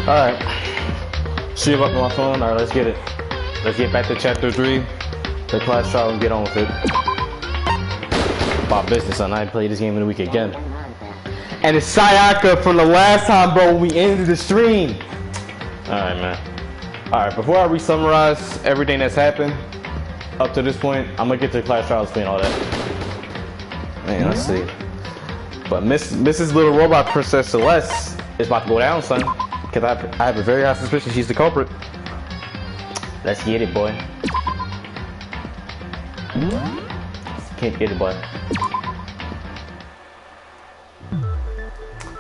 Alright. See you up on my phone. Alright, let's get it. Let's get back to chapter 3. The class trial and get on with it. About business, son. I ain't played this game in a week again. And it's Sayaka from the last time, bro, when we ended the stream. Alright, man. Alright, before I re-summarize everything that's happened up to this point, I'm gonna get to the class trial and explain all that. Man, let's see. But Mrs. Little Robot Princess Celeste is about to go down, son. Because I have a very high suspicion she's the culprit. Let's get it, boy. Can't get it, boy.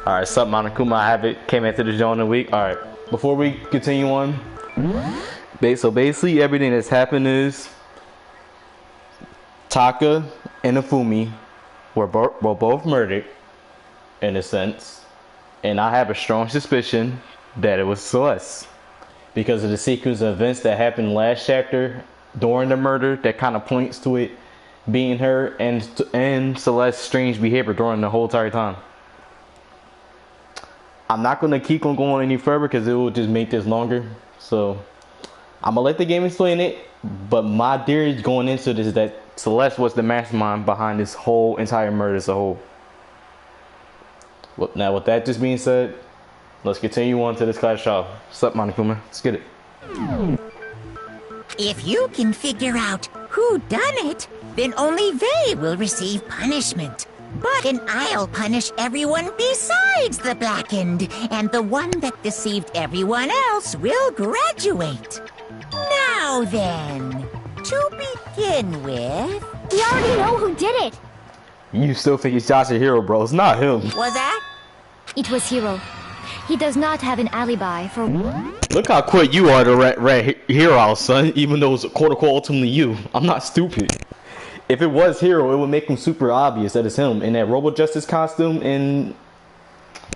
Alright, sup, Monokuma. I have it. Came into the joint in a week. Alright, before we continue on. So basically, everything that's happened is Taka and Ifumi were both murdered, in a sense. And I have a strong suspicion that it was Celeste. Because of the sequence of events that happened last chapter during the murder that kind of points to it being her and Celeste's strange behavior during the whole entire time. I'm not going to keep on going any further because it will just make this longer. So I'm going to let the game explain it. But my theory going into this is that Celeste was the mastermind behind this whole entire murder as a whole. Well, now with that just being said, let's continue on to this class trial. What's up, Monokuma? Let's get it. If you can figure out who done it, then only they will receive punishment. But then I'll punish everyone besides the blackened, and the one that deceived everyone else will graduate. Now then, to begin with... We already know who did it! You still think it's Joshua Hero, bro. It's not him. Was that? It was Hiro. He does not have an alibi for... Look how quick you are to rat Hero, son, even though it's quote-unquote ultimately you. I'm not stupid. If it was Hero, it would make him super obvious that it's him in that Robo Justice costume. And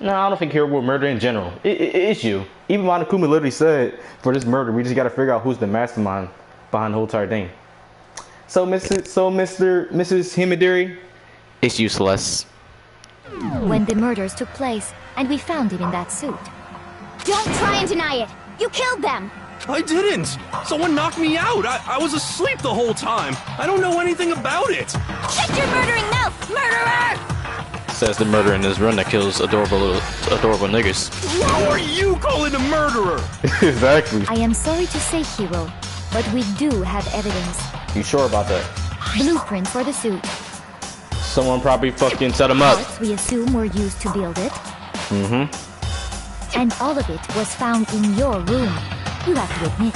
no, I don't think Hero will murder in general. It's you. Even Monokuma literally said, for this murder, we just got to figure out who's the mastermind behind the whole entire thing. So, Mrs. Himidori, it's you, Celeste. When the murders took place, and we found him in that suit. Don't try and deny it! You killed them! I didn't! Someone knocked me out! I was asleep the whole time! I don't know anything about it! Shut your murdering mouth, murderer! Says the murderer in this run that kills adorable niggas. Who are you calling a murderer? Exactly. I am sorry to say, Hiro, but we do have evidence. You sure about that? Blueprints for the suit. Someone probably fucking set him up. Parts we assume were used to build it. And all of it was found in your room. You have to admit,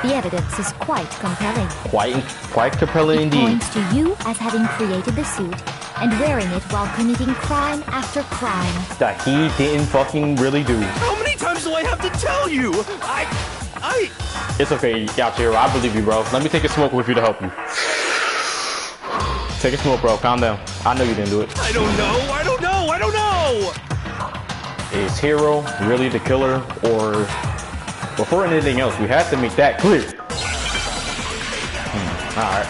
the evidence is quite compelling. Quite compelling indeed. It points to you as having created the suit and wearing it while committing crime after crime. That he didn't fucking really do. How many times do I have to tell you? It's okay, Yachiro. I believe you, bro. Let me take a smoke with you to help you. Take a smoke, bro. Calm down. I know you didn't do it. I don't know. Is Hero really the killer, or before anything else, we have to make that clear. Alright.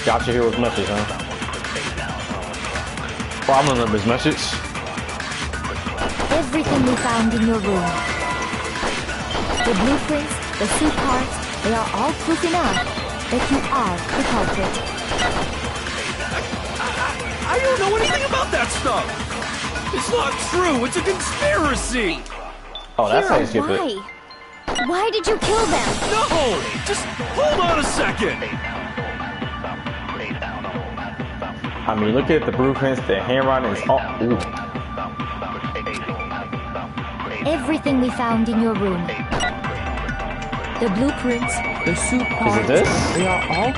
Gotcha Hero's message, huh? Well, I don't remember his message. Everything we found in your room. The blueprints, the suit parts, they are all proof enough that you are the culprit. I don't know anything about that stuff! It's not true! It's a conspiracy! Oh, that's how you Hiro, skip it. Why did you kill them? No! Just hold on a second! I mean, look at the blueprints, the handwriting is all... Ooh. Everything we found in your room. The blueprints, the suit parts, Is it this? they are all...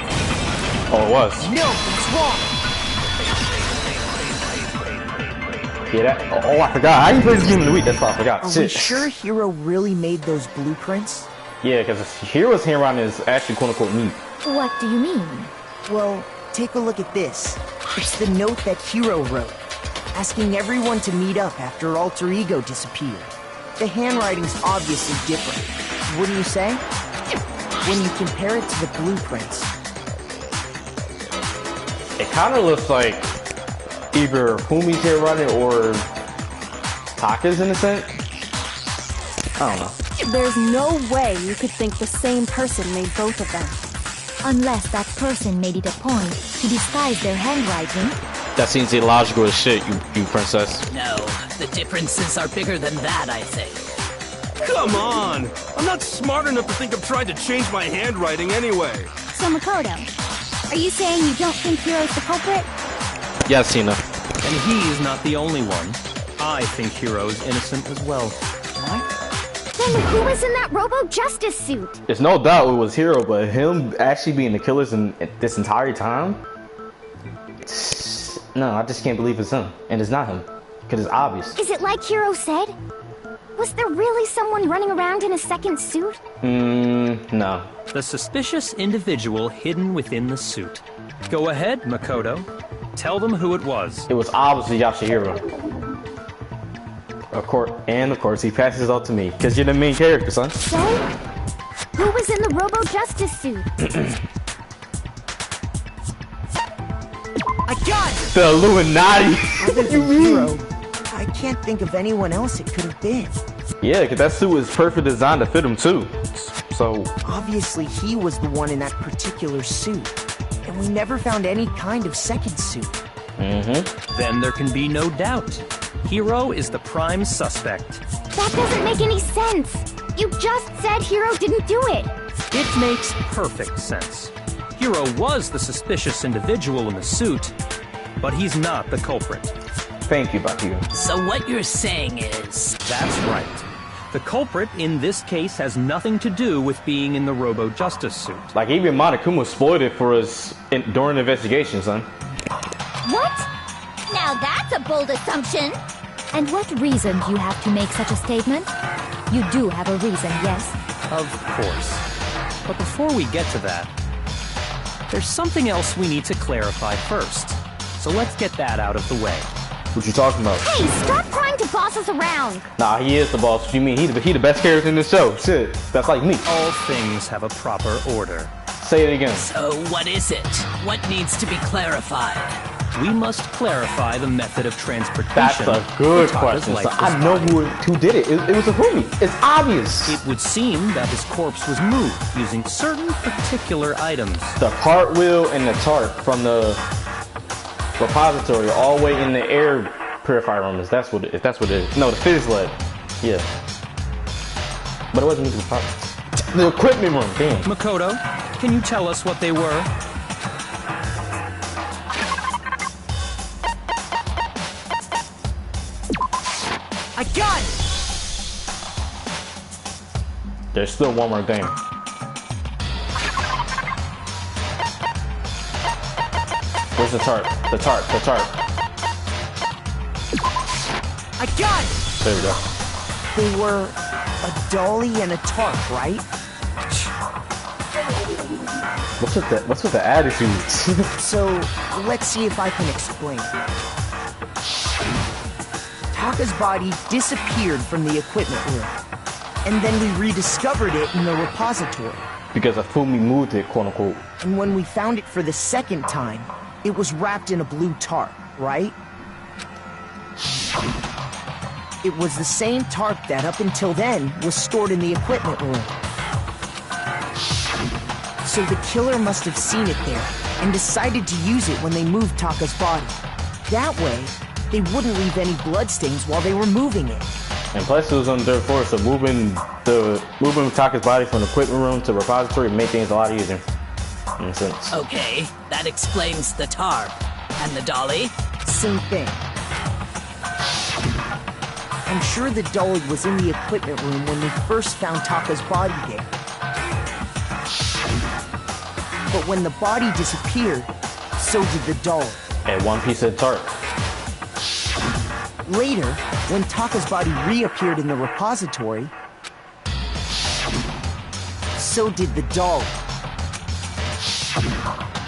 Oh, it was. No, it's wrong. Yeah, that... Oh, I forgot. I didn't play this game in the week. That's why I forgot. Are Shit. we sure Hiro really made those blueprints? Yeah, because Hero's handwriting is actually quote-unquote neat. What do you mean? Well, take a look at this. It's the note that Hiro wrote, asking everyone to meet up after Alter Ego disappeared. The handwriting's obviously different, wouldn't you say? When you compare it to the blueprints. It kind of looks like either Fumi's handwriting or Taka's innocent? I don't know. There's no way you could think the same person made both of them. Unless that person made it a point to disguise their handwriting. That seems illogical as shit, you princess. No, the differences are bigger than that, I think. Come on! I'm not smart enough to think of trying to change my handwriting anyway. So Makoto, are you saying you don't think Hiro's the culprit? Yes, Tina. And he's not the only one. I think Hiro's innocent as well. What? Then who was in that Robo-Justice suit? There's no doubt it was Hiro, but him actually being the killers in this entire time? No, I just can't believe it's him. And it's not him. Because it's obvious. Is it like Hiro said? Was there really someone running around in a second suit? No. The suspicious individual hidden within the suit. Go ahead, Makoto. Tell them who it was. It was obviously Yashihiro. Of course, he passes it off to me. Because you're the main character, son. So? Who was in the Robo-Justice suit? I got it! The Illuminati! Other than Hiro, I can't think of anyone else it could have been. Yeah, because that suit was perfect designed to fit him too. So Obviously, he was the one in that particular suit. And we never found any kind of second suit. Then there can be no doubt. Hiro is the prime suspect. That doesn't make any sense. You just said Hiro didn't do it. It makes perfect sense. Hiro was the suspicious individual in the suit, but he's not the culprit. thank you, Bakugo. So what you're saying is... That's right. The culprit in this case has nothing to do with being in the Robo-Justice suit. Like even Monokuma spoiled it for us during the investigation, son. What? Now that's a bold assumption. And what reason do you have to make such a statement? You do have a reason, yes? Of course. But before we get to that, there's something else we need to clarify first. So let's get that out of the way. What you talking about? Hey, stop trying to boss us around. Nah, he is the boss. What you mean? He the best character in this show. Shit, that's like me. All things have a proper order. Say it again. So what is it? What needs to be clarified? We must clarify the method of transportation. That's a good for Taka's question. So lifeless I know body. who did it. It was a homie. It's obvious. It would seem that his corpse was moved using certain particular items. The cartwheel and the tarp from the repository all the way in the air purifier room. If that's what it is. No, the phys lab. Yeah. But it wasn't the repository. The equipment room. Damn. Makoto, can you tell us what they were? I got it! There's still one more thing. Where's the tarp? The tarp. I got it! There we go. They were a dolly and a tarp, right? What's with the attitude? So, let's see if I can explain. Taka's body disappeared from the equipment room, and then we rediscovered it in the repository. Because Afumi moved it, quote unquote. And when we found it for the second time, it was wrapped in a blue tarp, right? It was the same tarp that up until then was stored in the equipment room. So the killer must have seen it there and decided to use it when they moved Taka's body. That way, they wouldn't leave any bloodstains while they were moving it. And plus it was on the third floor, so moving Taka's body from the equipment room to the repository made things a lot easier. In a sense. Okay, that explains the tarp. And the dolly? Same thing. I'm sure the dolly was in the equipment room when we first found Taka's body there. But when the body disappeared, so did the dolly. And one piece of tarp. Later, when Taka's body reappeared in the repository, so did the dolly.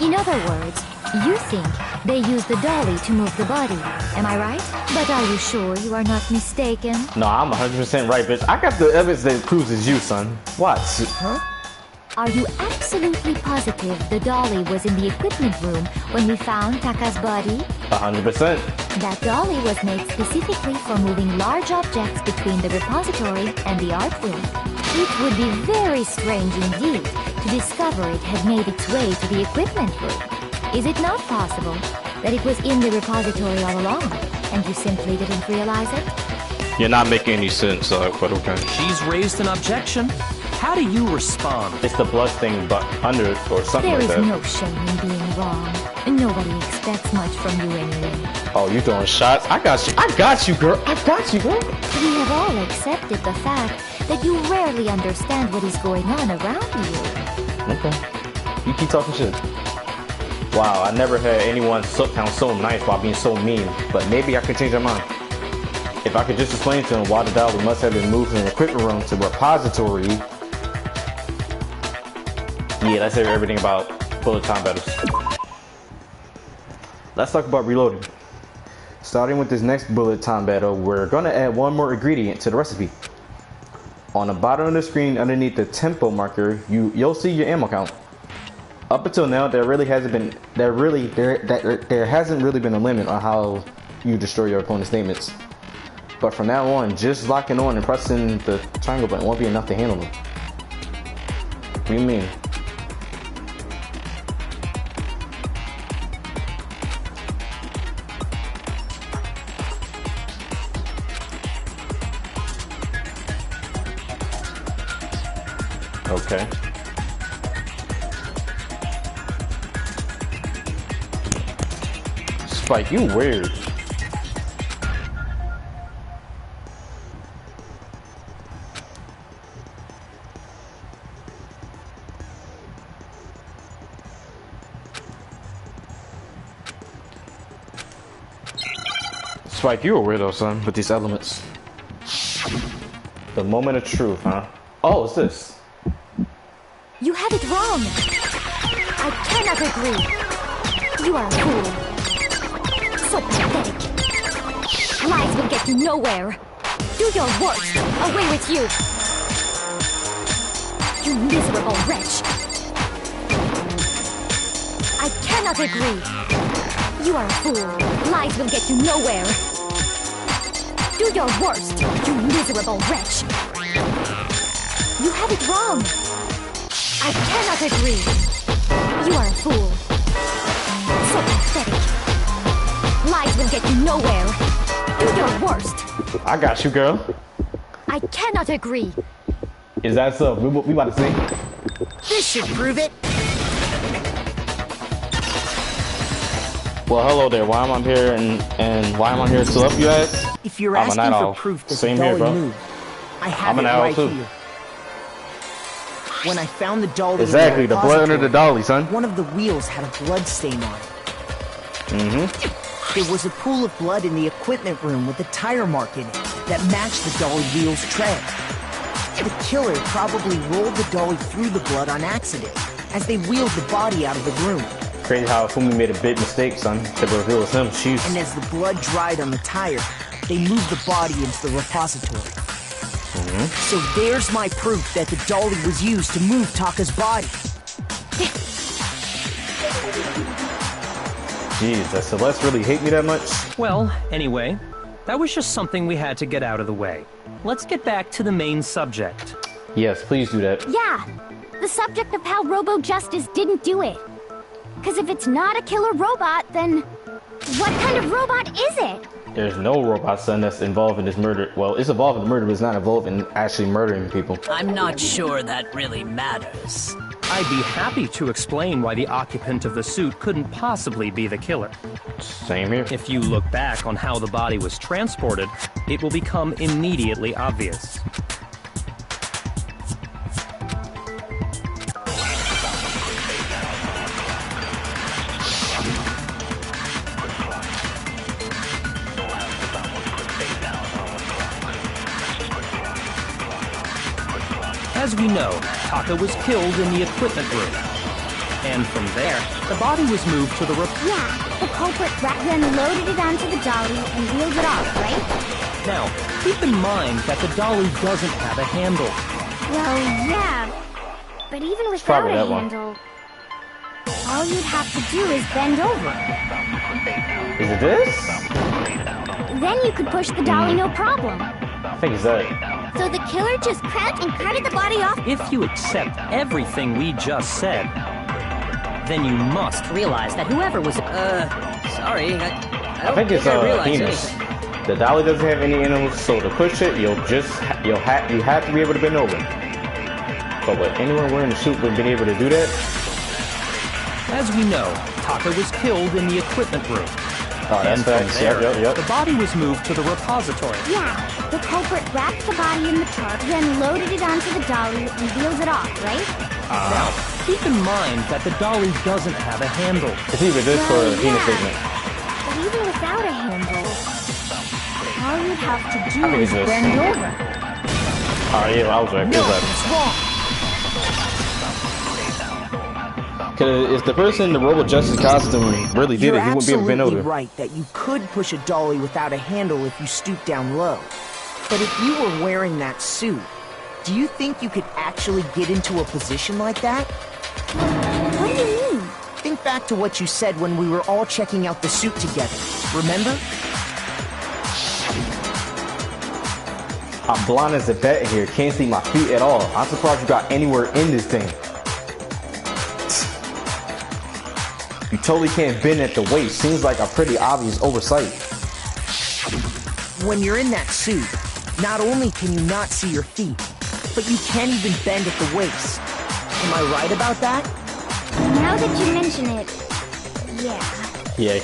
In other words, you think they used the dolly to move the body. Am I right? But are you sure you are not mistaken? No, I'm 100% right, bitch. I got the evidence that proves it's you, son. Watch. Huh? Are you absolutely positive the dolly was in the equipment room when we found Taka's body? 100%. That dolly was made specifically for moving large objects between the repository and the art room. It would be very strange indeed to discover it had made its way to the equipment room. Is it not possible that it was in the repository all along, and you simply didn't realize it? You're not making any sense, but okay. She's raised an objection. How do you respond? It's the blood stain but under it or something There like is that. no shame in being wrong. Nobody expects much from you anyway. Oh, you throwing shots? I got you. I got you, girl. I got you, girl. We have all accepted the fact that you rarely understand what is going on around you. Okay. You keep talking shit. Wow, I never had anyone sound so nice while being so mean, but maybe I could change their mind. If I could just explain to them why the dolly must have been moved from the equipment room to the repository. Yeah, that's everything about bullet time battles. Let's talk about reloading. Starting with this next bullet time battle, we're gonna add one more ingredient to the recipe. On the bottom of the screen, underneath the tempo marker, you'll see your ammo count. Up until now, there hasn't really been a limit on how you destroy your opponent's statements. But from now on, just locking on and pressing the triangle button won't be enough to handle them. What do you mean? Okay. Spike, you weird. Spike, you a weirdo, son, with these elements. The moment of truth, huh? Oh, it's this. You had it wrong. I cannot agree. You are a fool. So pathetic. Lies will get you nowhere. Do your worst. Away with you. You miserable wretch. I cannot agree. You are a fool. Lies will get you nowhere. Do your worst, you miserable wretch. You have it wrong. I cannot agree. You are a fool. So pathetic. Lies will get you nowhere. Do your worst. I got you, girl. I cannot agree. Is that so? We about to see. This should prove it. Well, hello there. Why am I here and why am I here still up, you ass? If you're I'm an asking for adult. proof that Same the here, dolly bro. moved, I have I'm it an adult right too. here. When I found the dolly Exactly, in the the blood under the repository, dolly, son. one of the wheels had a blood stain on it. There was a pool of blood in the equipment room with a tire mark in it that matched the dolly wheel's tread. The killer probably rolled the dolly through the blood on accident as they wheeled the body out of the room. Crazy how Fumi made a big mistake, son. To reveal it was him. Jeez. And as the blood dried on the tire, they moved the body into the repository. So there's my proof that the dolly was used to move Taka's body. Jeez, does Celeste really hate me that much? Well, anyway, that was just something we had to get out of the way. Let's get back to the main subject. Yes, please do that. Yeah, the subject of how Robo Justice didn't do it. Because if it's not a killer robot, then what kind of robot is it? There's no robot, son, that's involved in this murder. Well, it's involved in the murder, but it's not involved in actually murdering people. I'm not sure that really matters. I'd be happy to explain why the occupant of the suit couldn't possibly be the killer. Same here. If you look back on how the body was transported, it will become immediately obvious. As we know, Taka was killed in the equipment room. And from there, the body was moved to the Yeah, the culprit then loaded it onto the dolly and wheeled it off, right? Now, keep in mind that the dolly doesn't have a handle. Well, yeah. But even without probably a that one. handle, all you'd have to do is bend over. Is it this? Then you could push the dolly no problem. I think it's that. So the killer just cramped and carted the body off? If you accept everything we just said, then you must realize that whoever was... sorry, I think it's realized penis. anything. The dolly doesn't have any animals, so to push it, you have to be able to bend over. But would anyone wearing a suit would have been able to do that? As we know, Taka was killed in the equipment room. Oh, that's And from facts. there, Yep. the body was moved to the repository. Yeah, the culprit wrapped the body in the tarp, then loaded it onto the dolly and wheels it off, right? Now, keep in mind that the dolly doesn't have a handle. It's either this or a penis yeah. segment. But even without a handle, all you'd have to do think is it's this. bend over. Oh yeah, I was right. No, Right. it's wrong. Cause if the person in the Robo Justice costume really did You're it, he wouldn't be able to bend absolutely over. right that you could push a dolly without a handle if you stoop down low. But if you were wearing that suit, do you think you could actually get into a position like that? What do you mean? Think back to what you said when we were all checking out the suit together. Remember? I'm blind as a bat here, can't see my feet at all. I'm surprised you got anywhere in this thing. You totally can't bend at the waist. Seems like a pretty obvious oversight. When you're in that suit, not only can you not see your feet, but you can't even bend at the waist. Am I right about that? Now that you mention it, yeah. Yeah,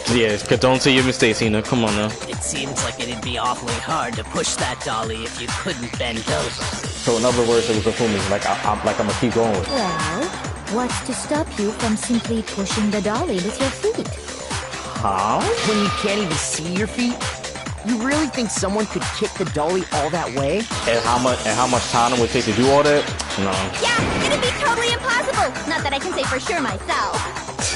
cause don't say your mistakes, Hina. Come on now. It seems like it'd be awfully hard to push that dolly if you couldn't bend over. So in other words, it was a fool me. Like I'm gonna keep going with it. Well, what's to stop you from simply pushing the dolly with your feet? Huh? When you can't even see your feet? You really think someone could kick the dolly all that way? And how much time it would take to do all that? No. Yeah, it'd be totally impossible. Not that I can say for sure myself.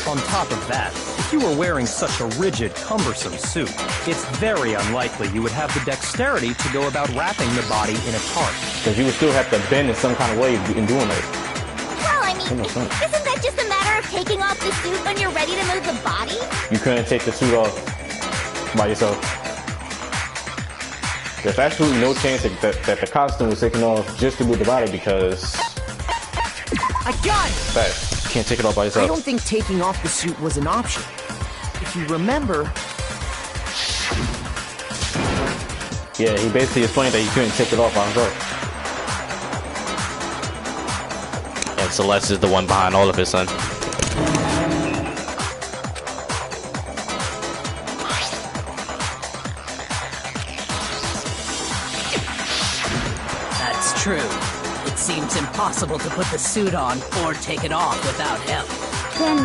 On top of that, if you were wearing such a rigid, cumbersome suit, it's very unlikely you would have the dexterity to go about wrapping the body in a tarp. Because you would still have to bend in some kind of way in doing it. Well, I mean, That makes sense. isn't that just a matter of taking off the suit when you're ready to move the body? You couldn't take the suit off by yourself. There's absolutely no chance that the costume was taken off just to move the body because I got it! that you can't take it off by I yourself. don't think taking off the suit was an option. If you remember, Yeah, he basically explained that he couldn't take it off by himself. And Celeste is the one behind all of it, son. That's true. It seems impossible to put the suit on or take it off without help. Then,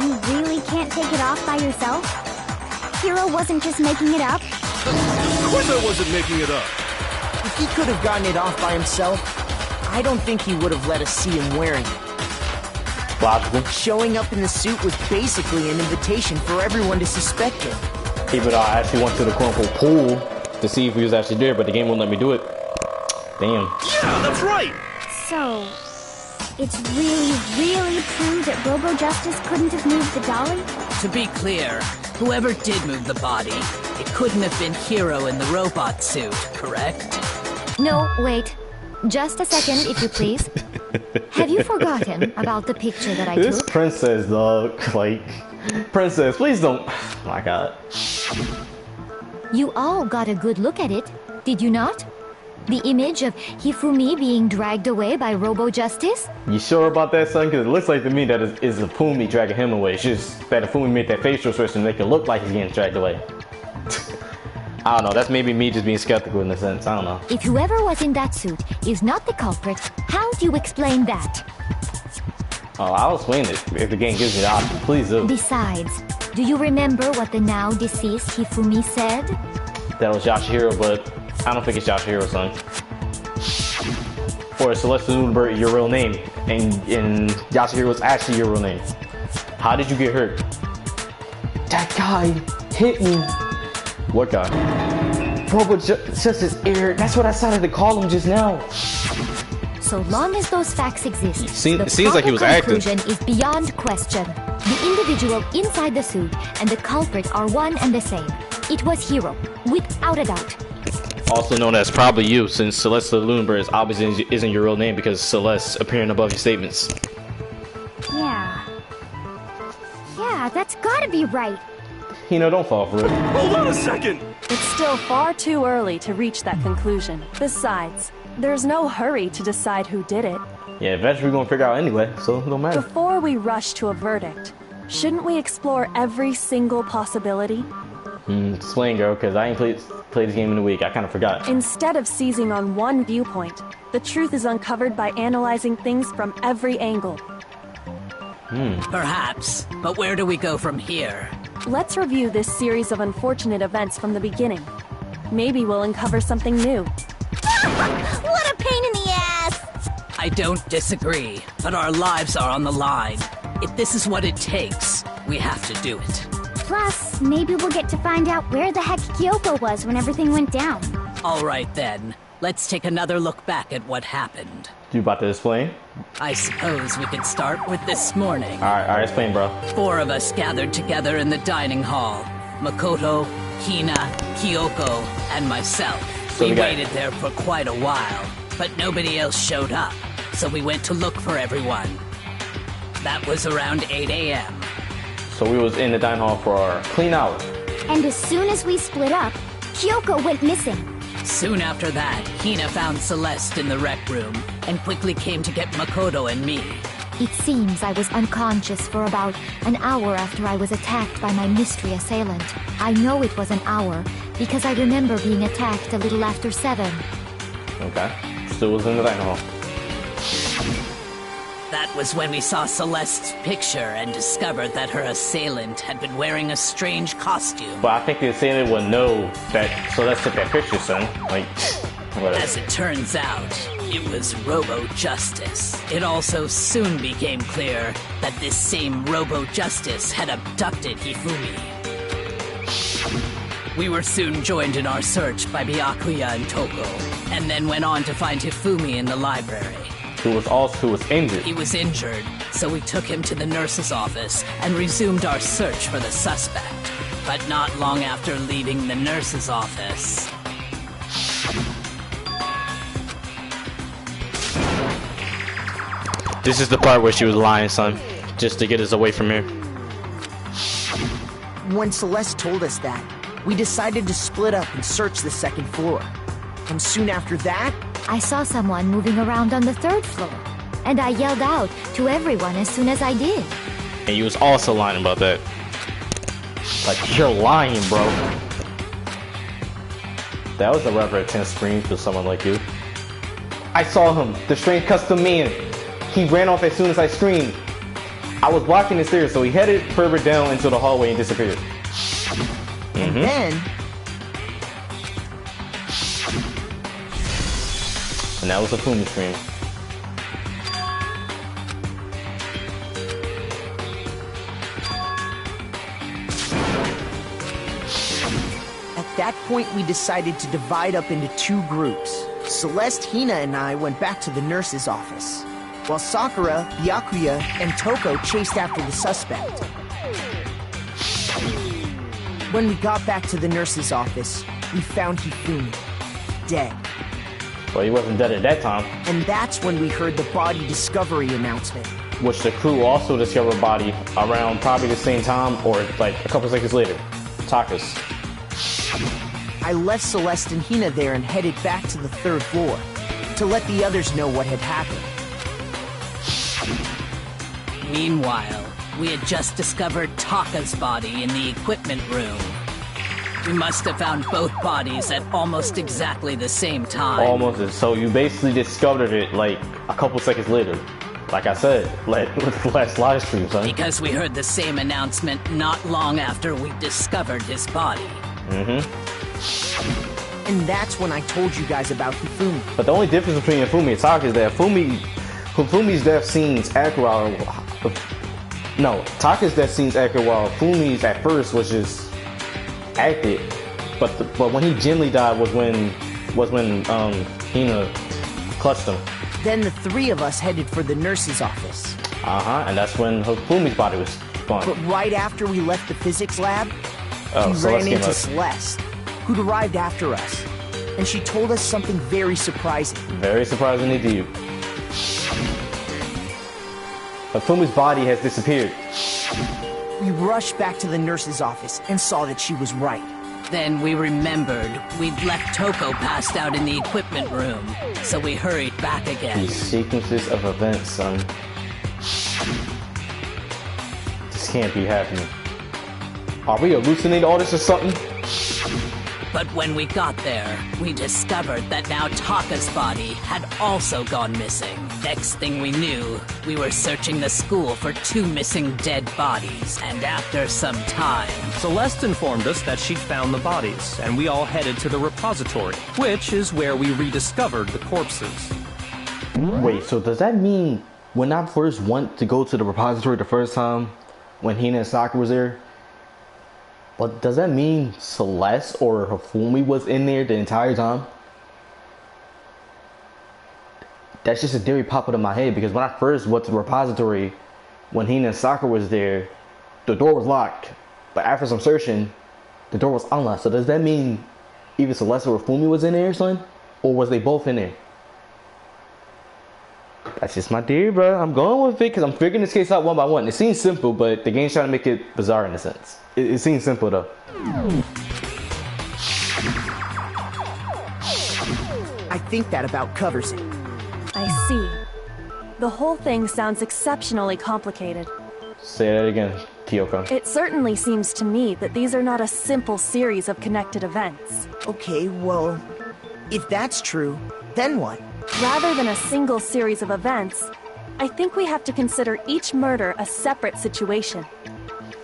you really can't take it off by yourself? Hero wasn't just making it up? Of course I wasn't making it up. if he could have gotten it off by himself, I don't think he would have let us see him wearing it. Logical. Showing up in the suit was basically an invitation for everyone to suspect him. Even though I actually went to the quote-unquote pool to see if he was actually there, but the game won't let me do it. Damn. Yeah, that's right. So, it's really, really true that Robo Justice couldn't have moved the dolly? To be clear, whoever did move the body, it couldn't have been Hero in the robot suit, correct? No, wait. Just a second, if you please. Have you forgotten about the picture that I This took? princess, dog. Like, princess, please don't. Oh my god. You all got a good look at it, did you not? The image of Hifumi being dragged away by Robo Justice? You sure about that, son? Because it looks like to me that is Fumi dragging him away. It's just that Fumi made that facial expression to make it look like he's getting dragged away. I don't know. That's maybe me just being skeptical in a sense. I don't know. If whoever was in that suit is not the culprit, how do you explain that? Oh, I'll explain it if the game gives me the option. Please do. Besides, do you remember what the now deceased Hifumi said? That was Yashihiro, but I don't think it's Yashihiro, son. Or Celeste Newberg, your real name, and Yashihiro's actually your real name. How did you get hurt? That guy hit me. What guy? Robo Justice Air. That's what I started to call him just now. So long as those facts exist, It seems like he was acting. The conclusion is beyond question. The individual inside the suit and the culprit are one and the same. It was Hiro, without a doubt. Also known as probably you, since Celeste Lunenberg obviously isn't your real name because Celeste appearing above your statements. Yeah. Yeah, that's gotta be right. Don't fall for it. Hold on a second! It's still far too early to reach that conclusion. Besides, there's no hurry to decide who did it. Yeah, eventually we're gonna figure out anyway, so it don't matter. Before we rush to a verdict, shouldn't we explore every single possibility? Explain, girl, because I ain't played this game in a week. I kind of forgot. Instead of seizing on one viewpoint, the truth is uncovered by analyzing things from every angle. Perhaps, but where do we go from here? Let's review this series of unfortunate events from the beginning. Maybe we'll uncover something new. What a pain in the ass! I don't disagree, but our lives are on the line. If this is what it takes, we have to do it. Plus, maybe we'll get to find out where the heck Kyoko was when everything went down. All right then, let's take another look back at what happened. You about to explain? I suppose we could start with this morning. Alright, explain, bro. 4 of us gathered together in the dining hall. Makoto, Hina, Kyoko, and myself. So we waited there for quite a while, but nobody else showed up, so we went to look for everyone. That was around 8 a.m. So we was in the dining hall for a clean hour. And as soon as we split up, Kyoko went missing. Soon after that, Hina found Celeste in the rec room and quickly came to get Makoto and me. It seems I was unconscious for about an hour after I was attacked by my mystery assailant. I know it was an hour because I remember being attacked a little after 7. Okay. Still was in the dining hall. That was when we saw Celeste's picture and discovered that her assailant had been wearing a strange costume. But I think the assailant would know that Celeste took that picture, son. Like, whatever. As it turns out, it was Robo Justice. It also soon became clear that this same Robo Justice had abducted Hifumi. We were soon joined in our search by Byakuya and Toko, and then went on to find Hifumi in the library. Who was injured. He was injured, so we took him to the nurse's office and resumed our search for the suspect. But not long after leaving the nurse's office... This is the part where she was lying, son. Just to get us away from here. When Celeste told us that, we decided to split up and search the second floor. And soon after that, I saw someone moving around on the 3rd floor, and I yelled out to everyone as soon as I did. And you was also lying about that. Like, you're lying, bro. That was a rather intense scream for someone like you. I saw him, the strange custom man. He ran off as soon as I screamed. I was blocking the stairs, so he headed further down into the hallway and disappeared. and then... And that was a Fumi scream. At that point, we decided to divide up into 2 groups. Celeste, Hina, and I went back to the nurse's office, while Sakura, Byakuya, and Toko chased after the suspect. When we got back to the nurse's office, we found Hifumi, dead. Well, he wasn't dead at that time. And that's when we heard the body discovery announcement. Which the crew also discovered body around probably the same time or like a couple seconds later. Taka's. I left Celeste and Hina there and headed back to the 3rd floor to let the others know what had happened. Meanwhile, we had just discovered Taka's body in the equipment room. We must have found both bodies at almost exactly the same time. Almost. So you basically discovered it like a couple seconds later. Like I said, like with the last live stream, son. Because we heard the same announcement not long after we discovered his body. And that's when I told you guys about Hifumi. But the only difference between Hifumi and Taka is that Hifumi's death scenes accurate while... No, Taka's death scenes accurate while Fumi's at first was just acted. But when he genuinely died was when Hina clutched him. Then the three of us headed for the nurse's office. And that's when Fumi's body was gone. But right after we left the physics lab, we Celeste ran came into up. Celeste, who'd arrived after us. And she told us something very surprising. Very surprising indeed. Fumi's body has disappeared. We rushed back to the nurse's office and saw that she was right. Then we remembered we'd left Toko passed out in the equipment room, so we hurried back again. These sequences of events, son. This can't be happening. Are we hallucinating all this or something? But when we got there, we discovered that now Taka's body had also gone missing. Next thing we knew, we were searching the school for 2 missing dead bodies, and after some time... Celeste informed us that she'd found the bodies, and we all headed to the repository, which is where we rediscovered the corpses. Wait, so does that mean when I first went to go to the repository the first time, when Hina and Sakura was there, but does that mean Celeste or Hifumi was in there the entire time? That's just a theory pop up in my head, because when I first went to the repository, when Hina and Sakura was there, the door was locked. But after some searching, the door was unlocked. So does that mean either Celeste or Hifumi was in there or something? Or was they both in there? That's just my theory, bro. I'm going with it because I'm figuring this case out one by one. It seems simple, but the game's trying to make it bizarre in a sense. It seems simple, though. I think that about covers it. I see. The whole thing sounds exceptionally complicated. Say that again, Kyoko. It certainly seems to me that these are not a simple series of connected events. Okay, well, if that's true, then what? Rather than a single series of events, I think we have to consider each murder a separate situation.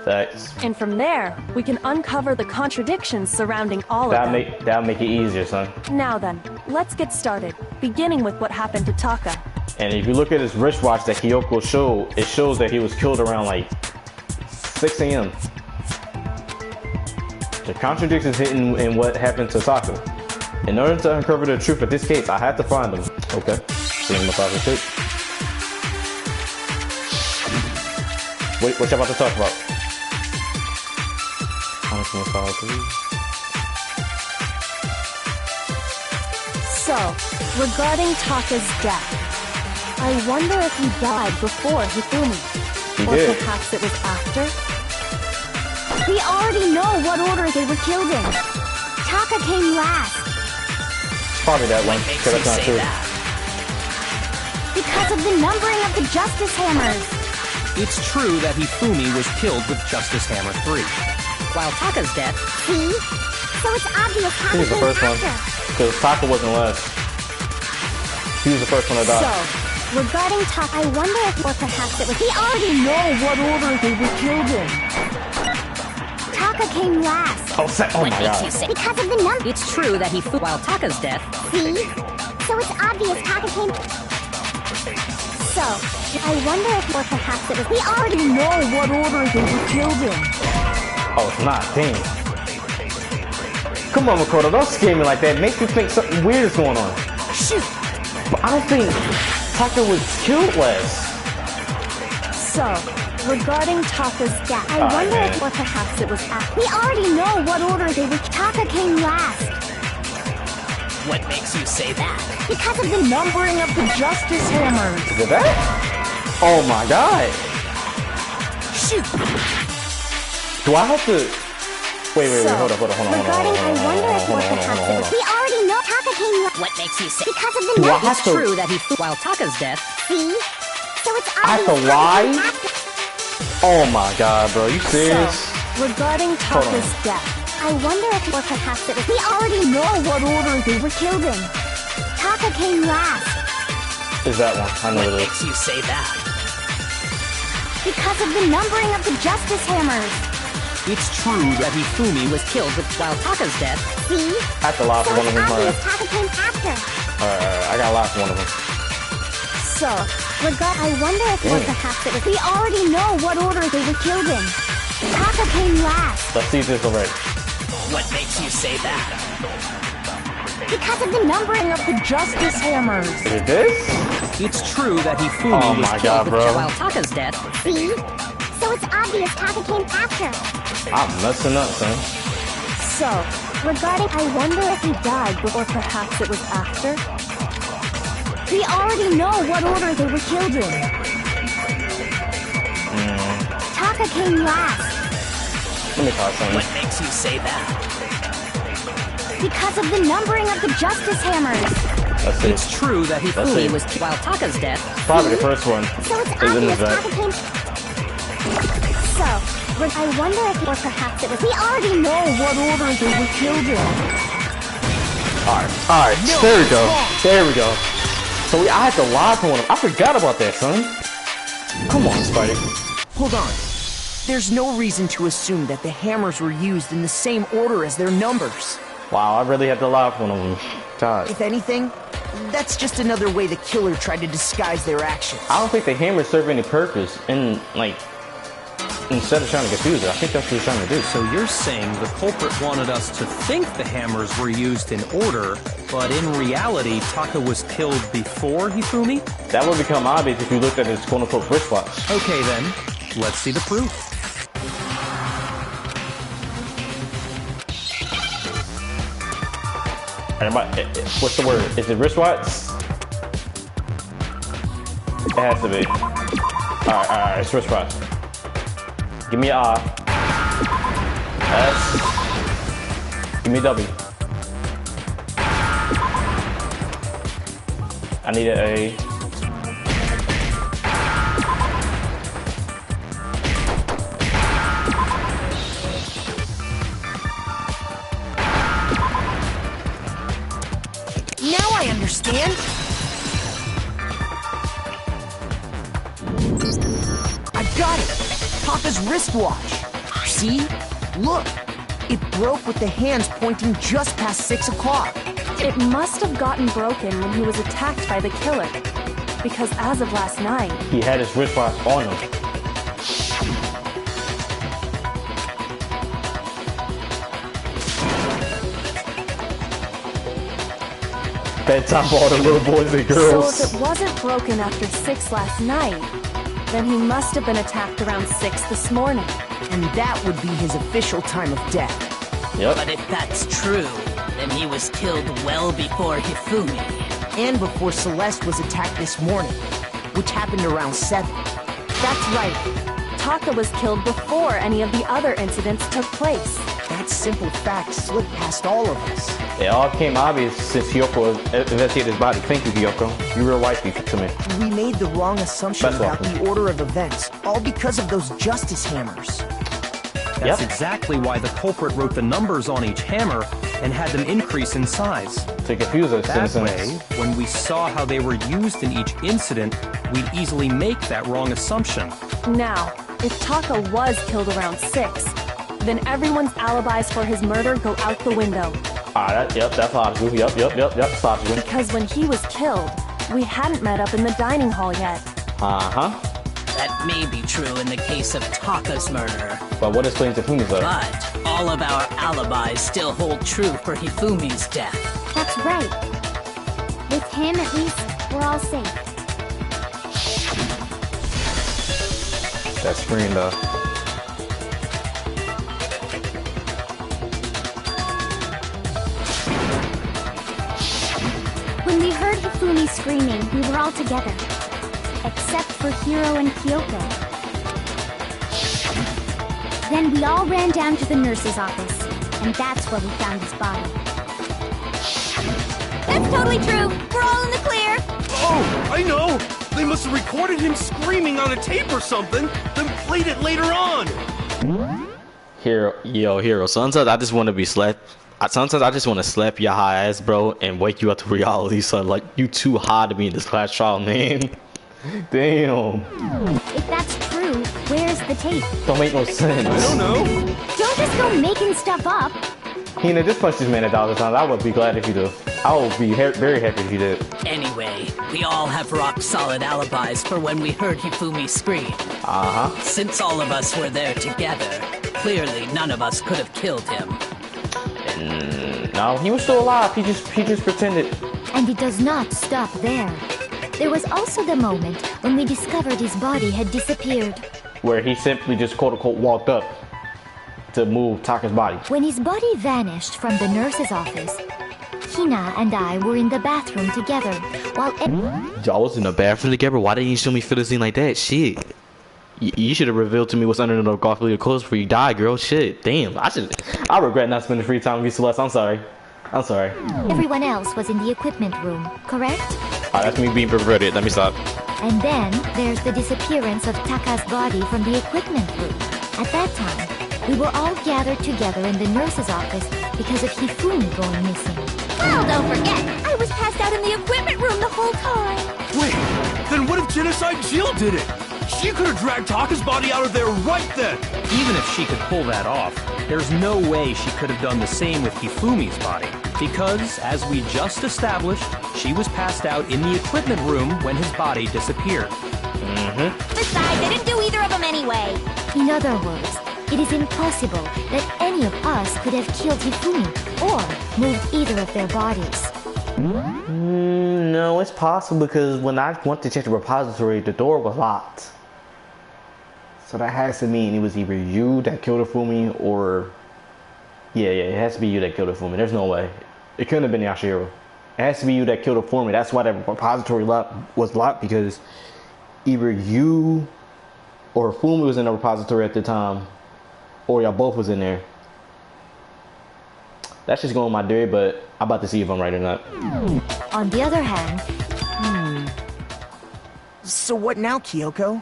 Facts. And from there, we can uncover the contradictions surrounding all of them. That'll make it easier, son. Now then, let's get started, beginning with what happened to Taka. And if you look at his wristwatch that Kyoko showed, it shows that he was killed around like 6 a.m. The contradictions hidden in what happened to Taka. In order to uncover the truth of this case, I had to find them. Okay. Seeing my father tape. What y'all about to talk about? So, regarding Taka's death, I wonder if he died before Hifumi. He Or did. perhaps it was after? We already know what order they were killed in. Taka came last. Probably that one, What makes because you that's not say true. that? Because of the numbering of the Justice Hammers. It's true that Hifumi was killed with Justice Hammer 3. While Taka's death... See? So it's obvious He Taka was the came first one, after. because Taka wasn't last. He was the first one to die. So, regarding Taka, I wonder if, or perhaps it was. We already know what order they were killed in. Taka came last. Oh my god. Because of the number. It's true that while Taka's death... See? So it's obvious Taka came. So, I wonder if, or perhaps it was. We already know what order they were killed in. Oh, it's not. Dang. Come on, Makoto. Don't scare me like that. Make me think something weird is going on. Shoot. But I don't think Taka was killed last. So, regarding Taka's death, I Oh, wonder man. if, or perhaps it was after. We already know what order they were. Taka came last. What makes you say that? Because of the numbering of the Justice Hammers. Is it that? Oh my god. Shoot. Do I have to... Wait, So, hold on. regarding, I wonder if, or perhaps it was. We already know Taka came last. What makes you say... Because of the Do I numbering. have to... True that while Taka's death... See? So it's I have obvious to lie? Taka came after. Oh my god, bro. You serious? So, regarding Taka's death, I wonder if, or perhaps it was. We already know what order they were killed in. Taka came last. Is that one? I know What it is. makes you say that? Because of the numbering of the Justice Hammers. It's true that Hifumi was killed while Taka's death... See? I have to lie So for one it's of them. obvious Taka came after. Alright. I got to lie for one of them. So, I wonder if, or perhaps it was. We already know what order they were killed in. Taka came last. Let's see if this is right. What makes you say that? Because of the numbering of the Justice Hammers. Is it this? It's true that Hifumi Oh was my killed god, bro. While Taka's dead, See? So it's obvious Taka came after. I'm messing up, son. So, regarding, I wonder if he died before perhaps it was after? We already know what order they were killed in. Taka came last Let me try something. what makes you say that? because of the numbering of the Justice Hammers. Let's see. It's true that Let's Hifumi see. was while Taka's dead. Probably the first one. So it's Is in the obvious vet. Taka came. So, I wonder if, or perhaps it was. We already know what order they were killed in. Alright, there we go. There we go. So I had to lie for one of them. I forgot about that, son. Come on, Spidey. Hold on. There's no reason to assume that the hammers were used in the same order as their numbers. Wow, I really had to lie for one of them. God. If anything, that's just another way the killer tried to disguise their actions. I don't think the hammers serve any purpose in, like, instead of trying to confuse it. I think that's what he's trying to do. So you're saying the culprit wanted us to think the hammers were used in order, but in reality, Taka was killed before Hifumi? That would become obvious if you looked at his quote-unquote wristwatch. Okay then, let's see the proof. What's the word? Is it wristwatch? It has to be. Alright, it's wristwatch. Give me a I. S. Give me a W. I need an A. Now I understand. I got it. Taka's wristwatch. See? Look. It broke with the hands pointing just past 6 o'clock. It must have gotten broken when he was attacked by the killer. Because as of last night, He had his wristwatch on him. Bedtime for all the little boys and so girls. if it wasn't broken after 6 last night, then he must have been attacked around 6 this morning. And that would be his official time of death. Yep. But if that's true, then he was killed well before Hifumi. And before Celeste was attacked this morning, which happened around 7. That's right. Taka was killed before any of the other incidents took place. That simple fact slipped past all of us. It all came obvious since Kyoko investigated his body. Thank you, Kyoko. You real wifey to me. We made the wrong assumption Best about welcome. the order of events, all because of those justice hammers. That's Yep. exactly why the culprit wrote the numbers on each hammer and had them increase in size. To confuse us, That citizens. way, when we saw how they were used in each incident, we'd easily make that wrong assumption. Now, if Taka was killed around 6, then everyone's alibis for his murder go out the window. That's logical. Yep, that's logical. Because when he was killed, we hadn't met up in the dining hall yet. Uh-huh. That may be true in the case of Taka's murder, But what explains Hifumi's though? but all of our alibis still hold true for Hifumi's death. That's right. With him, at least, we're all safe. That screen though. When we heard Hifumi screaming, we were all together. Except for Hiro and Kyoko. Then we all ran down to the nurse's office, and that's where we found his body. That's totally true. We're all in the clear. Oh, I know! They must have recorded him screaming on a tape or something, then played it later on! Hero. Sometimes I just want to be slapped. Sometimes I just want to slap your high ass, bro, and wake you up to reality, son. Like, you too high to be in this class trial, man. Damn. If that's true, where's the tape? Don't make no sense. I don't know. Don't just go making stuff up. Hina, just punch this man 1,000 times. I would be glad if you do. I would be very happy if you did. Anyway, we all have rock-solid alibis for when we heard Hifumi scream. Uh-huh. Since all of us were there together, clearly none of us could have killed him. No, he was still alive. He just pretended. And it does not stop there. There was also the moment when we discovered his body had disappeared. Where he simply just quote-unquote walked up to move Taka's body. When his body vanished from the nurse's office, Hina and I were in the bathroom together, while Y'all was in the bathroom together? Why didn't you show me feel the scene like that? Shit. You should have revealed to me what's under the Garfield clothes before you die, girl. Shit. Damn. I regret not spending free time with you, Celeste. I'm sorry. everyone else was in the equipment room, correct? That's me being perverted. Let me stop. And then there's the disappearance of Taka's body from the equipment room. At that time, we were all gathered together in the nurse's office because of Hifumi going missing. Well, don't forget, I was passed out in the equipment room the whole time. Wait, then what if Genocide Jill did it? She could have dragged Taka's body out of there right then. Even if she could pull that off, there's no way she could have done the same with Hifumi's body. Because, as we just established, she was passed out in the equipment room when his body disappeared. Besides, I didn't do either of them anyway. In other words, it is impossible that any of us could have killed Hifumi or moved either of their bodies. No, it's possible because when I went to check the repository, the door was locked. So that has to mean it was either you that killed Hifumi or... Yeah, it has to be you that killed Hifumi. There's no way. It couldn't have been Yashiro. It has to be you that killed Hifumi. That's why that repository was locked, because either you or Hifumi was in the repository at the time, or y'all both was in there. That's just going my theory, but I'm about to see if I'm right or not. On the other hand... So what now, Kyoko?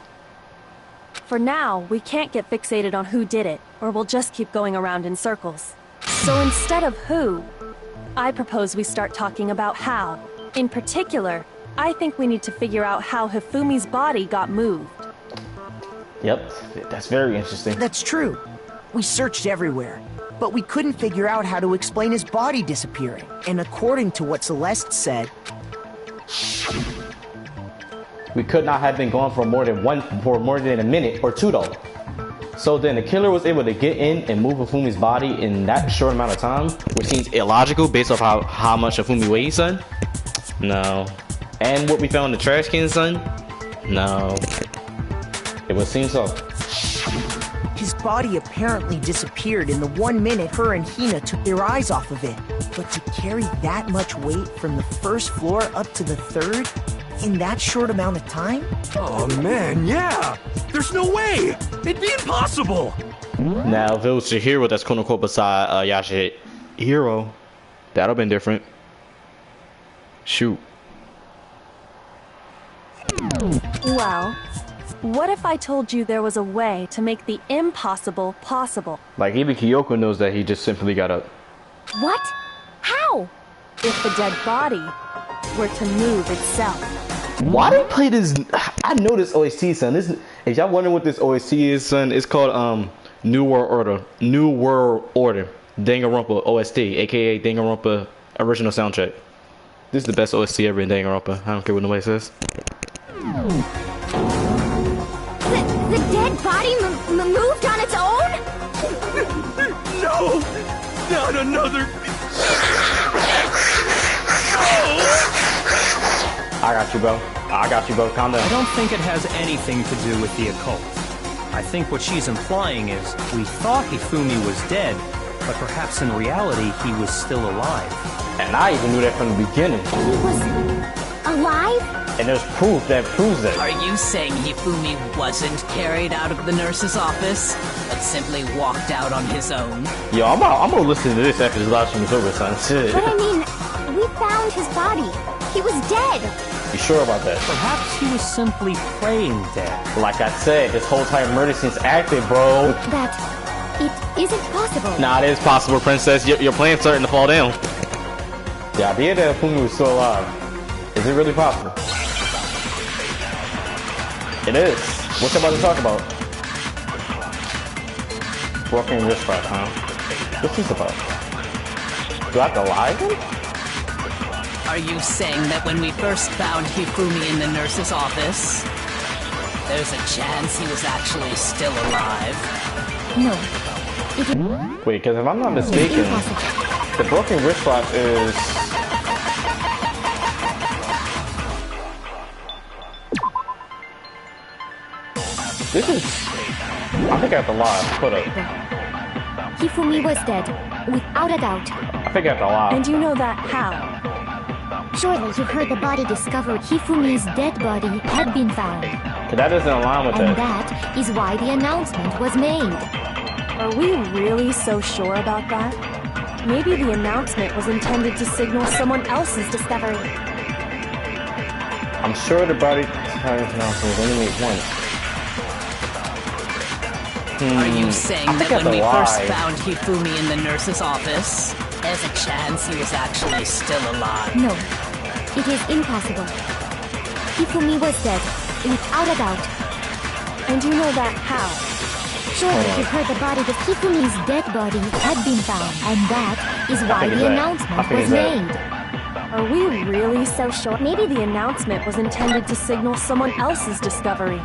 For now, we can't get fixated on who did it, or we'll just keep going around in circles. So instead of who, I propose we start talking about how. In particular, I think we need to figure out how Hifumi's body got moved. Yep, that's very interesting. That's true. We searched everywhere, but we couldn't figure out how to explain his body disappearing. And according to what Celeste said, we could not have been gone for more than a minute or two though. So then the killer was able to get in and move Hifumi's body in that short amount of time, which seems illogical based off how much Hifumi weighs, son. No. And what we found in the trash can, son. No. It would seem so. his body apparently disappeared in the 1 minute her and Hina took their eyes off of it. But to carry that much weight from the first floor up to the third in that short amount of time? Oh man, yeah! There's no way! It'd be impossible! Now, if it was Chihiro that's quote unquote beside Yashihiro, that'd have been different. Shoot. Well, what if I told you there was a way to make the impossible possible? Like, even Kyoko knows that he just simply got up. What? How? If the dead body were to move itself. Why do you play this? I know this OST, son. This, if y'all wondering what this OST is, son, it's called New World Order. New World Order. Danganronpa OST, aka Danganronpa original soundtrack. This is the best OST ever in Danganronpa. I don't care what nobody says. The dead body moved on its own? No! Not another... I got you, bro. I got you, bro. Calm down. I don't think it has anything to do with the occult. I think what she's implying is we thought Hifumi was dead, but perhaps in reality he was still alive. And I even knew that from the beginning. He was alive? And there's proof that proves that. Are you saying Hifumi wasn't carried out of the nurse's office, but simply walked out on his own? Yo, I'm gonna listen to this after this live stream is over, son. Shit. But I mean, we found his body. He was dead. You sure about that? Perhaps he was simply playing dead. Like I said, this whole time murder scene's active, bro. That it isn't possible. Nah, it is possible, princess. Your plan's starting to fall down. The idea that Hifumi was still alive, is it really possible? It is. What's about to talk about? Broken wrist fracture, huh? What's this about? Do I have to lie again? Are you saying that when we first found Hifumi in the nurse's office, there's a chance he was actually still alive? No. Wait, because if I'm not mistaken, the broken wrist flap is... This is... I think I have to lie. Hold up. Hifumi was dead, without a doubt. I think I have to lie. And you know that how? Surely you heard the body discovered. Hifumi's dead body had been found. That doesn't align with And that. that is why the announcement was made. Are we really so sure about that? Maybe the announcement was intended to signal someone else's discovery. I'm sure the body announcement was only made once. Are you saying I think that when we that's a first lie. found Hifumi in the nurse's office, there's a chance he was actually still alive? No, it is impossible. Hifumi was dead, without a doubt. And you know that how? Surely you heard the body, that Hifumi's dead body had been found, and that is why think it's the that. I announcement think was it's that. made. Are we really so sure? Maybe the announcement was intended to signal someone else's discovery.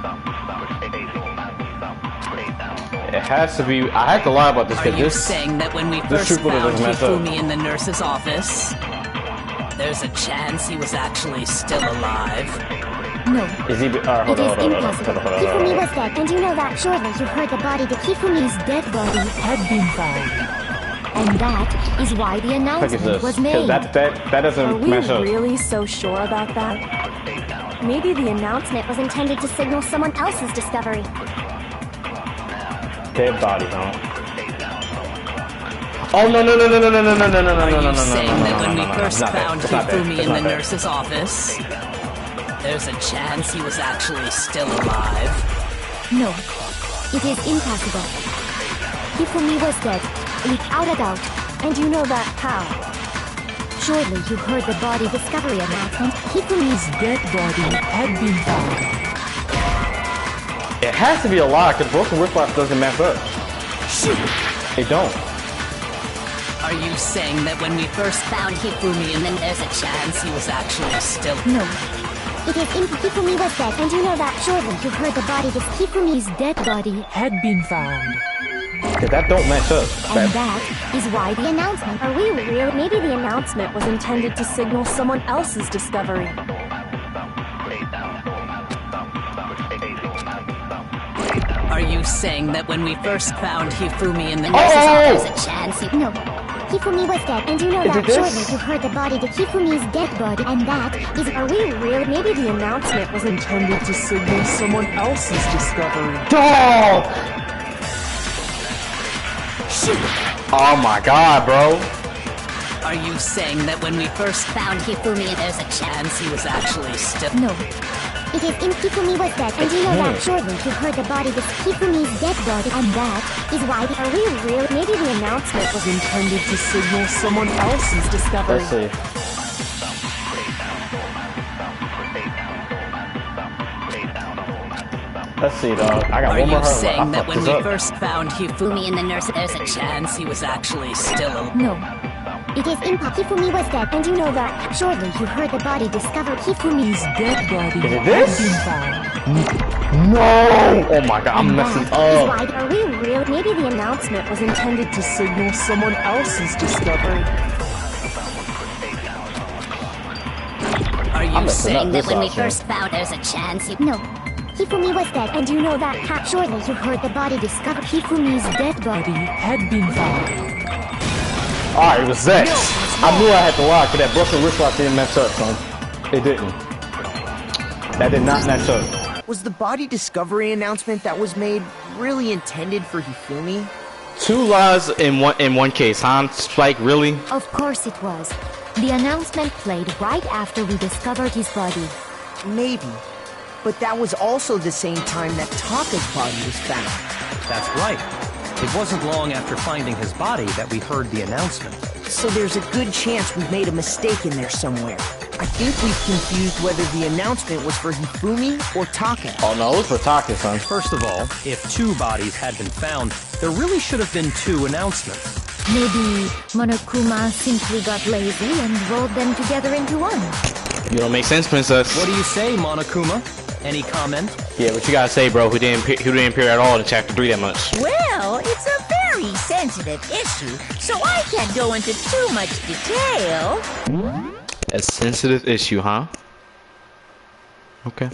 It has to be... I have to lie about this Are because you this... saying that when we this first super found doesn't mess up. Hifumi in the nurse's office, there's a chance he was actually still alive? No, Is he... Alright, hold it on, is hold on, impossible. hold on. Hifumi was dead, and you know that. Surely you heard the body, that Hifumi's dead body had been found. And that is why the I think it's announcement this. was 'Cause made. that Are doesn't we match up. really so sure about that? Maybe the announcement was intended to signal someone else's discovery. Dead body, huh? Oh no no no no no no no no no no no Are no no you no saying no that no when we no, no, first it's not that. found It's not that. Hifumi It's in the not that. nurse's office, there's a chance he was actually still alive? No, it is impossible. Hifumi was dead, without a doubt. And you know that how? Surely you heard the body discovery announcement. Hifumi's dead body had been found. It has to be a lie because broken wristwatch doesn't match up. It don't. Are you saying that when we first found Hifumi and then there's a chance he was actually still... No. It is Hifumi was dead, and you know that. Surely you heard the body, this Hifumi's dead body had been found. That don't match up. And that is why the announcement. Are we real? Maybe the announcement was intended to signal someone else's discovery. Are you saying that when we first found Hifumi in the nurse's office, there's a chance he... No. Hifumi was dead, and you know Is that. it this? Surely you heard the body, the Hifumi's dead body, and that is. Are we real? Maybe the announcement was intended to signal someone else's discovery. Dog! Oh my god, bro. Are you saying that when we first found Hifumi, there's a chance he was actually still... No. It is Hifumi was dead, and you know that. Surely you heard the body, this Hifumi's dead body, and that is why. Are we real? Maybe the announcement was intended to signal someone else's discovery. Let's see. Let's see, dog. I got Are one more you hurdle. saying I that fucked when this we up. first found Hifumi in the nurse, there's a chance he was actually still alive? No. It is Hifumi was dead, and you know that. Surely you heard the body discovered. Hifumi's dead body Is it this? had been found. No! Oh my god, I'm And messing that is up. why. Are we real? Maybe the announcement was intended to signal someone else's discovery. Are you I'm messing up saying that this when we option. first found there's a chance he... No. Hifumi was dead, and you know that. Surely you heard the body discovered. Hifumi's dead body had been found. Alright, it was Zex. I knew I had to lie because that broken wristwatch didn't match up, son. It didn't. That did not match up. Was the body discovery announcement that was made really intended for Hifumi? Two lies in one case, huh? Spike, really? Of course it was. The announcement played right after we discovered his body. Maybe. But that was also the same time that Taka's body was found. That's right. It wasn't long after finding his body that we heard the announcement. So there's a good chance we've made a mistake in there somewhere. I think we've confused whether the announcement was for Hifumi or Taka. Oh no, it was for Taka, son. First of all, if two bodies had been found, there really should have been two announcements. Maybe Monokuma simply got lazy and rolled them together into one. You don't make sense, princess. What do you say, Monokuma? Any comment? Yeah, what you gotta say, bro? Who didn't appear at all in chapter 3 that much? Well, it's a very sensitive issue, so I can't go into too much detail. A sensitive issue, huh? Okay.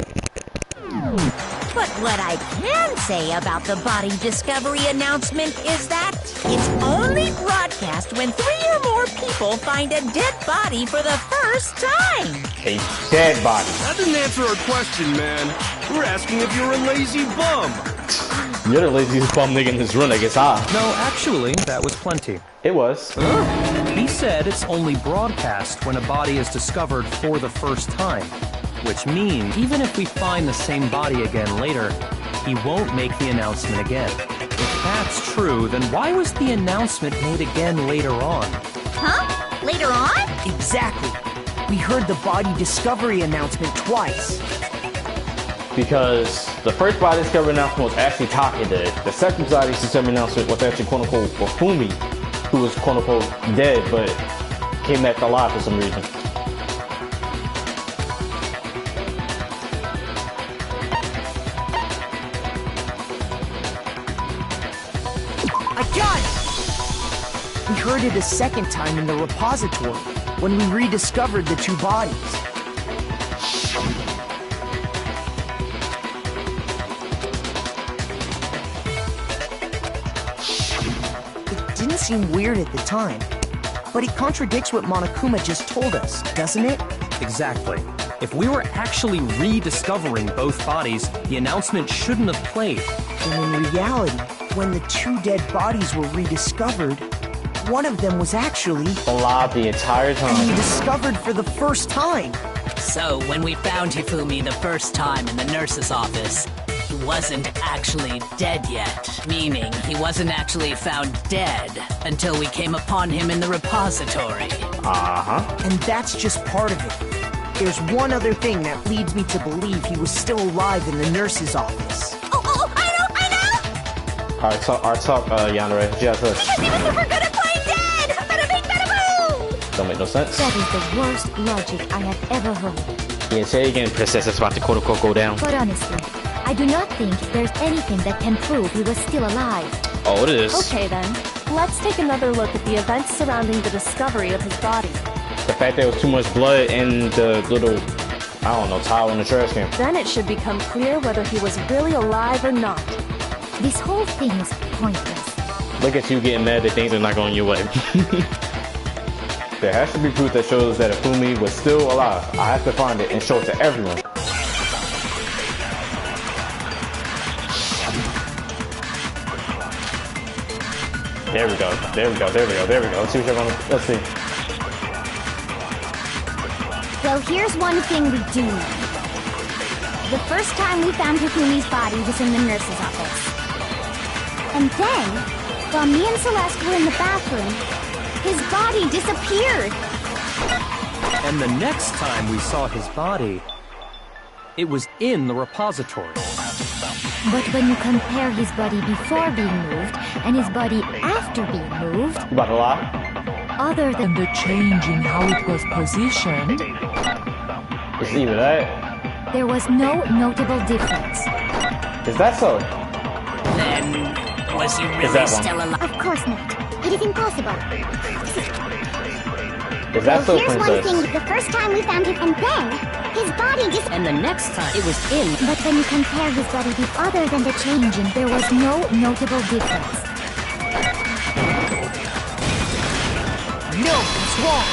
But what I can say about the body discovery announcement is that it's only broadcast when 3 or more people find a dead body for the first time. A dead body. That didn't answer our question, man. We're asking if you're a lazy bum. You're the laziest bum nigga in this room, I guess. No, actually, that was plenty. It was. He said it's only broadcast when a body is discovered for the first time. Which means, even if we find the same body again later, he won't make the announcement again. If that's true, then why was the announcement made again later on? Huh? Later on? Exactly. We heard the body discovery announcement twice. Because the first body discovery announcement was actually Taka dead. The second body discovery announcement was actually quote-unquote Fumi, who was quote-unquote dead, but came back alive for some reason. I got it! We heard it a second time in the repository, when we rediscovered the 2 bodies. It didn't seem weird at the time, but it contradicts what Monokuma just told us, doesn't it? Exactly. If we were actually rediscovering both bodies, the announcement shouldn't have played. And in reality, when the 2 dead bodies were rediscovered, one of them was actually alive the entire time. Rediscovered for the first time. So, when we found Hifumi the first time in the nurse's office, he wasn't actually dead yet. Meaning, he wasn't actually found dead until we came upon him in the repository. Uh-huh. And that's just part of it. There's one other thing that leads me to believe he was still alive in the nurse's office. Oh, I know! Alright, talk, Yanare. What you got to Because he was super good at playing dead! Bada bing, bada boom! Don't make no sense. That is the worst logic I have ever heard. Yeah, say it again, Princess. It's about to quote-unquote go down. But honestly, I do not think there's anything that can prove he was still alive. Oh, it is. Okay then, let's take another look at the events surrounding the discovery of his body. The fact there was too much blood in the little, I don't know, towel in the trash can. Then it should become clear whether he was really alive or not. This whole thing is pointless. Look at you getting mad that things are not going your way. There has to be proof that shows that Hifumi was still alive. I have to find it and show it to everyone. There we go. There we go. There we go. There we go. Let's see what you're gonna. Let's see. Well, here's one thing we do know. The first time we found Hifumi's body was in the nurse's office. And then, while me and Celeste were in the bathroom, his body disappeared. And the next time we saw his body, it was in the repository. But when you compare his body before being moved and his body after being moved, You about to lie? other than the change in how it was positioned, It's either that. there was no notable difference. Is that so? Then, was he Is really that one? still alive? Of course not. It is impossible. Is that so, Here's one Princess? thing. The first time we found him, and then his body disappeared. And the next time, it was in. But when you compare his body other than the change in, there was no notable difference. No, it's wrong.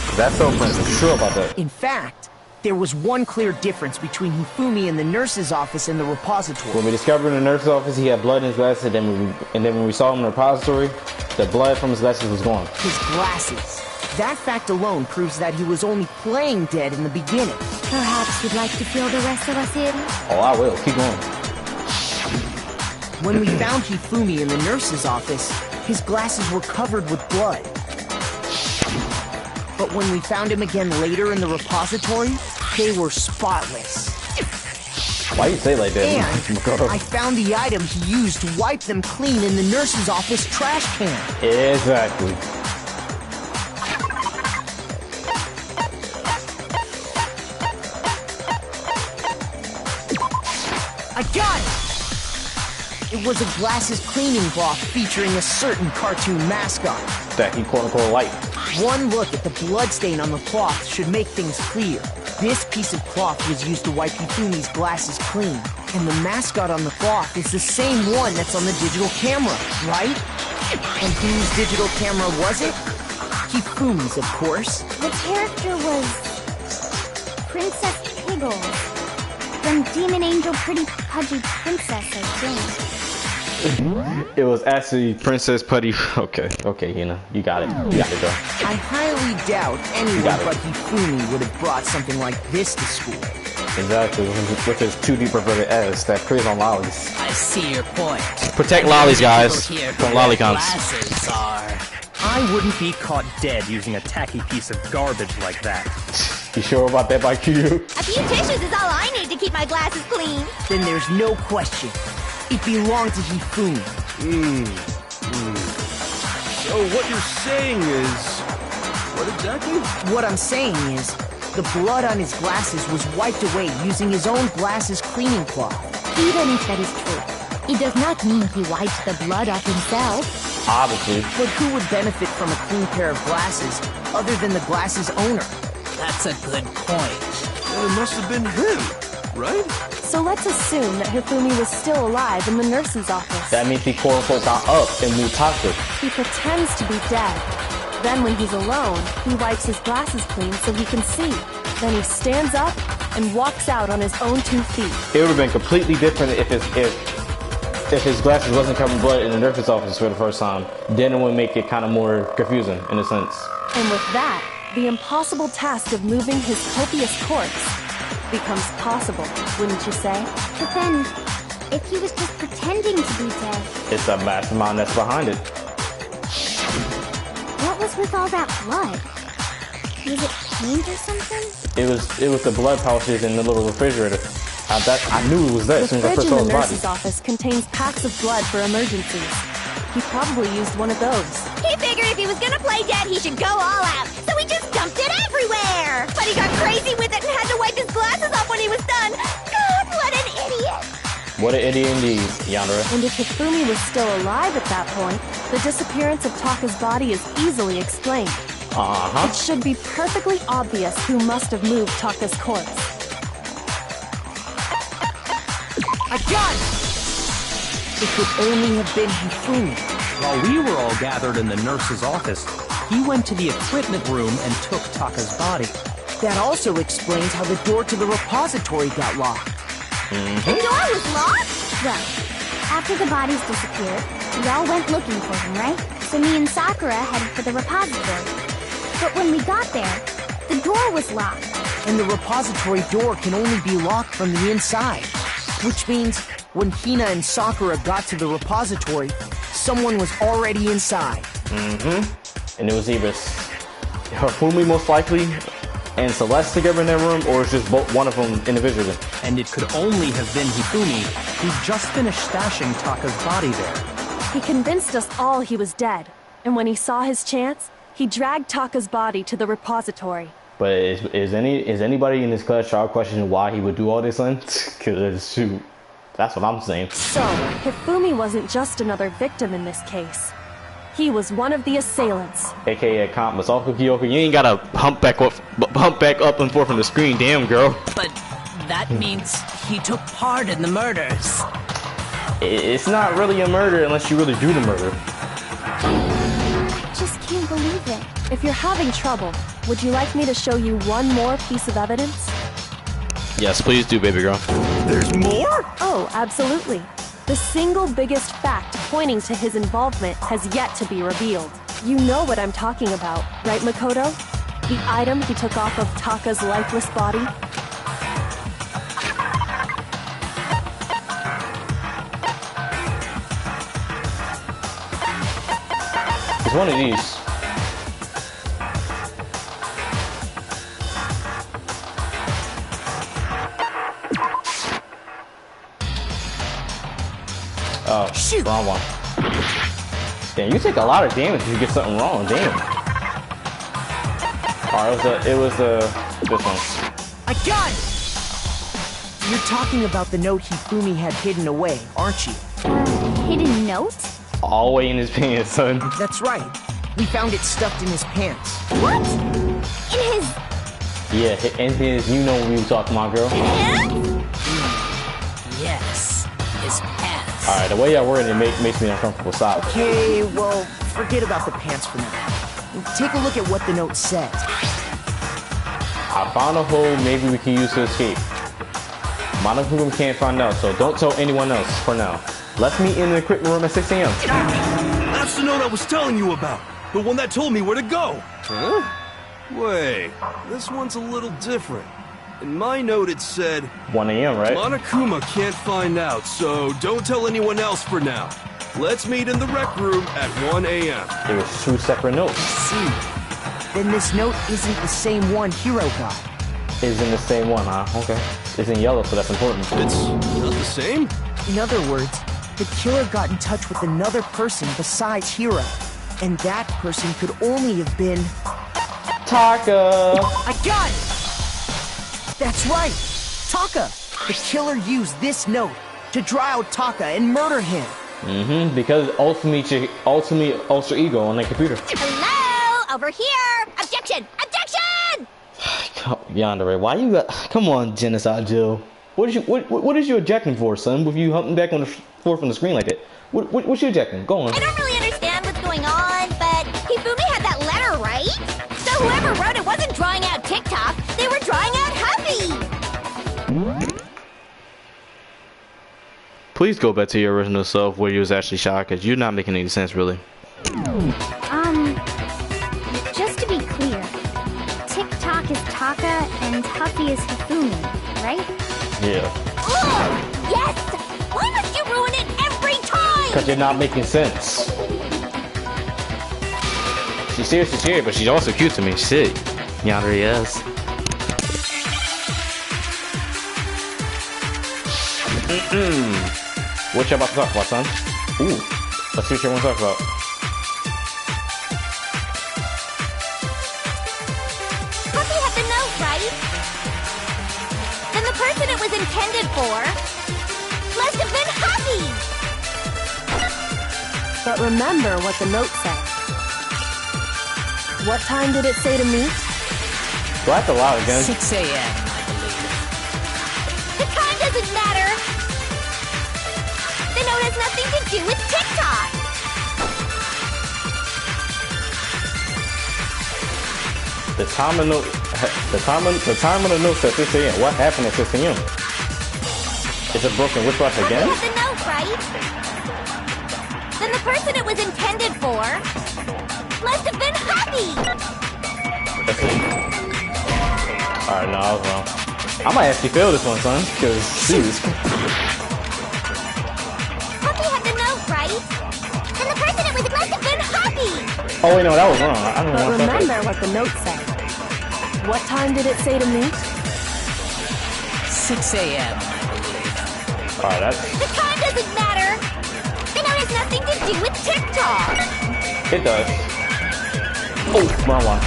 Is that so, Princess? You sure about that? In fact, there was one clear difference between Hifumi in the nurse's office and the repository. When we discovered in the nurse's office, he had blood in his glasses, and then when we saw him in the repository, the blood from his glasses was gone. His glasses. That fact alone proves that he was only playing dead in the beginning. Perhaps you'd like to fill the rest of us in? Oh, I will. Keep going. When we found Hifumi in the nurse's office, his glasses were covered with blood. But when we found him again later in the repository, they were spotless. Why you say like that? And I found the item he used to wipe them clean in the nurse's office trash can. Exactly. I got it! It was a glasses cleaning cloth featuring a certain cartoon mascot. That he quote-unquote liked. One look at the bloodstain on the cloth should make things clear. This piece of cloth was used to wipe Hifumi's glasses clean. And the mascot on the cloth is the same one that's on the digital camera, right? And whose digital camera was it? Hifumi's, of course. The character was Princess Piggle from Demon Angel Pretty Pudgy Princess, I think. It was actually Princess Putty. Okay, Hina, you got it. You got it, though. I highly doubt anyone but Hifumi would have brought something like this to school. Exactly, with his 2D perverted ass that preys on lollies. I see your point. Protect lollies, guys, from lolicons. Glasses are. I wouldn't be caught dead using a tacky piece of garbage like that. You sure about that, BQ? A few tissues is all I need to keep my glasses clean. Then there's no question. It belonged to Hifumi. So what you're saying is... What exactly? What I'm saying is, the blood on his glasses was wiped away using his own glasses cleaning cloth. Even if that is true, it does not mean he wiped the blood off himself. Obviously. But who would benefit from a clean pair of glasses other than the glasses owner? That's a good point. It must have been him, right? So let's assume that Hifumi was still alive in the nurse's office. That means he quote-unquote got up and moved toxic. He pretends to be dead. Then when he's alone, he wipes his glasses clean so he can see. Then he stands up and walks out on his own 2 feet. It would have been completely different if his glasses wasn't covered in blood in the nurse's office for the first time. Then it would make it kind of more confusing in a sense. And with that, the impossible task of moving his copious corpse becomes possible, wouldn't you say? But then, if he was just pretending to be dead, It's a mastermind that's behind it. what was with all that blood? Was it paint or something? It was the blood pouches in the little refrigerator. I knew it was that The as soon as I fridge first in saw the his body. nurse's office contains packs of blood for emergencies. He probably used one of those. He figured if he was gonna play dead, he should go all out. So he just dumped it everywhere. But he got crazy with it and had to wipe his glasses off when he was done. God, what an idiot. What an idiot indeed, Yandere. And if Hifumi was still alive at that point, the disappearance of Taka's body is easily explained. It should be perfectly obvious who must have moved Taka's corpse. I got it! It could only have been Hifumi. While we were all gathered in the nurse's office, he went to the equipment room and took Taka's body. That also explains how the door to the repository got locked. The door was locked? Well, after the bodies disappeared, we all went looking for them, right? So me and Sakura headed for the repository. But when we got there, the door was locked. And the repository door can only be locked from the inside. Which means, when Hina and Sakura got to the repository, someone was already inside. And it was either Hifumi most likely and Celeste together in that room, or it's just one of them individually. And it could only have been Hifumi, who just finished stashing Taka's body there. He convinced us all he was dead. And when he saw his chance, he dragged Taka's body to the repository. But is anybody in this class child questioning why he would do all this then? Because shoot, that's what I'm saying. So, Hifumi wasn't just another victim in this case. He was one of the assailants. AKA Comp Masako Kyoko, you ain't gotta hump back up and forth from the screen, damn girl. But that means he took part in the murders. It's not really a murder unless you really do the murder. I just can't believe it. If you're having trouble, would you like me to show you one more piece of evidence? Yes, please do, baby girl. There's more? Oh, absolutely. The single biggest fact pointing to his involvement has yet to be revealed. You know what I'm talking about, right, Makoto? The item he took off of Taka's lifeless body? It's one of these. Oh, shoot. Wrong one. Damn, you take a lot of damage if you get something wrong. Damn. Alright, it was this one. I got it! You're talking about the note Hifumi had hidden away, aren't you? Hidden note? All the way in his pants, son. That's right. We found it stuffed in his pants. What? In his Yeah, and his, you know what we were talking about, girl. Yes, his pants. Alright, the way y'all wording it makes me uncomfortable. Stop. Okay, well, forget about the pants for now. Take a look at what the note says. I found a hole maybe we can use to escape. Monokuma can't find out, so don't tell anyone else for now. Let's meet in the equipment room at 6 a.m. That's the note I was telling you about. The one that told me where to go. Huh? Wait, this one's a little different. In my note it said 1 a.m., right? Monokuma can't find out, so don't tell anyone else for now. Let's meet in the rec room at 1 a.m. It was 2 separate notes. See, then this note isn't the same one Hiro got. Isn't the same one, huh? Okay. It's in yellow, so that's important. It's not the same? In other words, the killer got in touch with another person besides Hiro. And that person could only have been... Taka! I got it! That's right! Taka! The killer used this note to draw out Taka and murder him. Mm-hmm, because ultimate alter ego on the computer. Hello? Over here! Objection! Objection! Yandere, why you got... Come on, Genocide Jill. What is you objecting for, son, with you humping back on the floor from the screen like that? What's you objecting? Go on. I don't really understand what's going on, but Hifumi had that letter, right? So whoever wrote it wasn't drawing out TikTok, they were drawing out Huffy! Please go back to your original self where you was actually shocked, because you're not making any sense, really. Just to be clear, TikTok is Taka and Huffy is Hifumi, right? Yeah. Ugh, yes! Why must you ruin it every time? Because you're not making sense. She's serious, but she's also cute to me. Shit. Yandere, yes. What you about to talk about, son? Ooh. Let's see what you want to talk about. Huffy had the note, right? Then the person it was intended for must have been Huffy! But remember what the note said. What time did it say to meet? Do I have to lie again? 6 a.m., I believe. The time doesn't matter! The note has nothing to do with TikTok! The time of the note said 6 a.m. What happened at 6 a.m.? Is it broken wristwatch again? Huffy had the note, right? Then the person it was intended for must have been Huffy! That's it. Alright, no, I was wrong. I might actually fail this one, son, because jeez. Huffy had the note, right? Then the person it was must have been Huffy! Oh wait, no, that was wrong. I don't know. But remember what the note said. What time did it say to meet? 6 a.m., I believe. Alright, that's... The time doesn't matter! The note has nothing to do with TikTok! It does. Oh, wrong one.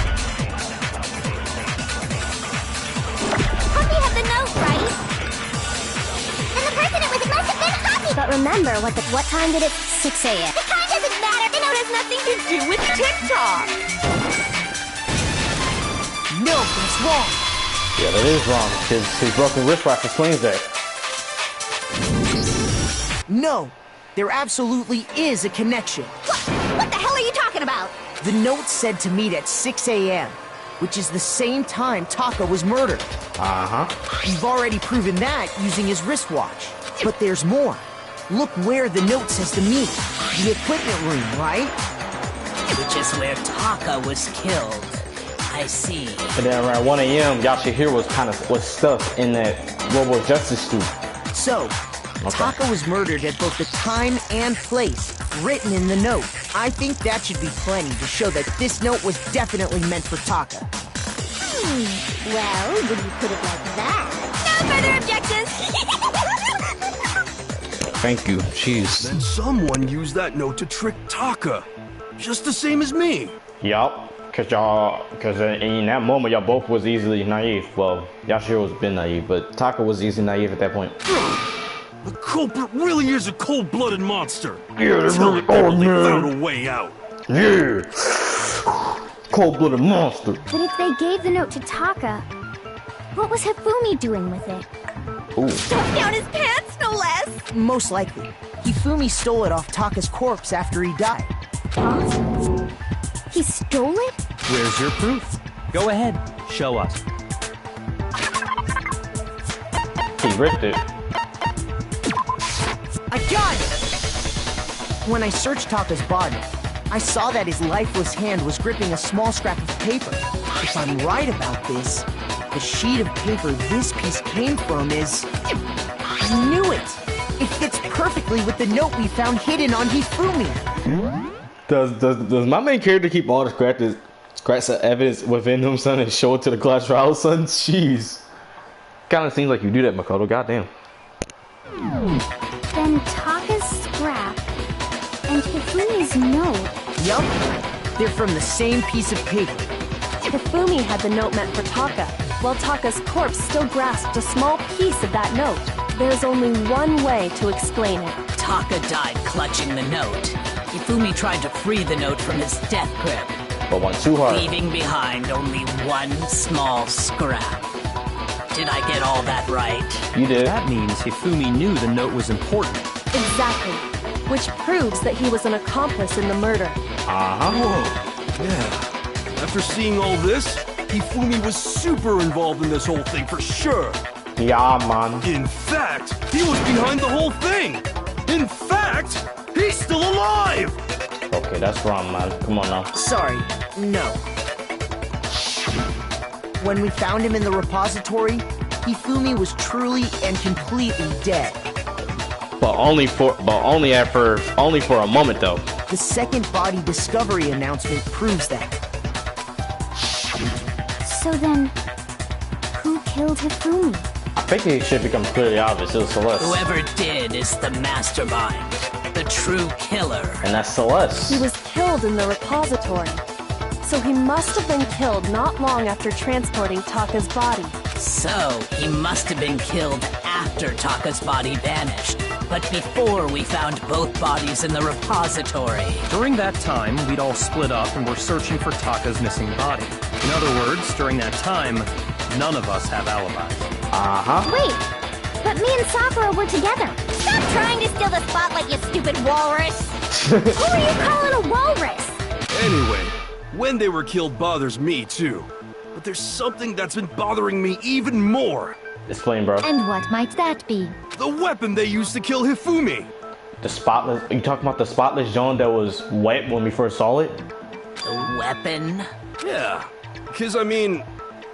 Huffy had the note, right? Then the person it was must have been Huffy! But remember what time did it? 6 a.m. The time doesn't matter! The note has nothing to do with TikTok! No, that's wrong. Yeah, that is wrong, because his broken wristwatch explains that. No, there absolutely is a connection. What the hell are you talking about? The note said to meet at 6 a.m., which is the same time Taka was murdered. Uh-huh. We've already proven that using his wristwatch. But there's more. Look where the note says to meet. The equipment room, right? Which is where Taka was killed. I see. And then around 1 a.m., Yashihiro was stuck in that Robo Justice suit. So, Taka was murdered at both the time and place written in the note. I think that should be plenty to show that this note was definitely meant for Taka. Well, when you put it like that... No further objections! Thank you. Jeez. Then someone used that note to trick Taka. Just the same as me. Yup. Because in that moment, y'all both was easily naive. Well, Yashiro's been naive, but Taka was easily naive at that point. The culprit really is a cold-blooded monster. Yeah, they Tell really the devil are, they man. found a way out. Yeah. Cold-blooded monster. But if they gave the note to Taka, What was Hifumi doing with it? Ooh. Stuffed down his pants, no less! Most likely. Hifumi stole it off Taka's corpse after he died. Huh? He stole it? Where's your proof? Go ahead, show us. He ripped it. I got it! When I searched Taka's body, I saw that his lifeless hand was gripping a small scrap of paper. If I'm right about this, the sheet of paper this piece came from is... I knew it! It fits perfectly with the note we found hidden on Hifumi. Does my main character keep all the scraps of evidence within him, son, and show it to the class trial, son? Jeez. Kinda seems like you do that, Makoto. Goddamn. Then Taka's scrap and Hifumi's note. Yup. They're from the same piece of paper. Hifumi had the note meant for Taka, while Taka's corpse still grasped a small piece of that note. There's only one way to explain it. Taka died clutching the note. Hifumi tried to free the note from his death grip, But went too hard. leaving behind only one small scrap. Did I get all that right? You did. That means Hifumi knew the note was important. Exactly. Which proves that he was an accomplice in the murder. Uh-huh. Whoa. Yeah. After seeing all this, Hifumi was super involved in this whole thing for sure. Yeah, man. In fact, he was behind the whole thing. In fact, he's still alive. Okay, that's wrong, man. Come on now. Sorry, no. When we found him in the repository, Hifumi was truly and completely dead. But only for a moment though. The second body discovery announcement proves that. So then, who killed Hifumi? I think it should become clearly obvious. It was Celeste. Whoever did is the mastermind, the true killer. And that's Celeste. He was killed in the repository. So he must have been killed not long after transporting Taka's body. So, he must have been killed after Taka's body vanished, but before we found both bodies in the repository. During that time, we'd all split up and were searching for Taka's missing body. In other words, during that time, none of us have alibis. Uh-huh. Wait, but me and Sakura were together. Stop trying to steal the spotlight, you stupid walrus! Who are you calling a walrus? Anyway, when they were killed bothers me too. But there's something that's been bothering me even more. Explain, bro. And what might that be? The weapon they used to kill Hifumi. The spotless. Are you talking about the spotless Joan that was wet when we first saw it? The weapon? Yeah, because I mean,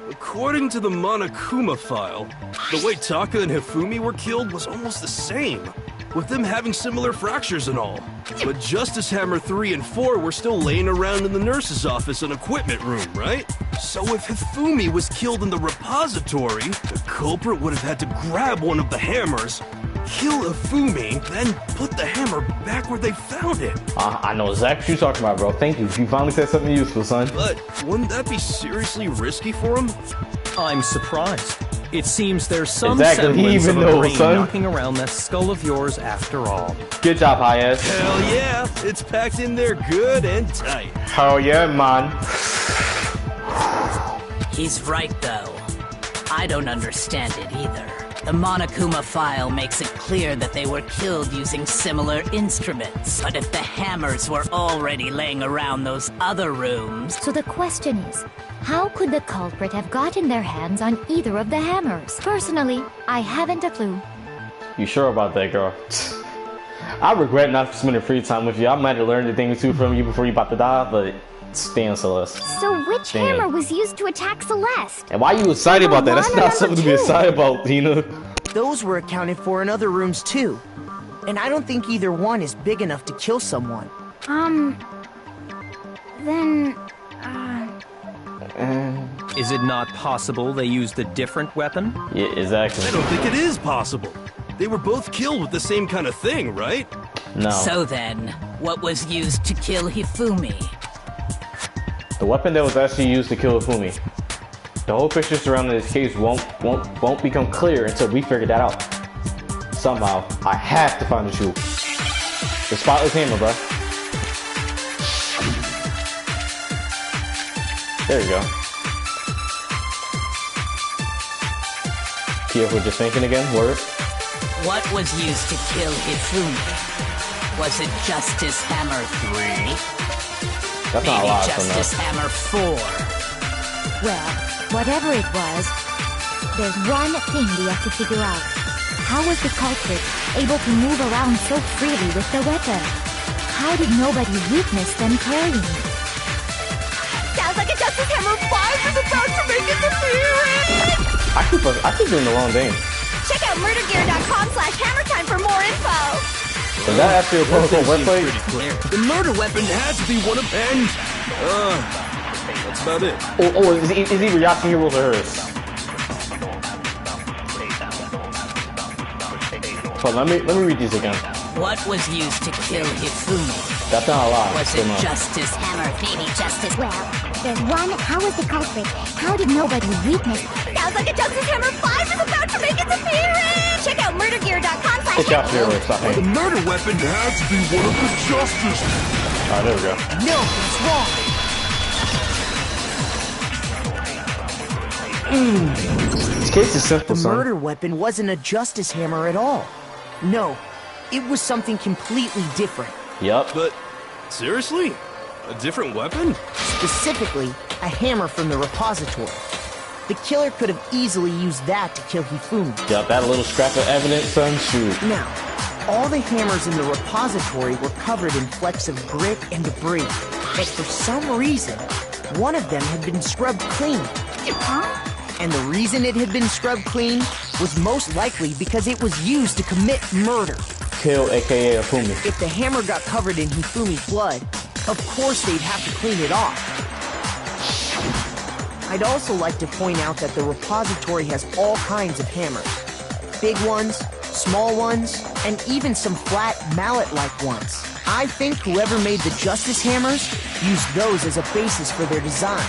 according to the Monokuma file, the way Taka and Hifumi were killed was almost the same, with them having similar fractures and all. But Justice Hammer 3 and 4 were still laying around in the nurse's office and equipment room, right? So if Hifumi was killed in the repository, the culprit would have had to grab one of the hammers, kill Hifumi, then put the hammer back where they found it. I know exactly what you're talking about, bro. Thank you. You finally said something useful, son. But wouldn't that be seriously risky for him? I'm surprised. It seems there's some Exactly, he semblance even of a knows, brain son. knocking around that skull of yours after all. Good job, Hayes. Hell yeah, it's packed in there good and tight. Hell yeah, man. He's right, though. I don't understand it either. The Monokuma file makes it clear that they were killed using similar instruments. But if the hammers were already laying around those other rooms... So the question is, how could the culprit have gotten their hands on either of the hammers? Personally, I haven't a clue. You sure about that, girl? I regret not spending free time with you. I might have learned a thing or two from you before you about to die, but stand, Celeste. So which Damn. hammer was used to attack Celeste? And why are you excited about that? That's Number not one or something to be number excited about, Tina. Those were accounted for in other rooms too. And I don't think either one is big enough to kill someone. Then, Is it not possible they used a different weapon? Yeah, exactly. I don't think it is possible. They were both killed with the same kind of thing, right? No. So then, what was used to kill Hifumi? The weapon that was actually used to kill Hifumi. The whole picture surrounding this case won't become clear until we figure that out. Somehow, I have to find the truth. The spotless hammer, bro. There you go. Kiev was just thinking again. Word. What was used to kill Hifumi? Was it Justice Hammer 3? That's not a Maybe lot from Justice that. Hammer 4? Well, whatever it was, there's one thing we have to figure out. How was the culprit able to move around so freely with the weapon? How did nobody witness them carrying it? Sounds like a Justice Hammer 5 is about to make its appearance! I keep doing the wrong thing. Check out murdergear.com/hammertime for more info! Is that actually a protocol website? Pretty clear. The murder weapon had to be one of Ben's. That's about it. Oh, is either Yasuhiro's or hers? Hold on, let me read these again. What was used to kill Hifumi? That's not a lot. Was it Justice Hammer? Maybe Justice... Well, there's one. How was the culprit? How did nobody witness? Sounds like a Justice Hammer 5 is about to make its appearance! Check out murdergear.com/hammertime. It's Yasuhiro, stop The hanging. murder weapon had to be one of the Justice. Alright, there we go. No, it's wrong. This case is simple, The son. murder weapon wasn't a justice hammer at all. No, it was something completely different. Yup. But seriously? A different weapon? Specifically, a hammer from the repository. The killer could have easily used that to kill Hifumi. Yup, that little scrap of evidence, son. Shoot. Now, all the hammers in the repository were covered in flecks of grit and debris, but for some reason, one of them had been scrubbed clean. And the reason it had been scrubbed clean was most likely because it was used to commit murder. Kill, aka Hifumi. If the hammer got covered in Hifumi's blood, of course they'd have to clean it off. I'd also like to point out that the repository has all kinds of hammers. Big ones, small ones, and even some flat mallet-like ones. I think whoever made the Justice Hammers used those as a basis for their design.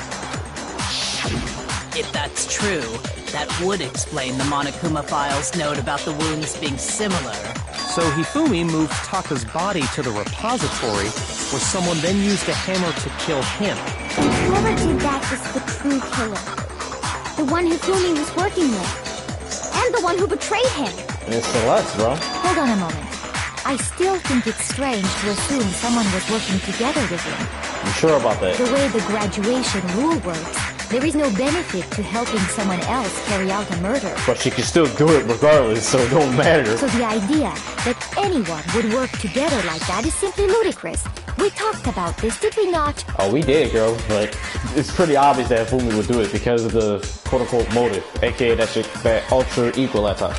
If that's true, that would explain the Monokuma file's note about the wounds being similar. So Hifumi moved Taka's body to the repository, where someone then used a hammer to kill him. Whoever did that was the true killer. The one Hifumi was working with. And the one who betrayed him. It's Celeste, bro. Hold on a moment. I still think it's strange to assume someone was working together with him. You sure about that? The way the graduation rule works, there is no benefit to helping someone else carry out a murder. But she can still do it regardless, so it don't matter. So the idea that anyone would work together like that is simply ludicrous. We talked about this, did we not? Oh, we did, girl. But it's pretty obvious that Hifumi would do it because of the quote-unquote motive, aka that ultra ego at time.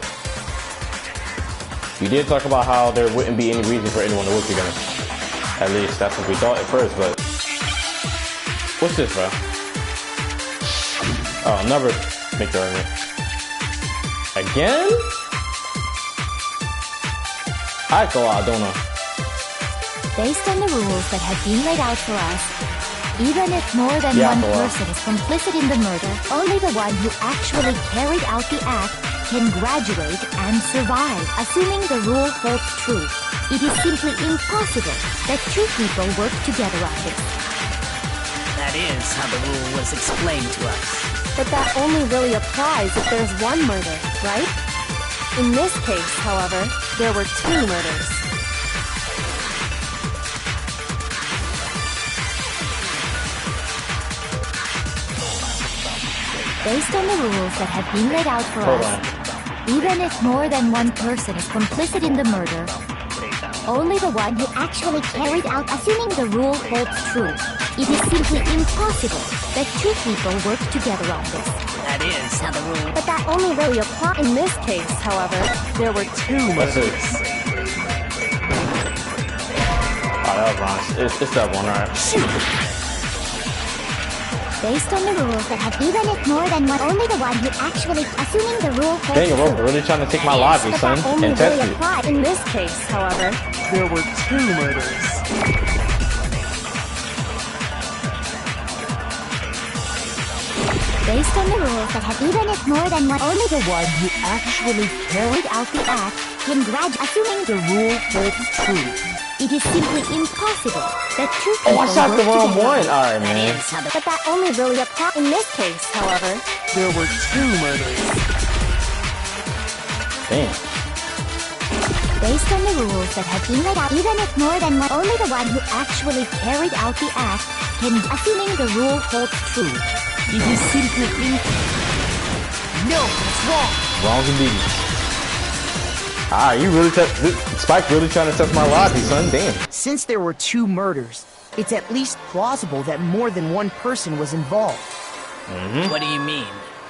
We did talk about how there wouldn't be any reason for anyone to work together. At least that's what we thought at first, but... What's this, bro? Oh, never make the argument. Again? I go out, don't I? Based on the rules that have been laid out for us, even if more than one person is complicit in the murder, only the one who actually carried out the act can graduate and survive. Assuming the rule holds true, it is simply impossible that two people work together on this. That is how the rule was explained to us. But that only really applies if there's one murder, right? In this case, however, there were two murders. Based on the rules that have been laid out for us, even if more than one person is complicit in the murder, only the one who actually carried out, assuming the rule holds true, it is simply impossible that two people work together on this. That is how the rule... But that only really applies. In this case, however, there were two murders. Oh, that was wrong. It's that one, alright. Based on the rules that have, even if more than one, only the one who actually, assuming the rule holds Dang it, true. bro, really trying to take my logic, But son, that only and test really it. applies. In this case, however, there were two murders. Based on the rules that have, even if more than one, only the one Who actually carried carried out the act can graduate, assuming the rule holds true. it is simply impossible that two Oh, people I shot the work wrong together. one. Alright, man. But that only really applies. In this case, however, there were two murders. Damn. Based on the rules that have been laid out, even if more than one, only the one who actually carried out the act can, assuming the rule holds true. Did you simply think? No, it's wrong. Wrong indeed. Ah, you really Spike really trying to test my logic, son. Damn. Since there were 2 murders, it's at least plausible that more than one person was involved. What do you mean?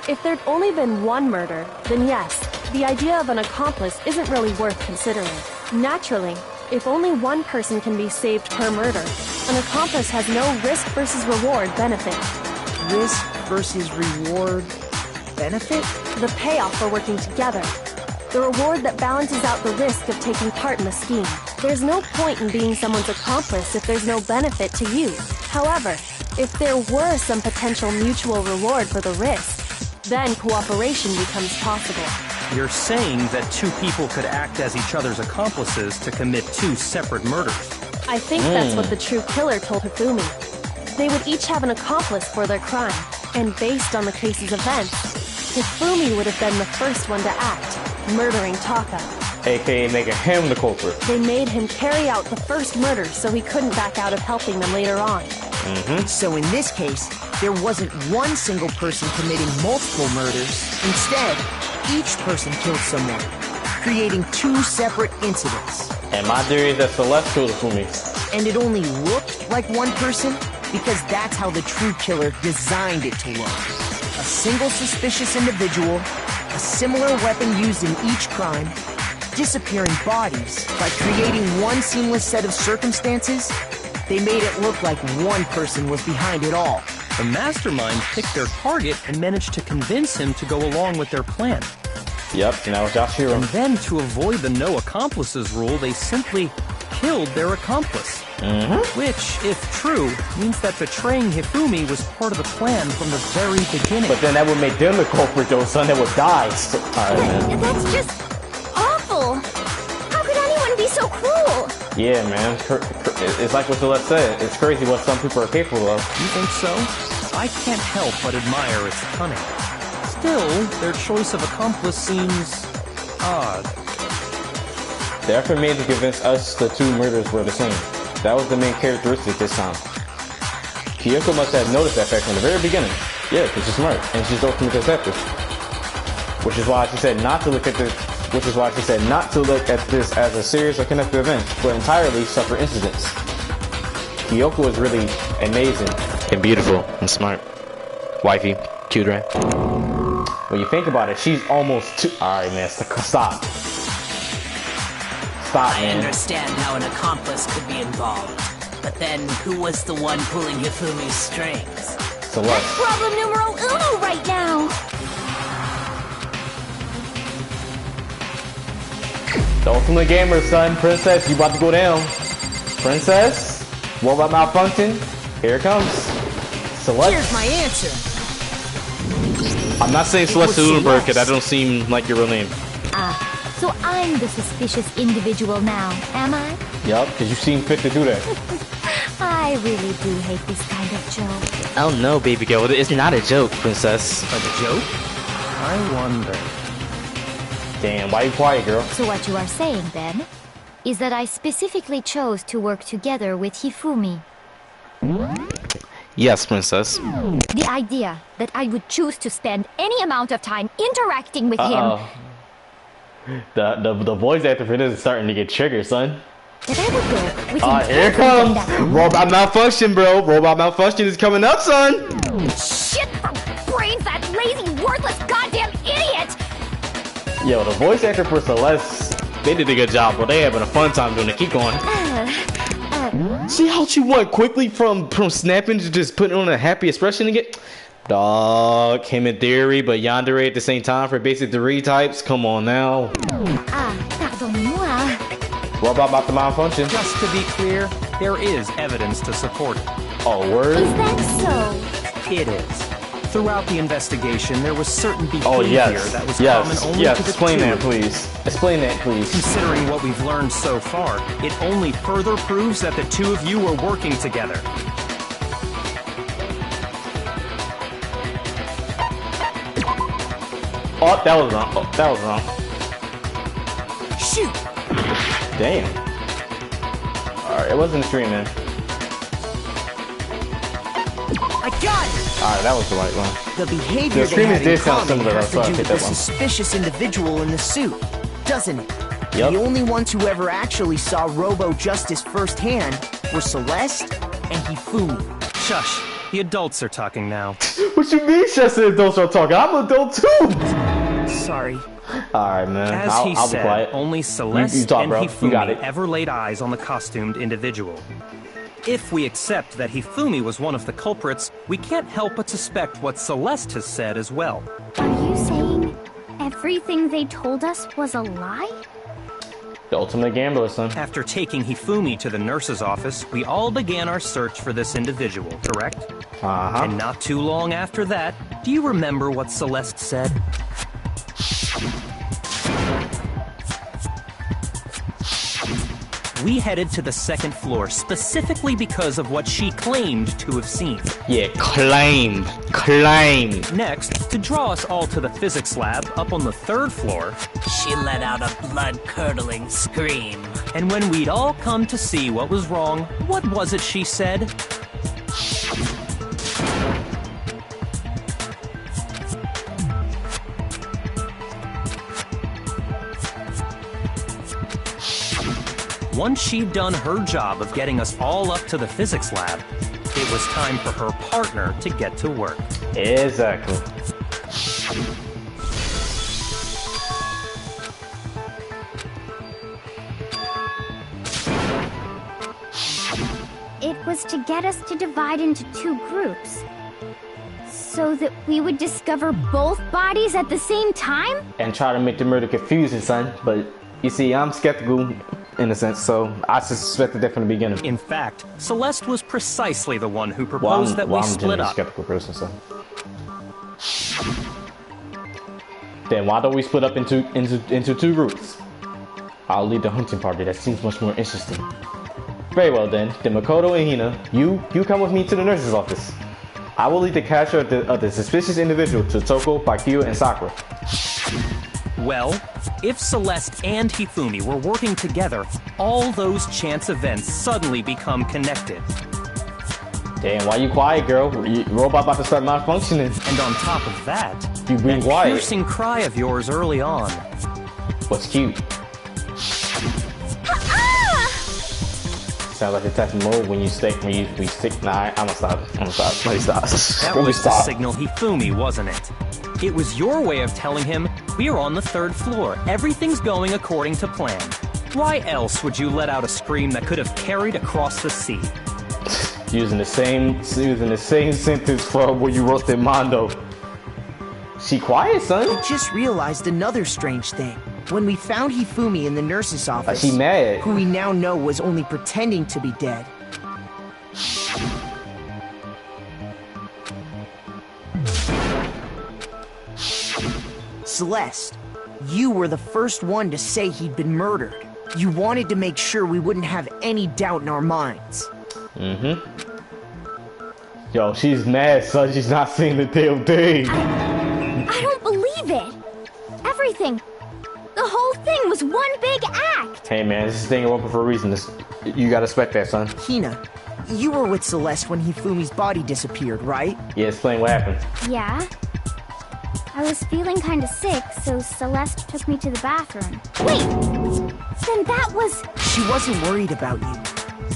If there'd only been one murder, then yes, the idea of an accomplice isn't really worth considering. Naturally, if only one person can be saved per murder, an accomplice has no risk versus reward benefit. Risk versus reward benefit? The payoff for working together. The reward that balances out the risk of taking part in the scheme. There's no point in being someone's accomplice if there's no benefit to you. However, if there were some potential mutual reward for the risk, then cooperation becomes possible. You're saying that 2 people could act as each other's accomplices to commit 2 separate murders. I think that's what the true killer told Hifumi. They would each have an accomplice for their crime, and based on the case's events, Hifumi would have been the first one to act, murdering Taka. AKA making him the culprit. They made him carry out the first murder so he couldn't back out of helping them later on. So in this case, there wasn't one single person committing multiple murders. Instead, each person killed someone, creating 2 separate incidents. And my theory is that Celeste killed Hifumi. And it only looked like one person because that's how the true killer designed it to look. A single suspicious individual, a similar weapon used in each crime, disappearing bodies. By creating one seamless set of circumstances, they made it look like one person was behind it all. The mastermind picked their target and managed to convince him to go along with their plan. Yep, and that was Yashiro. And then, to avoid the no accomplices rule, they simply killed their accomplice. Which, if true, means that betraying Hifumi was part of the plan from the very beginning. But then that would make them the culprit, though, son. That would die. So, alright, man. That's just awful. How could anyone be so cruel? Yeah, man. It's like what Celeste said. It's crazy what some people are capable of. You think so? I can't help but admire its cunning. Still, their choice of accomplice seems odd. The effort made to convince us the 2 murders were the same. That was the main characteristic this time. Kyoko must have noticed that fact from the very beginning. Yeah, because she's smart, and she's the ultimate detective. Which is why she said not to look at this. Which is why she said not to look at this as a series of connected events, but entirely separate incidents. Kyoko is really amazing and beautiful and smart. Wifey, cute, right? When you think about it, she's almost too. All right, man, stop. Stop, I man. understand how an accomplice could be involved, but then who was the one pulling Hifumi's strings? Celeste. Problem numero uno right now. The ultimate gamer, son. Princess, you about to go down. Princess, what about malfunction? Here it comes. Celeste. Here's my answer. I'm not saying Celeste Udenberg because that don't seem like your real name. So I'm the suspicious individual now, am I? Yup, because you seem fit to do that. I really do hate this kind of joke. Oh no, baby girl. It's not a joke, princess. A joke? I wonder. Damn, why you quiet, girl? So what you are saying, then, is that I specifically chose to work together with Hifumi. Yes, princess. The idea that I would choose to spend any amount of time interacting with him. The voice actor for this is starting to get triggered, son. That I would work with him. Here it comes. Robot malfunction, bro. Robot malfunction is coming up, son. Shit for brains, that lazy, worthless, goddamn idiot! Yo, the voice actor for Celeste, they did a good job, bro. They having a fun time doing it. Keep going. See how she went quickly from snapping to just putting on a happy expression again? Dog, him in theory, but yandere at the same time for basic 3 types. Come on now. Pardonnez-moi. What about the malfunction? Just to be clear, there is evidence to support it. Oh, word? Is that so? It is. Throughout the investigation, there was certain behavior that was common only to the explain 2. that, please. Explain that, please. Considering what we've learned so far, it only further proves that the 2 of you were working together. Oh, that was wrong. Oh, that was wrong. Shoot! Damn. Alright, it wasn't a stream, man. I got it! Alright, that was the right one. The behavior The they had streamers in did sound common similar, has so I to do hit with that the one. suspicious individual in the suit, doesn't it? Yep. The only ones who ever actually saw Robo Justice firsthand were Celeste and Hifumi. Shush. The adults are talking now. What you mean, Chester adults are talking? I'm an adult too! Sorry. Alright, man. As I'll he be said, quiet. only Celeste You talk, and bro. You got Hifumi it. ever laid eyes on the costumed individual. If we accept that Hifumi was one of the culprits, we can't help but suspect what Celeste has said as well. Are you saying everything they told us was a lie? The ultimate gambler, son. After taking Hifumi to the nurse's office, we all began our search for this individual, correct? Uh-huh. And not too long after that, do you remember what Celeste said? We headed to the second floor specifically because of what she claimed to have seen. Yeah, claimed. Claimed. Next, to draw us all to the physics lab up on the third floor, She let out a blood-curdling scream. and when we'd all come to see what was wrong, what was it she said? Once she'd done her job of getting us all up to the physics lab, it was time for her partner to get to work. Exactly. It was to get us to divide into two groups. So that we would discover both bodies at the same time? And try to make the murder confusing, son. But you see, I'm skeptical in a sense, so I suspected that from the beginning. In fact, Celeste was precisely the one who Well, proposed that we I'm split generally up. skeptical person, so. Then why don't we split up into two groups? I'll lead the hunting party. That seems much more interesting. Very well then. Then Makoto and Hina, you come with me to the nurse's office. I will lead the capture of the suspicious individual to Toko, Bakio, and Sakura. Well, if Celeste and Hifumi were working together, all those chance events suddenly become connected. Damn, why you quiet, girl? Your robot about to start malfunctioning. And on top of that, You being that quiet. piercing cry of yours early on. What's cute? Sounds like a test mode when you stick. Nah, I'm gonna stop. Let me stop. That Let me was the stop. signal Hifumi, wasn't it? It was your way of telling him, we're on the third floor. Everything's going according to plan. Why else would you let out a scream that could have carried across the sea? Using the same sentence from where you wrote the Mondo. She quiet, son. I just realized another strange thing. When we found Hifumi in the nurse's office, She mad. who we now know was only pretending to be dead. Celeste, you were the first one to say he'd been murdered. You wanted to make sure we wouldn't have any doubt in our minds. Yo, she's mad, son. She's not seeing the damn thing. I don't believe it! Everything! The whole thing was one big act! Hey, man, this is thing open for a reason. You gotta respect that, son. Hina, you were with Celeste when Hifumi's body disappeared, right? Yeah, explain what happened. Yeah. I was feeling kinda sick, so Celeste took me to the bathroom. Wait! Then that was... She wasn't worried about you.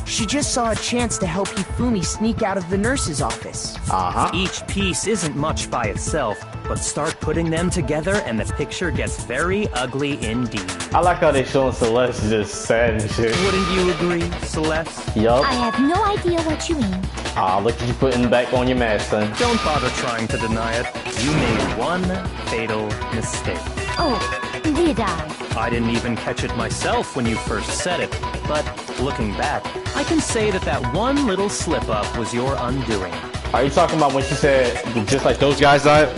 She just saw a chance to help Hifumi sneak out of the nurse's office. Uh-huh. Each piece isn't much by itself, but start putting them together and the picture gets very ugly indeed. I like how they showing Celeste just sad and shit. Wouldn't you agree, Celeste? Yup. I have no idea what you mean. Ah, look at you putting back on your mask, son. Don't bother trying to deny it. You made one fatal mistake. Oh, did I? I didn't even catch it myself when you first said it, but looking back, I can say that that one little slip-up was your undoing. Are you talking about when she said, just like those guys died?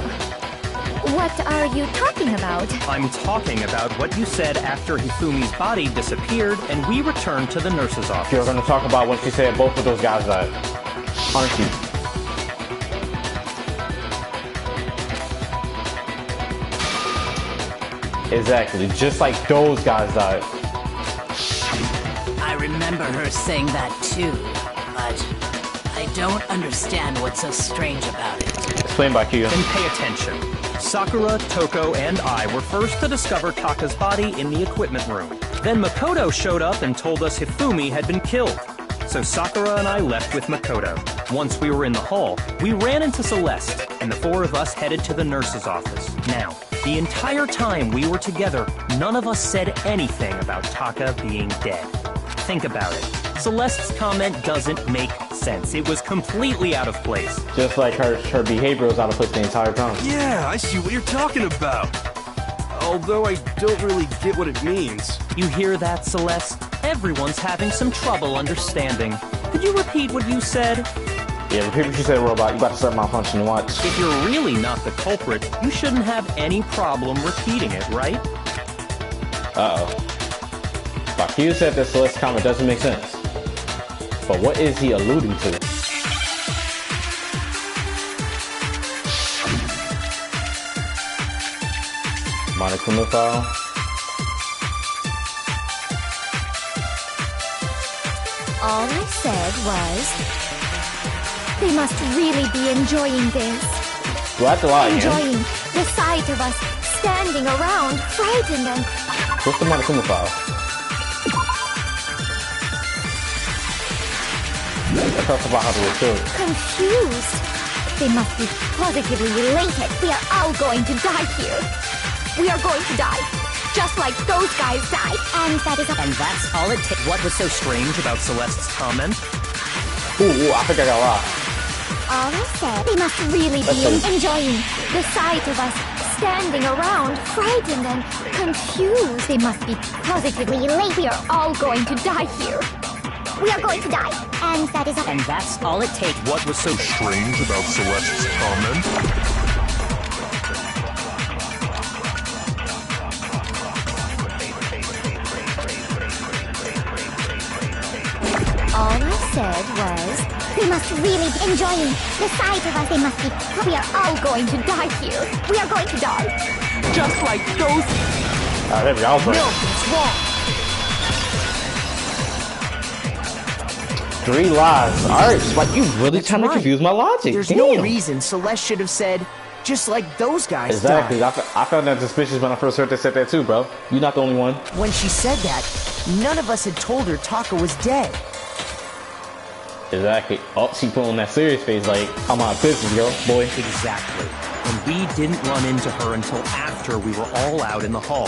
What are you talking about? I'm talking about what you said after Hifumi's body disappeared and we returned to the nurse's office. You're gonna talk about when she said both of those guys died. Aren't you? Exactly, just like those guys died. I remember her saying that too, but I don't understand what's so strange about it. Explained by Q. Then pay attention. Sakura, Toko, and I were first to discover Taka's body in the equipment room. Then Makoto showed up and told us Hifumi had been killed. So Sakura and I left with Makoto. Once we were in the hall, we ran into Celeste, and the four of us headed to the nurse's office. Now, the entire time we were together, none of us said anything about Taka being dead. Think about it. Celeste's comment doesn't make sense. It was completely out of place. Just like her behavior was out of place the entire time. Yeah, I see what you're talking about. Although I don't really get what it means. You hear that, Celeste? Everyone's having some trouble understanding. Could you repeat what you said? Yeah, repeat what you said, robot. You about to start malfunctioning, watch. If you're really not the culprit, you shouldn't have any problem repeating it, right? Uh-oh. Bakio said that Celeste's comment doesn't make sense. But what is he alluding to? Monokuma file. All I said was, they must really be enjoying this. Do I have to lie again? Enjoying the sight of us standing around, frightened and... What's the Monokuma file? That talks about how they were killed. confused. They must be positively related. We are all going to die here. We are going to die. Just like those guys died. And that is a... And that's all it takes. What was so strange about Celeste's comment? Ooh, I think I got lost. All I said, they must really be enjoying the sight of us standing around, frightened and confused. They must be positively related. We are all going to die here. We are going to die. And that is a... And that's all it takes. What was so strange about Celeste's comment? All I said was, they must really be enjoying the sight of us. They must be... We are all going to die here. We are going to die. Just like those... There we go. I was right. Milton's wrong. 3 lies. Alright, Spike, you really trying to confuse my logic. There's Damn. no reason Celeste should have said, just like those guys Exactly. died. I found that suspicious when I first heard they said that too, bro. You're not the only one. When she said that, none of us had told her Taka was dead. Exactly. Oh, she put on that serious face like, I'm out of business, girl, boy. Exactly. And we didn't run into her until after we were all out in the hall.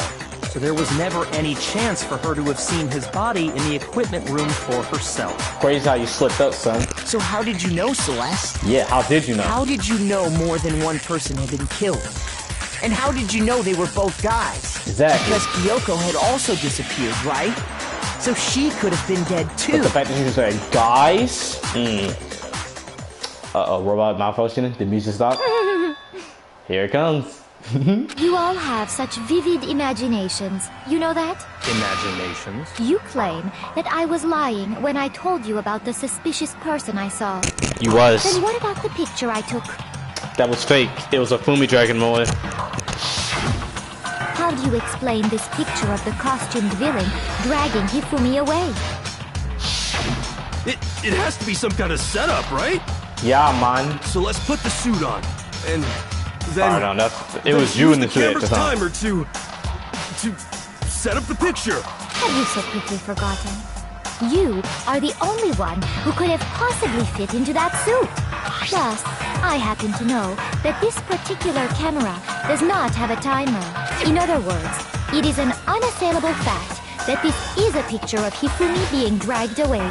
So there was never any chance for her to have seen his body in the equipment room for herself. Crazy how you slipped up, son. So how did you know, Celeste? Yeah, how did you know? How did you know more than one person had been killed? And how did you know they were both guys? Exactly. Because Kyoko had also disappeared, right? So she could have been dead too. But the fact that you said, guys? Uh-oh, robot malfunctioning. The music stopped. Here it comes. You all have such vivid imaginations. You know that? Imaginations. You claim that I was lying when I told you about the suspicious person I saw. You was. Then what about the picture I took? That was fake. It was a Fumi Dragon boy. How do you explain this picture of the costumed villain dragging Hifumi away? It has to be some kind of setup, right? Yeah, man. So let's put the suit on, and then... Oh, no, it was you in the suit at the time. Timer to set up the picture. Have you so quickly forgotten? You are the only one who could have possibly fit into that suit. Plus, I happen to know that this particular camera does not have a timer. In other words, it is an unassailable fact that this is a picture of Hifumi being dragged away.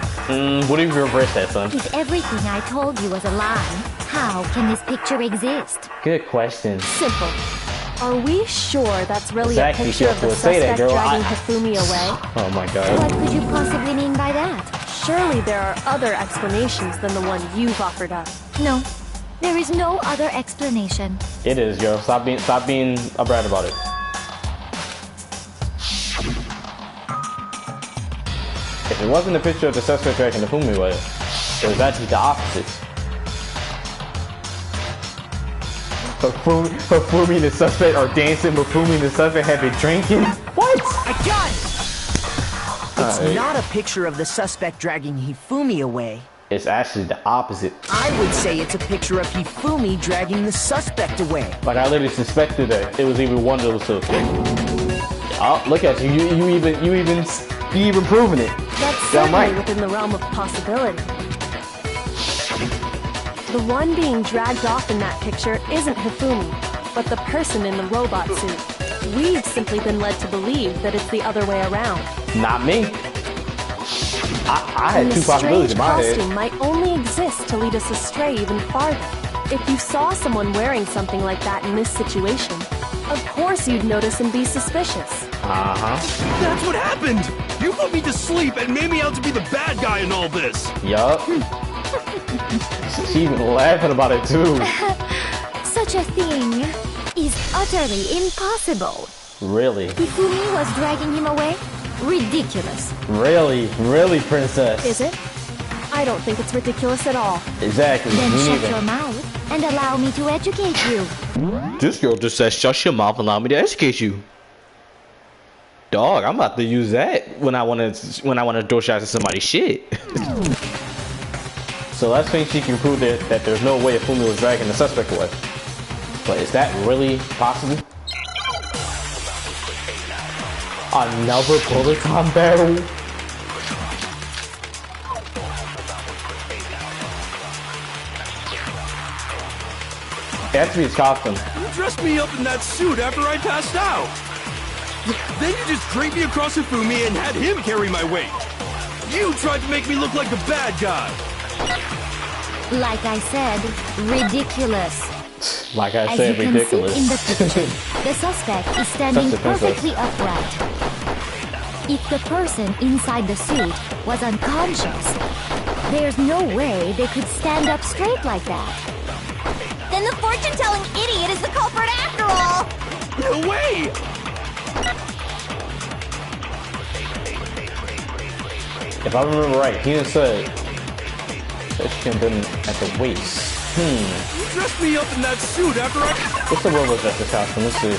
What if you reverse that, son? If everything I told you was a lie, how can this picture exist? Good question. Simple. Are we sure that's really Exactly, a picture of the Kyoko, say that, suspect girl. dragging Hifumi away? Oh my god. What could you possibly mean by that? Surely there are other explanations than the one you've offered up. No, there is no other explanation. It is, girl. Stop being a brat about it. If it wasn't a picture of the suspect dragging Hifumi away, it was actually the opposite. Hifumi and the suspect are dancing. Hifumi and the suspect have been drinking. What? I got it! It's not a picture of the suspect dragging Hifumi away. It's actually the opposite. I would say it's a picture of Hifumi dragging the suspect away. Like I literally suspected that it was even one of those two. Oh, look at you! You even proving it. That's certainly within the realm of possibility. The one being dragged off in that picture isn't Hifumi, but the person in the robot suit. We've simply been led to believe that it's the other way around. Not me. I had two possibilities in my head. The costume might only exist to lead us astray even farther. If you saw someone wearing something like that in this situation, of course you'd notice and be suspicious. That's what happened! You put me to sleep and made me out to be the bad guy in all this! Yup. She even laughing about it too. Such a thing is utterly impossible. Really? Hifumi was dragging him away? Ridiculous. Really, princess? Is it? I don't think it's ridiculous at all. Exactly. Then shut your mouth and allow me to educate you. This girl just said, shut your mouth and allow me to educate you. Dog, I'm about to use that when I want to throw shots at somebody's shit. So let's think she can prove that there's no way Hifumi was dragging the suspect away. But is that really possible? Another bullet time battle? It has to be his costume. You dressed me up in that suit after I passed out. Then you just draped me across Hifumi and had him carry my weight. You tried to make me look like the bad guy. Like I said, ridiculous. Like I said, ridiculous. As you can see in the picture, the suspect is standing perfectly upright. If the person inside the suit was unconscious, there's no way they could stand up straight like that. Then the fortune-telling idiot is the culprit after all! No way! If I remember right, he said that she can have been at the waist. You dressed me up in that suit after I... What's the Robo Justice costume? Let's see.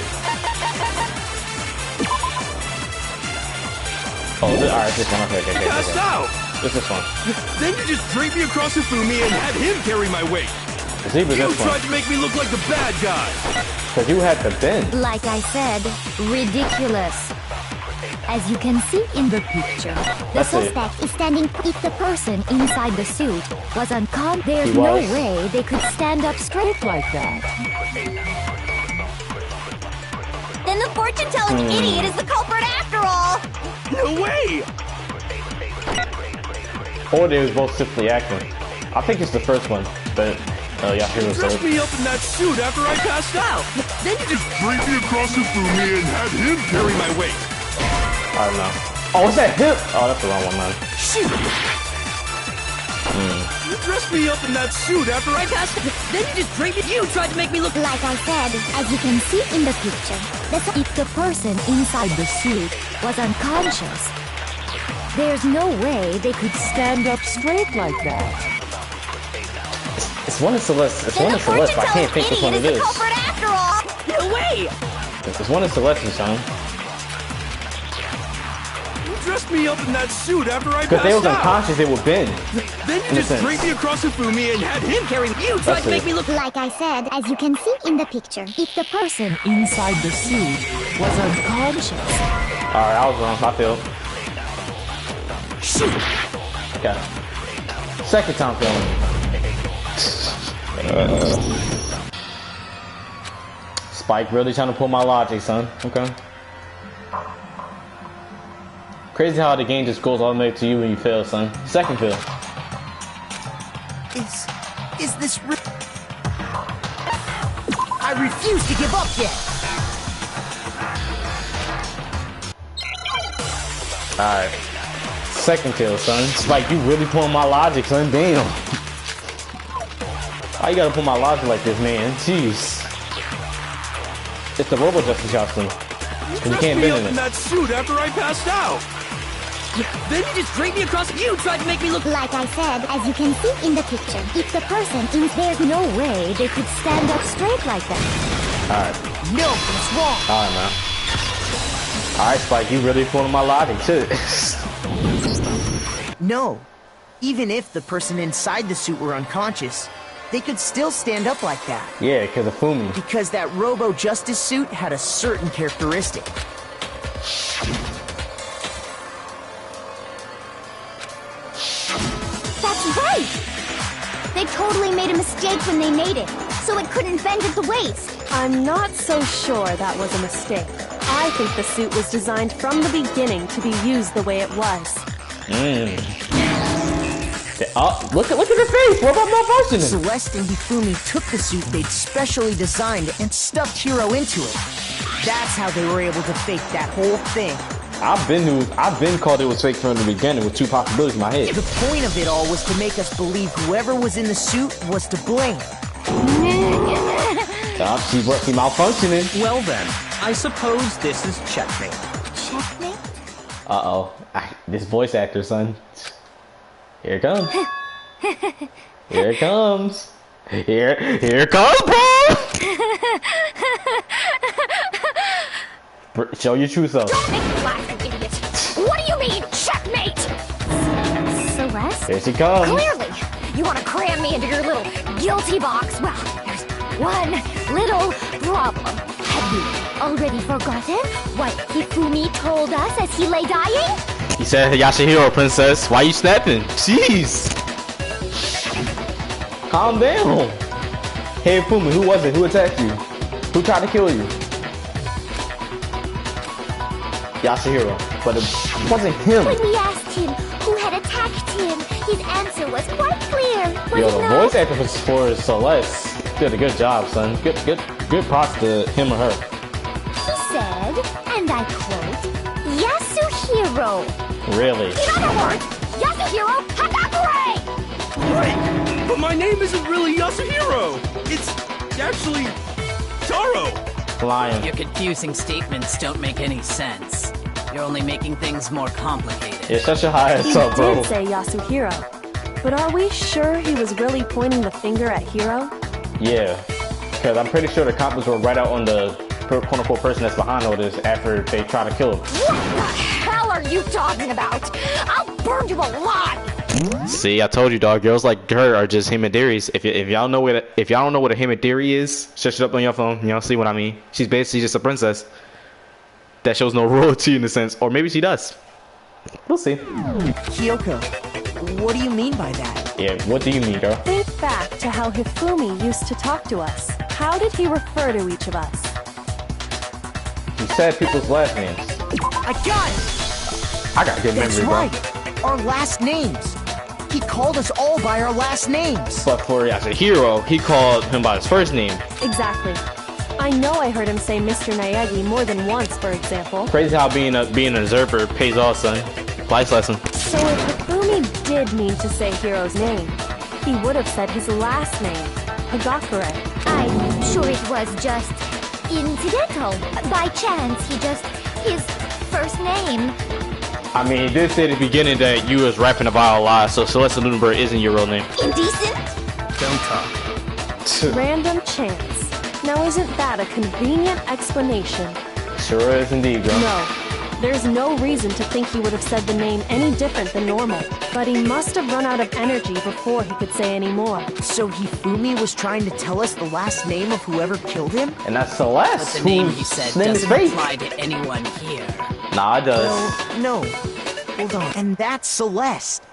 Oh, alright, this one. Okay. Passed out! It's this one. Then you just draped me across Hifumi and had him carry my weight. It's even You this one. tried to make me look like the bad guy. Because you had the bend. Like I said, ridiculous. As you can see in the picture, the suspect is standing. If the person inside the suit was unconscious, there's no way they could stand up straight like that. Then the fortune-telling idiot is the culprit after all! No way! Or they was both simply acting. I think it's the first one, but Yashiro dressed said. me up in that suit after I passed out. Then you just draped me across Hifumi and had him carry my weight. I don't know. Oh, is that him? Oh, that's the wrong one, man. Shoot! You dressed me up in that suit after I passed out. Then you just draped me. You tried to make me look... Like I said, as you can see in the picture, if the person inside the suit was unconscious, there's no way they could stand up straight like that. It's one of Celeste. It's one of Celeste, but I can't think which one it is. The culprit after all! No way! It's one of Celeste's, son. Dressed me up in that suit after I passed out. Because they was unconscious, they would bend. Then you just draped me across Hifumi and had him carry me. You tried to make me look... Like I said, as you can see in the picture, if the person inside the suit was unconscious. Alright, I was wrong. I feel. Shoot! Okay. Second time feeling. Spike really trying to pull my logic, son. Okay. Crazy how the game just goes automatic to you when you fail, son. Second fail. Is this real? I refuse to give up yet. Alright. Second kill, son. Spike, you really pulling my logic, son. Damn. Why you gotta pull my logic like this, man? Jeez. It's the Robo Justice costume. You can't be up in that suit after I passed out. Then you just dragged me across. You tried to make me look. Like I said, as you can see in the picture, if the person is there's no way they could stand up straight like that. Alright. No, it's wrong. Alright, man. Alright, Spike, you really pulling my logic, too. No. Even if the person inside the suit were unconscious, they could still stand up like that. Yeah, because of Fumi. Because that Robo-Justice suit had a certain characteristic. That's right! They totally made a mistake when they made it, so it couldn't bend at the waist. I'm not so sure that was a mistake. I think the suit was designed from the beginning to be used the way it was. Oh, look at her face! What about malfunctioning? Celeste and Hifumi took the suit they'd specially designed and stuffed Hiro into it. That's how they were able to fake that whole thing. I've been called it was fake from the beginning with two possibilities in my head. The point of it all was to make us believe whoever was in the suit was to blame. She malfunctioning. Well then, I suppose this is checkmate. Checkmate? Uh-oh. This voice actor, son. Here it comes. Here it comes. Here it comes, bro! Show your true self. Don't make me laugh, you idiot! What do you mean, checkmate? Celeste? Here she comes. Clearly! You want to cram me into your little guilty box? Well, there's one little problem. Have you already forgotten what Hifumi told us as he lay dying? He said, Yashihiro, princess. Why you snapping? Jeez. Calm down. Hey, Fumi, who was it? Who attacked you? Who tried to kill you? Yashihiro. But it wasn't him. When we asked him who had attacked him, his answer was quite clear. Yo, the voice actor for Celeste did a good job, son. Good props to him or her. He said, and I quote, Yasuhiro. Really? In other words, Yasuhiro Hagakure! Right! But my name isn't really Yasuhiro! It's actually Taro! Lying. Your confusing statements don't make any sense. You're only making things more complicated. You're such a high ass up, He bro. did say Yasuhiro, but are we sure he was really pointing the finger at Hiro? Yeah, because I'm pretty sure the cops were right out on the quote-unquote person that's behind all this after they try to kill him. What the hell are you talking about? I'll burn you alive! See, I told you, dog. Girls like her are just himideris. If y'all know what if y'all don't know what a himideri is, search it up on your phone. Y'all see what I mean? She's basically just a princess that shows no royalty in a sense, or maybe she does. We'll see. Kyoko, what do you mean by that? Yeah, what do you mean, girl? Think back to how Hifumi used to talk to us. How did he refer to each of us? He said people's last names. I got it! I got good That's memory, right! bro. Our last names! He called us all by our last names! But for Yasuhiro, he called him by his first name. Exactly. I know I heard him say Mr. Naegi more than once, for example. Crazy how being an observer pays off, son. Life lesson. So if Hifumi did mean to say Hiro's name, he would have said his last name, Hagakure. I'm sure it was just incidental. By chance, his first name. I mean, he did say at the beginning that you was rapping about a lie, so Celeste Lunenberg isn't your real name. Indecent? Don't talk. Random chance. Now isn't that a convenient explanation? Sure is indeed, girl. No. There's no reason to think he would have said the name any different than normal. But he must have run out of energy before he could say any more. So Hifumi was trying to tell us the last name of whoever killed him? And that's Celeste. But the name he whose said name is doesn't fake. apply to anyone here. Nah, it does. No. Hold on. And that's Celeste.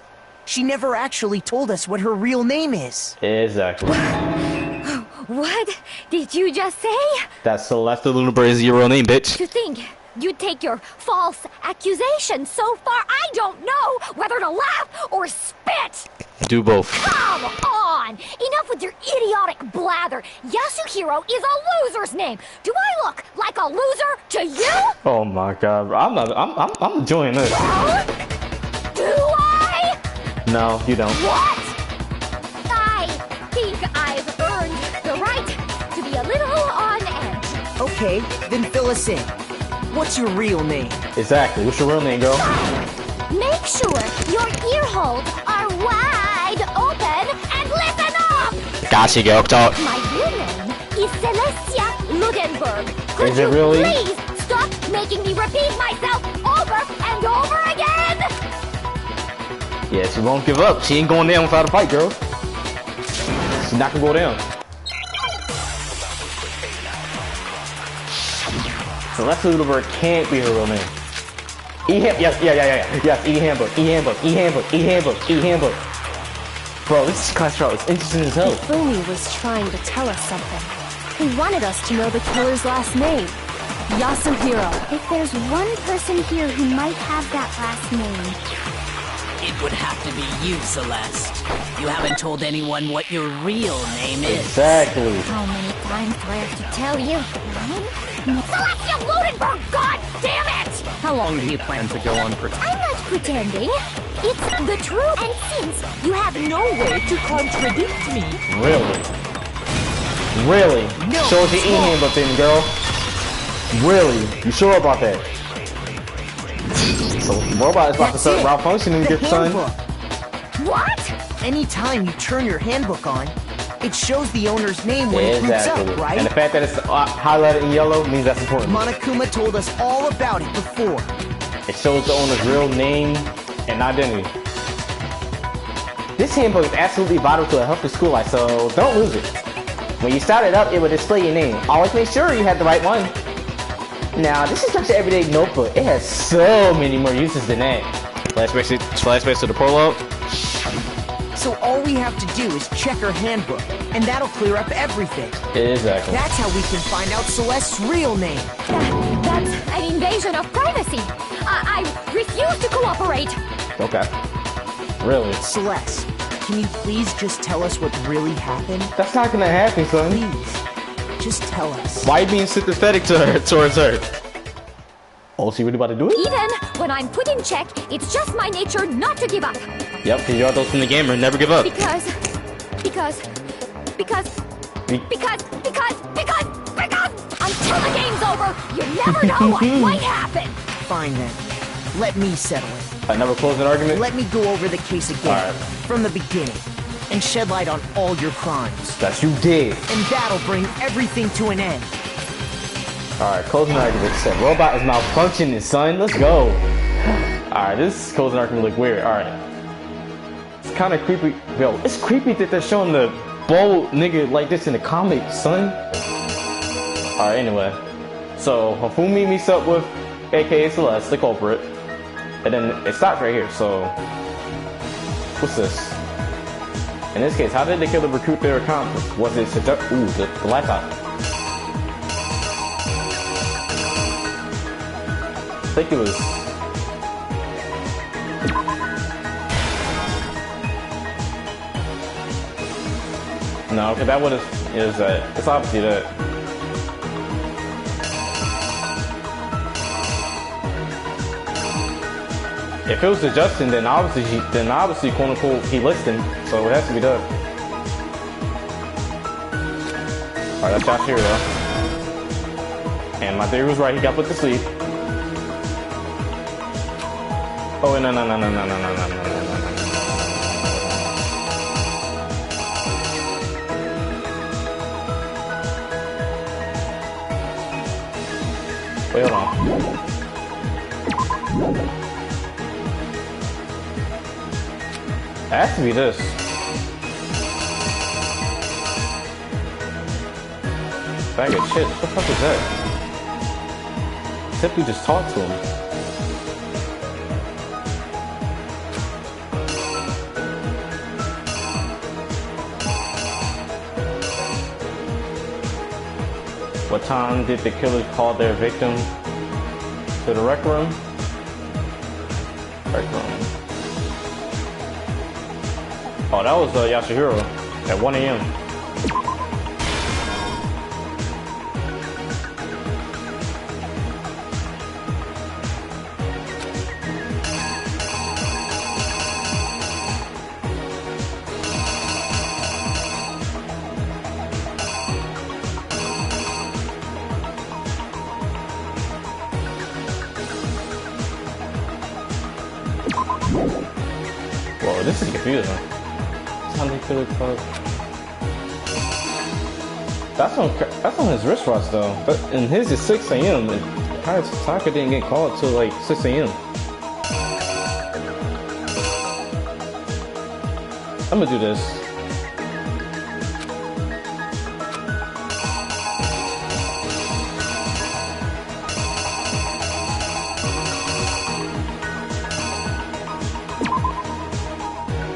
She never actually told us what her real name is. Exactly. What did you just say? That Celeste Lunenberg is your real name, bitch. To think you'd take your false accusation so far, I don't know whether to laugh or spit! Do both. Come on! Enough with your idiotic blather! Yasuhiro is a loser's name! Do I look like a loser to you? Oh my god, I'm enjoying this. Huh? Do I? No, you don't. What? I think I've earned the right to be a little on edge. Okay, then fill us in. What's your real name? Exactly. What's your real name, girl? Make sure your ear holes are wide open and listen up! Gotcha, girl. Talk. My real name is Celestia Ludenberg. Could Is it you really? please stop making me repeat myself over and over again? Yeah, she won't give up. She ain't going down without a fight, girl. She's not gonna go down. Celeste Ludenberg can't be her real name. Yes, eat handbook. Bro, this class trial is interesting as hell. Fumi was trying to tell us something. He wanted us to know the killer's last name. Yasuhiro. If there's one person here who might have that last name, It would have to be you, Celeste. You haven't told anyone what your real name is. Exactly. how many times do I have to tell you? Celestia Ludenberg, god damn it! How long do you plan to go on pretending? I'm not pretending. It's the truth. And since you have no way to contradict me, Really? No, Show us your it's wrong. e-handbook then, girl. Really? You sure about that? So, robot is about to That's start it. malfunctioning, The good son. handbook. what? Anytime you turn your handbook on, it shows the owner's name when it boots Exactly. up, right? And the fact that it's highlighted in yellow means that's important. Monokuma told us all about it before. It shows the owner's real name and identity. This handbook is absolutely vital to a healthy school life, so don't lose it. When you start it up, it will display your name. Always make sure you have the right one. Now, this is just your everyday notebook. It has so many more uses than that. Flashbacks to the prologue. So all we have to do is check her handbook, and that'll clear up everything. Exactly. That's how we can find out Celeste's real name. That's an invasion of privacy. I refuse to cooperate. Okay. Really? Celeste, can you please just tell us what really happened? That's not gonna happen, son. Please, just tell us. Why are you being sympathetic to her, towards her? Oh, she really about to do it? Even when I'm put in check, it's just my nature not to give up. Yep, because you're those from the gamer, never give up. Because until the game's over, you never know what might happen. Fine then. Let me settle it. I never close an argument? Let me go over the case again, Alright. from the beginning, and shed light on all your crimes. That you did. And that'll bring everything to an end. Alright, closing argument said robot is malfunctioning, son. Let's go. Alright, this closing argument look weird. Alright. It's kind of creepy. Yo, it's creepy that they're showing the bold nigga like this in the comics, son. Alright, anyway. So, Hifumi meets up with aka Celeste, the culprit. And then it stops right here, so... What's this? In this case, how did the killer recruit their accomplice? Was it the laptop? I think it was... No, okay, that one is it's obviously that. If it was to Justin, then obviously, quote unquote, he listened, so it has to be done. Alright, that's Josh here though. And my theory was right, he got put to sleep. Oh, no. Wait, hold on. It has to be this. Bag of shit. What the fuck is that? Simply just talk to him. What time did the killers call their victim to the rec room? Rec room. Oh, that was Yasuhiro at 1 a.m. Whoa, this is confusing. Sunday Killer Club. That's on his wristwatch though. And his is 6 a.m. and Taka didn't get called till like 6 a.m. I'm gonna do this.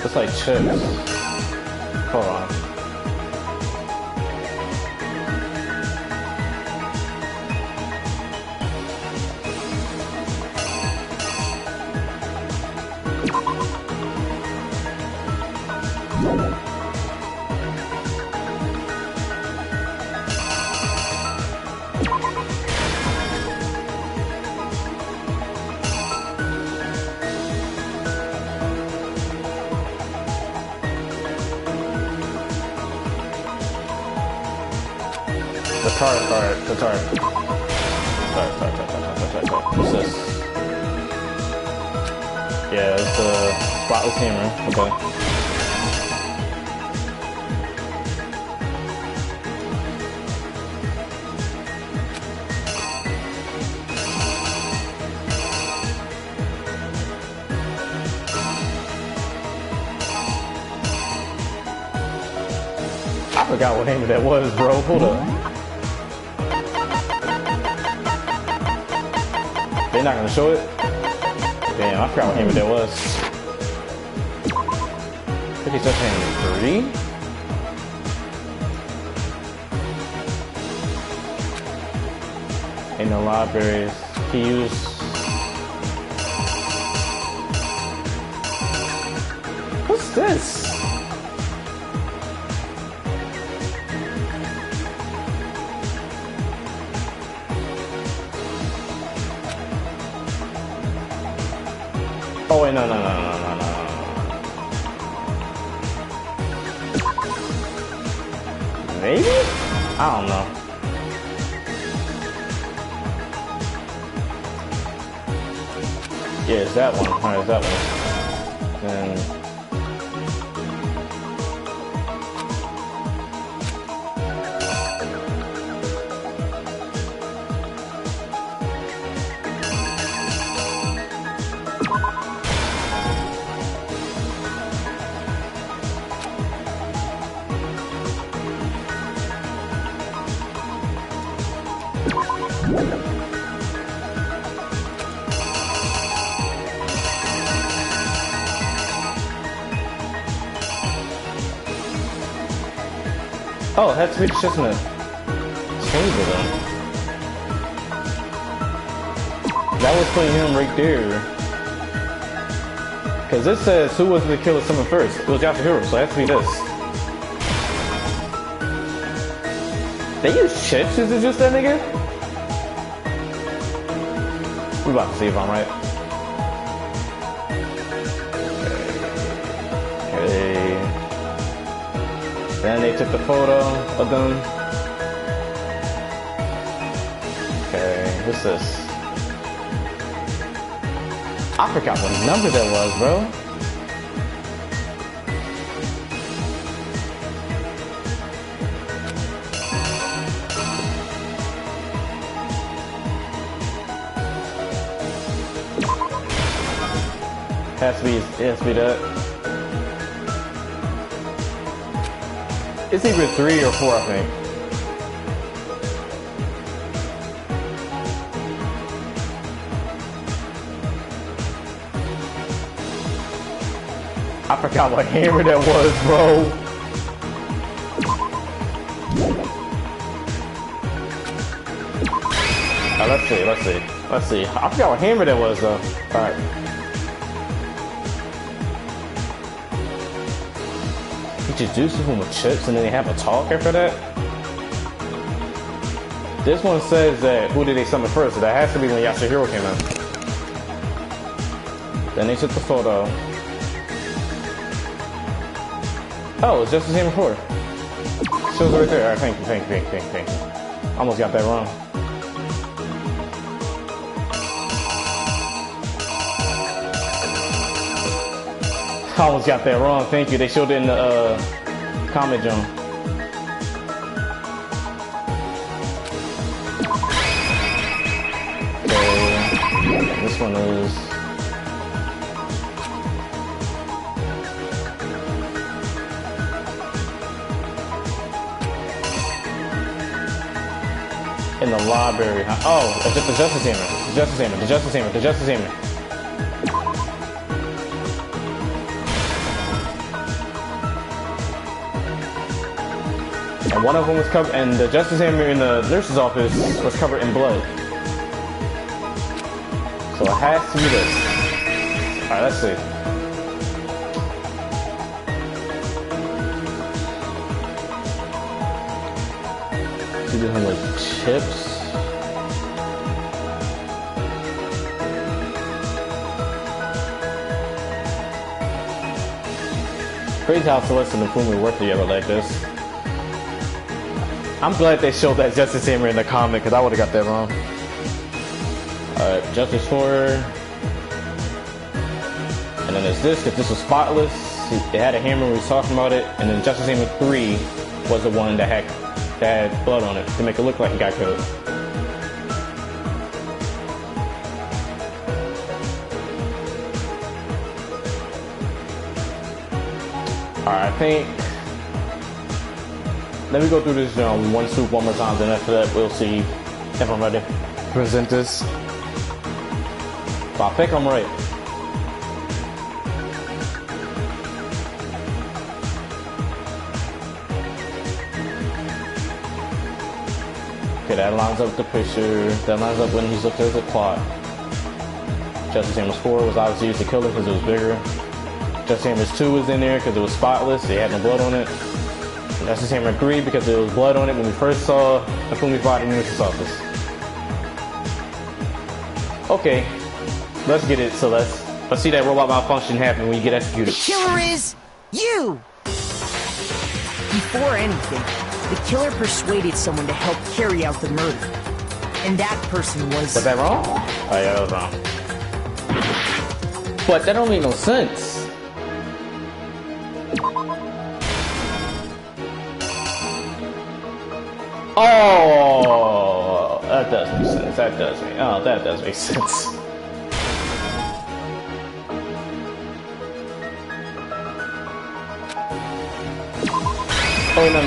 It's like chips. Hold on. The tart. What's this? Yeah, it's the spotless hammer. Okay. I forgot what hammer that was, bro. Hold up. They're not gonna show it? Damn, I forgot what hammer that was. 50 touch hammer 3? In the libraries, he used. What's this? Oh wait, no. Maybe? I don't know. Yeah, it's that one. Alright, it's that one. And oh, it has to be just in the chamber then. That was putting him right there. Because this says who was the killer someone first. It was Yasuhiro, so it has to be this. They use chips? Is it just that nigga? We're about to see if I'm right. Okay. Then they took the photo of them. Okay, what's this? I forgot what number that was, bro. It has to be that. It's either 3 or 4, I think. I forgot what hammer that was, bro. Let's see. I forgot what hammer that was, though. Alright. Introduces them with chips and then they have a talk after that. This one says that who did they summon first? So that has to be when Yasuhiro came in. Then they took the photo. Oh, it's just the same before. Shows right there. Alright, thank you. Almost got that wrong. I almost got that wrong. Thank you. They showed it in the comment zone. Okay. This one is. In the library. Oh, it's just the Justice Hammer. The Justice Hammer. The Justice Hammer. The Justice Hammer. And one of them was covered, and the Justice Hammer in the nurse's office was covered in blood. So it has to be this. Alright, let's see. 200 chips. Crazy how Celeste and Fumi work together like this. I'm glad they showed that Justice Hammer in the comic because I would have got that wrong. Alright, Justice 4. And then there's this because this was spotless. It had a hammer, we was talking about it. And then Justice Hammer 3 was the one that had blood on it to make it look like he got killed. Alright, I think. Let me go through this one swoop one more time, then after that we'll see if I'm ready to present this. But I think I'm right. Okay, that lines up the picture. That lines up when he's looked at the plot. Justice Hammer's 4 was obviously used to kill it because it was bigger. Justice Hammer's 2 was in there because it was spotless. It had no blood on it. Justice Hammer 3 because there was blood on it when we first saw the Fumi's body in his office. Okay, let's get it. So let's see that robot malfunction happen when you get executed. The killer is you! Before anything, the killer persuaded someone to help carry out the murder. And that person was... Was that wrong? Oh yeah, that was wrong. But that don't make no sense. Oh, that does make sense. That does make sense. Oh no.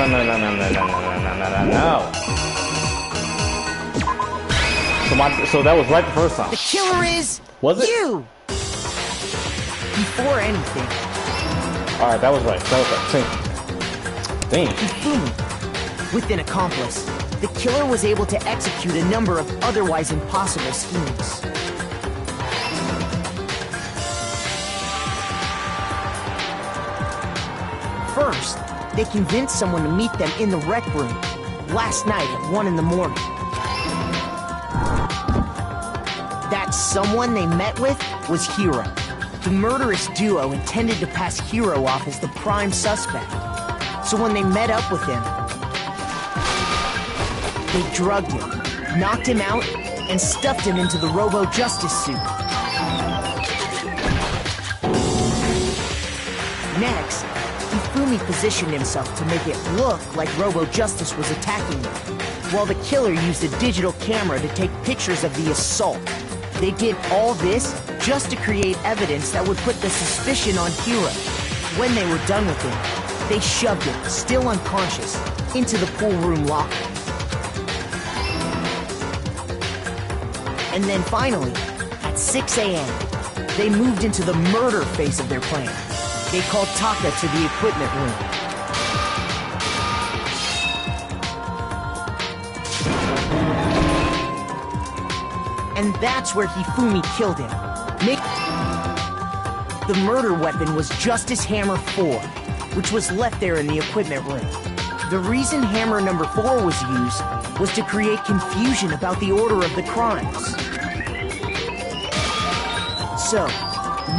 So that was right the first time. The killer is you. Before anything. All right, that was right. Damn. With an accomplice, the killer was able to execute a number of otherwise impossible schemes. First, they convinced someone to meet them in the rec room last night at 1 in the morning. That someone they met with was Hero. The murderous duo intended to pass Hero off as the prime suspect. So when they met up with him, they drugged him, knocked him out, and stuffed him into the Robo-Justice suit. Next, Hifumi positioned himself to make it look like Robo-Justice was attacking them, while the killer used a digital camera to take pictures of the assault. They did all this just to create evidence that would put the suspicion on Hero. When they were done with him, they shoved him, still unconscious, into the pool room locker. And then finally, at 6 a.m., they moved into the murder phase of their plan. They called Taka to the equipment room. And that's where Hifumi killed him. The murder weapon was Justice Hammer 4, which was left there in the equipment room. The reason Hammer number 4 was used was to create confusion about the order of the crimes. So,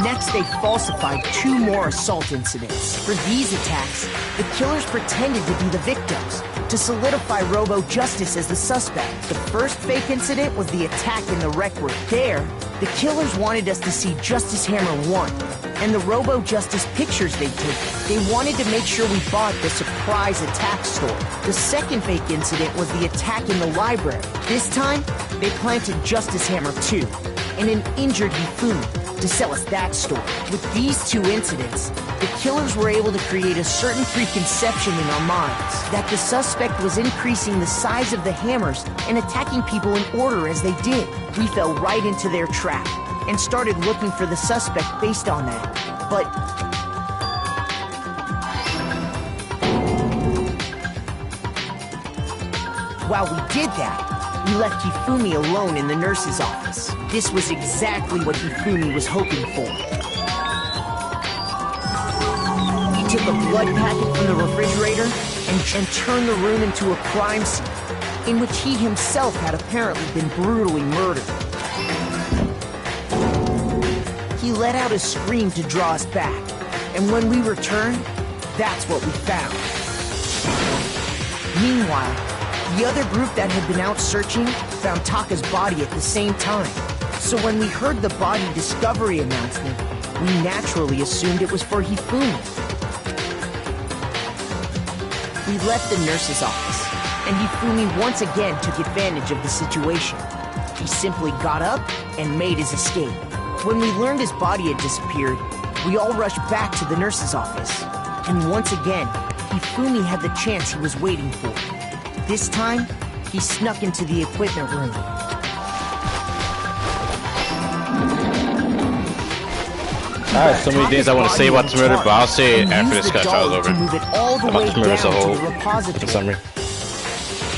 Next, they falsified 2 more assault incidents. For these attacks, the killers pretended to be the victims to solidify Robo Justice as the suspect. The first fake incident was the attack in the rec room. There, the killers wanted us to see Justice Hammer 1 and the Robo Justice pictures they'd taken. They wanted to make sure we bought the surprise attack store. The second fake incident was the attack in the library. This time, they planted Justice Hammer 2 and an injured Hifumi to sell us that store. With these 2 incidents, the killers were able to create a certain preconception in our minds that the suspect was increasing the size of the hammers and attacking people in order as they did. We fell right into their trap and started looking for the suspect based on that. But while we did that, we left Hifumi alone in the nurse's office. This was exactly what Hifumi was hoping for. He took a blood packet from the refrigerator and turned the room into a crime scene, in which he himself had apparently been brutally murdered. He let out a scream to draw us back, and when we returned, that's what we found. Meanwhile, the other group that had been out searching found Taka's body at the same time. So when we heard the body discovery announcement, we naturally assumed it was for Hifumi. We left the nurse's office, and Hifumi once again took advantage of the situation. He simply got up and made his escape. When we learned his body had disappeared, we all rushed back to the nurse's office. And once again, Hifumi had the chance he was waiting for. This time, he snuck into the equipment room. Alright, so many things I want to say about this murder, but I'll say it after this cut trial is over. About this murder as a whole, in summary.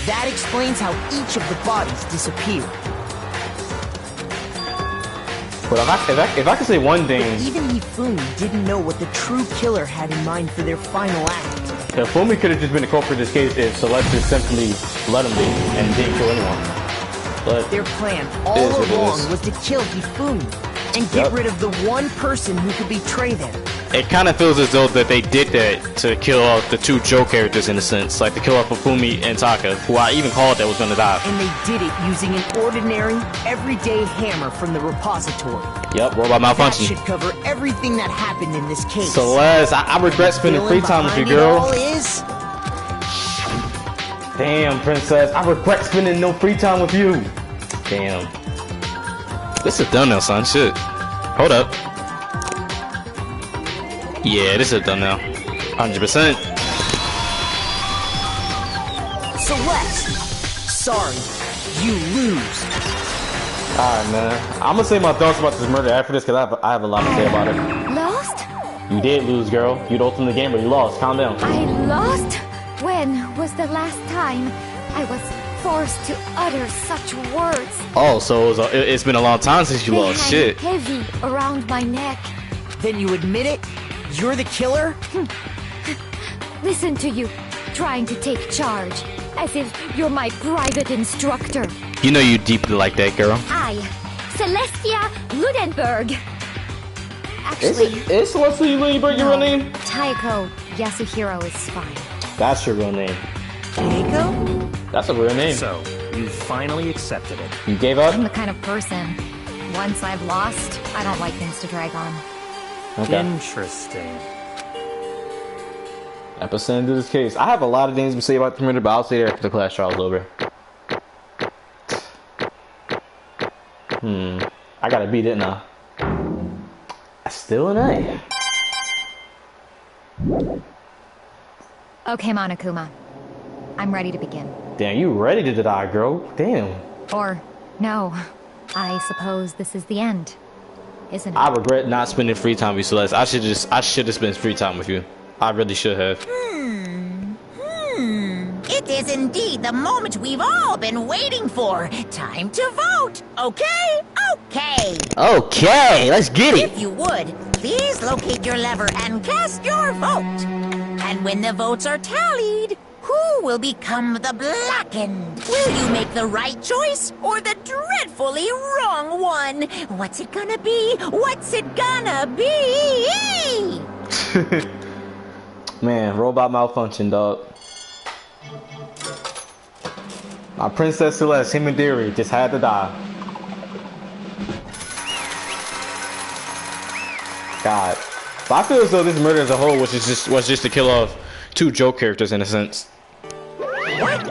That explains how each of the bodies disappeared. But if I could say one thing... But even Hifumi didn't know what the true killer had in mind for their final act. Hifumi could have just been the culprit in this case if Celeste just simply let him be and didn't kill anyone. But their plan all along was to kill Hifumi and get rid of the one person who could betray them. It kind of feels as though that they did that to kill off the 2 Joe characters in a sense, like to kill off Hifumi and Taka, who I even called that was going to die. And they did it using an ordinary, everyday hammer from the repository. Yep, what about malfunction? That should cover everything that happened in this case. Celeste, I regret spending free time with you, girl. Damn, princess, I regret spending no free time with you. Damn. This is done now, son. Shit. Hold up. Yeah, this is done now. 100%. Celeste, sorry, you lose. Alright, man. I'm gonna say my thoughts about this murder after this because I have a lot to say about it. Lost? You did lose, girl. You'd ultimate the game, but you lost. Calm down. I lost? When was the last time I was forced to utter such words? Oh, so it's been a long time since you lost. Shit. Heavy around my neck. Then you admit it? You're the killer? Listen to you, trying to take charge, as if you're my private instructor. You know you deeply like that, girl. I, Celestia Ludenberg. Actually, is Celestia Ludenberg your real name? Taiko Yasuhiro is fine. That's your real name. Taiko? That's a real name. So, you finally accepted it. You gave up? I'm the kind of person, once I've lost, I don't like things to drag on. Okay. Interesting. Episode into this case. I have a lot of things to say about the murder, but I'll say it after the class trial is over. I gotta beat it now. Still an A. Okay, Monokuma. I'm ready to begin. Damn, you ready to die, girl? Damn. Or, no. I suppose this is the end. Isn't it? I regret not spending free time with you, Celeste. I should have spent free time with you. I really should have. It is indeed the moment we've all been waiting for. Time to vote. Okay? Okay, let's get it. If you would, please locate your lever and cast your vote. And when the votes are tallied, Who will become the Blackened? Will you make the right choice or the dreadfully wrong one? What's it gonna be? What's it gonna be? Man, robot malfunction, dog. My Princess Celeste, him and Deary, just had to die. God. But I feel as though this murder as a whole was just the kill of 2 joke characters in a sense. What?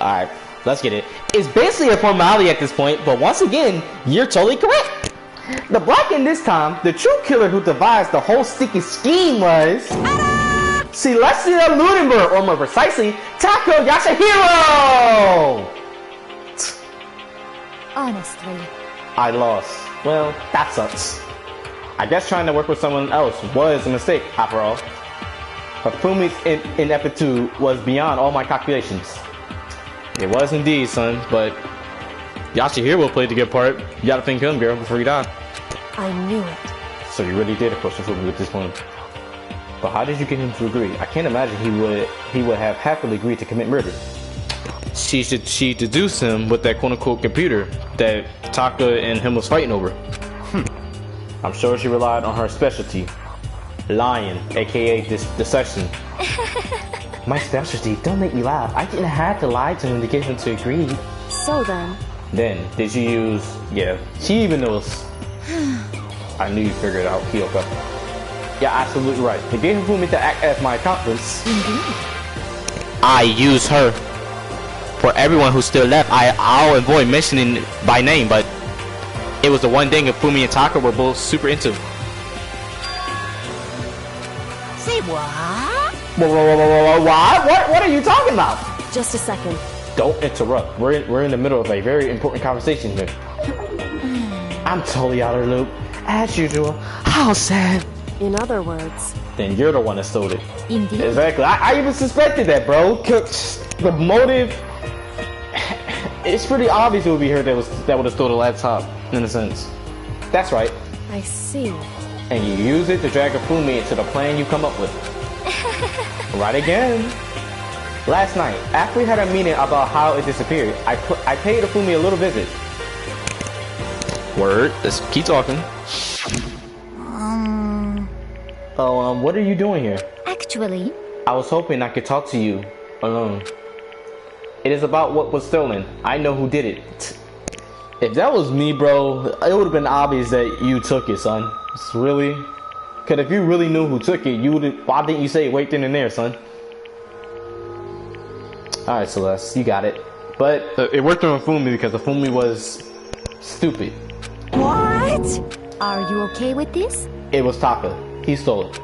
Alright, let's get it. It's basically a formality at this point, but once again, you're totally correct. The Blackened this time, the true killer who devised the whole sticky scheme was Celestia Ludenberg, or more precisely, Tako Yashahiro! Honestly. I lost. Well, that sucks. I guess trying to work with someone else was a mistake, after all. But Fumi's ineptitude was beyond all my calculations. It was indeed, son, but Yashahiro played the good part. You gotta thank him, girl, before you die. I knew it. So you really did approach the Fumi with this one. But how did you get him to agree? I can't imagine he would have happily agreed to commit murder. She deduced him with that quote-unquote computer that Taka and him was fighting over. I'm sure she relied on her specialty, lying, aka deception. My specialty? Don't make me laugh. I didn't have to lie to him to get him to agree. So then? Then, did you use... Yeah, she even knows. I knew you figured it out, Kyoka. Yeah, absolutely right. To get Hifumi to act as my accomplice, I use her. For everyone who's still left, I'll avoid mentioning it by name, but it was the one thing Hifumi and Taka were both super into. Say what? What are you talking about? Just a second. Don't interrupt. We're in the middle of a very important conversation here. I'm totally out of the loop. As usual. How sad. In other words... Then you're the one that stole it. Indeed. Exactly. I even suspected that, bro. The motive... It's pretty obvious it would be her that would have stole the laptop, in a sense. That's right. I see. And you use it to drag Hifumi into the plan you come up with. Right again. Last night, after we had a meeting about how it disappeared, I paid Hifumi a little visit. Word. Let's keep talking. What are you doing here? Actually, I was hoping I could talk to you alone. It is about what was stolen. I know who did it. If that was me, bro, it would have been obvious that you took it, son. Really? Cause if you really knew who took it, why didn't you say it right then and there, son? Alright, Celeste, you got it. But it worked on Hifumi because Hifumi was stupid. what? Are you okay with this? It was Taka. He stole it.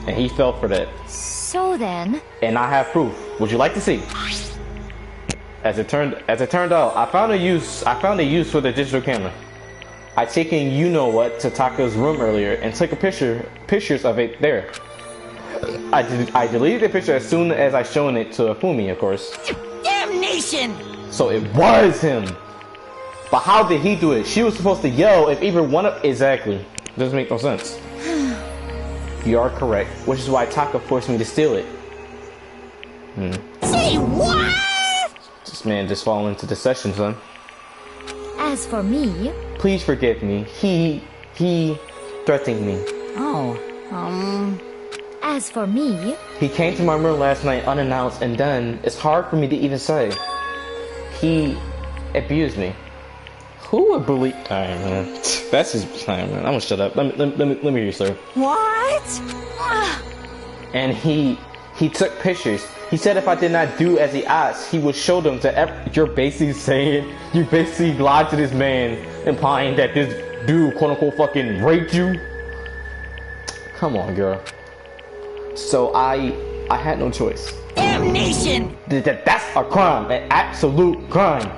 And he fell for that. So then... And I have proof. Would you like to see? As it turned out, I found a use for the digital camera. I taken you know what to Taka's room earlier and took pictures of it there. I deleted the picture as soon as I shown it to Hifumi, of course. Damnation! So it was him. But how did he do it? She was supposed to yell if either one of... Exactly. Doesn't make no sense. You are correct, which is why Taka forced me to steal it. Say what? This man just falling into deception, son. As for me... Please forgive me. He threatened me. As for me... He came to my room last night unannounced, and then it's hard for me to even say. He abused me. Who would believe? Alright, man. That's his time, man. I'm gonna shut up. Let me hear you, sir. What? And he took pictures. He said if I did not do as he asked, he would show them to You're basically saying you basically lied to this man, implying that this dude, quote unquote, fucking raped you. Come on, girl. So I had no choice. Damnation! That's a crime, an absolute crime.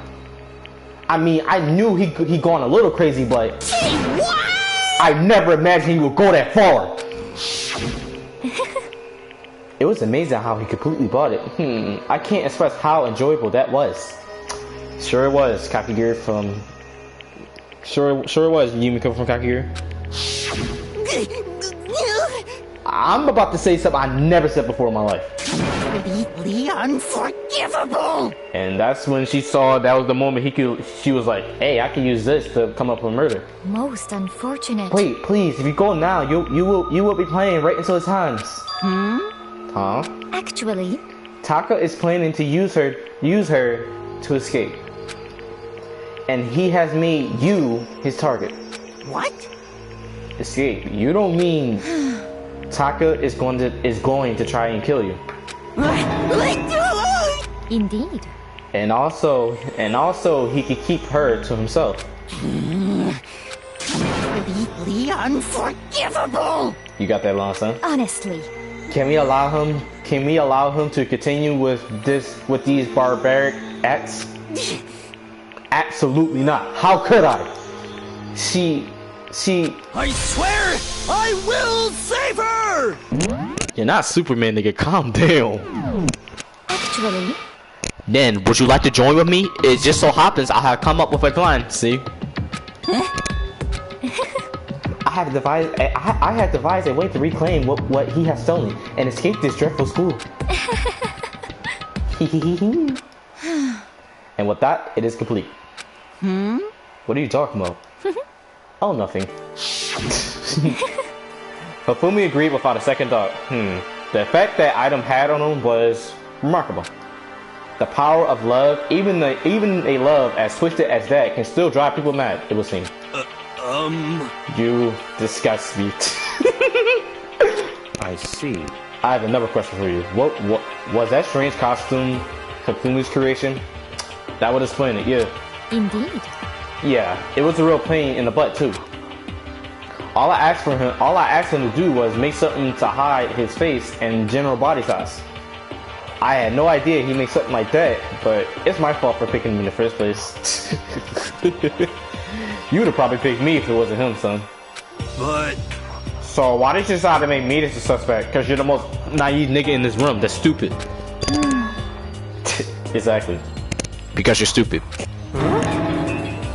I mean, I knew he gone a little crazy, but Say what? I never imagined he would go that far. It was amazing how he completely bought it. I can't express how enjoyable that was. Sure it was, Kakigiri from... Sure it was, Yumiko from Kakigiri. I'm about to say something I never said before in my life. Completely unforgivable. And that's when she saw that was the moment she was like, hey, I can use this to come up with murder. Most unfortunate. Wait, please, if you go now, you will be playing right until it's times. Huh? Actually, Taka is planning to use her to escape. And he has made you his target. What? Escape. You don't mean Taka is going to try and kill you. indeed. And also he could keep her to himself. Completely unforgivable. You got that, long son? Honestly. Can we allow him to continue with these barbaric acts? Absolutely not. How could I? She I swear I will save her! You're not Superman, nigga. Calm down. Actually. Then, would you like to join with me? It just so happens I have come up with a plan. See? I have devised a way to reclaim what he has stolen and escape this dreadful school. And with that, it is complete. What are you talking about? Oh, nothing. Hifumi agreed without a second thought. The effect that item had on him was remarkable. The power of love, even a love as twisted as that, can still drive people mad, it would seem. You disgust me. I see. I have another question for you. What was that strange costume Hifumi's creation? That would explain it, yeah. Indeed. Yeah, it was a real pain in the butt too. All I asked him to do was make something to hide his face and general body size. I had no idea he made something like that, but it's my fault for picking him in the first place. You would have probably picked me if it wasn't him, son. But... So why did you decide to make me the suspect? Because you're the most naive nigga in this room that's stupid. Exactly. Because you're stupid.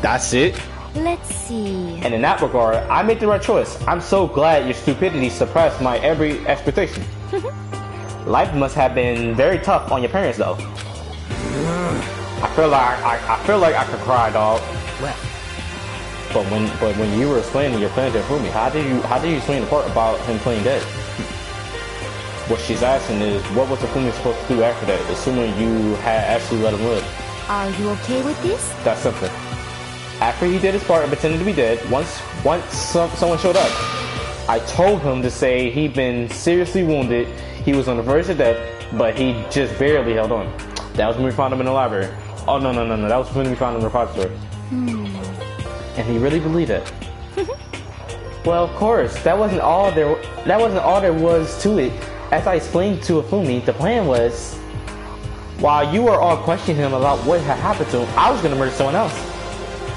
That's it. Let's see. And in that regard, I made the right choice. I'm so glad your stupidity suppressed my every expectation. Life must have been very tough on your parents, though. I feel like I could cry, dog. Well, But when you were explaining your plan to Hifumi, how did you explain the part about him playing dead? What she's asking is, what was Hifumi supposed to do after that, assuming you had actually let him live? Are you okay with this? That's simple. After he did his part and pretended to be dead, once someone showed up, I told him to say he'd been seriously wounded, he was on the verge of death, but he just barely held on. That was when we found him in the library. Oh no, that was when we found him in the repository. And he really believed it. Well, of course, that wasn't all there was to it. As I explained to Hifumi, the plan was, while you were all questioning him about what had happened to him, I was gonna murder someone else.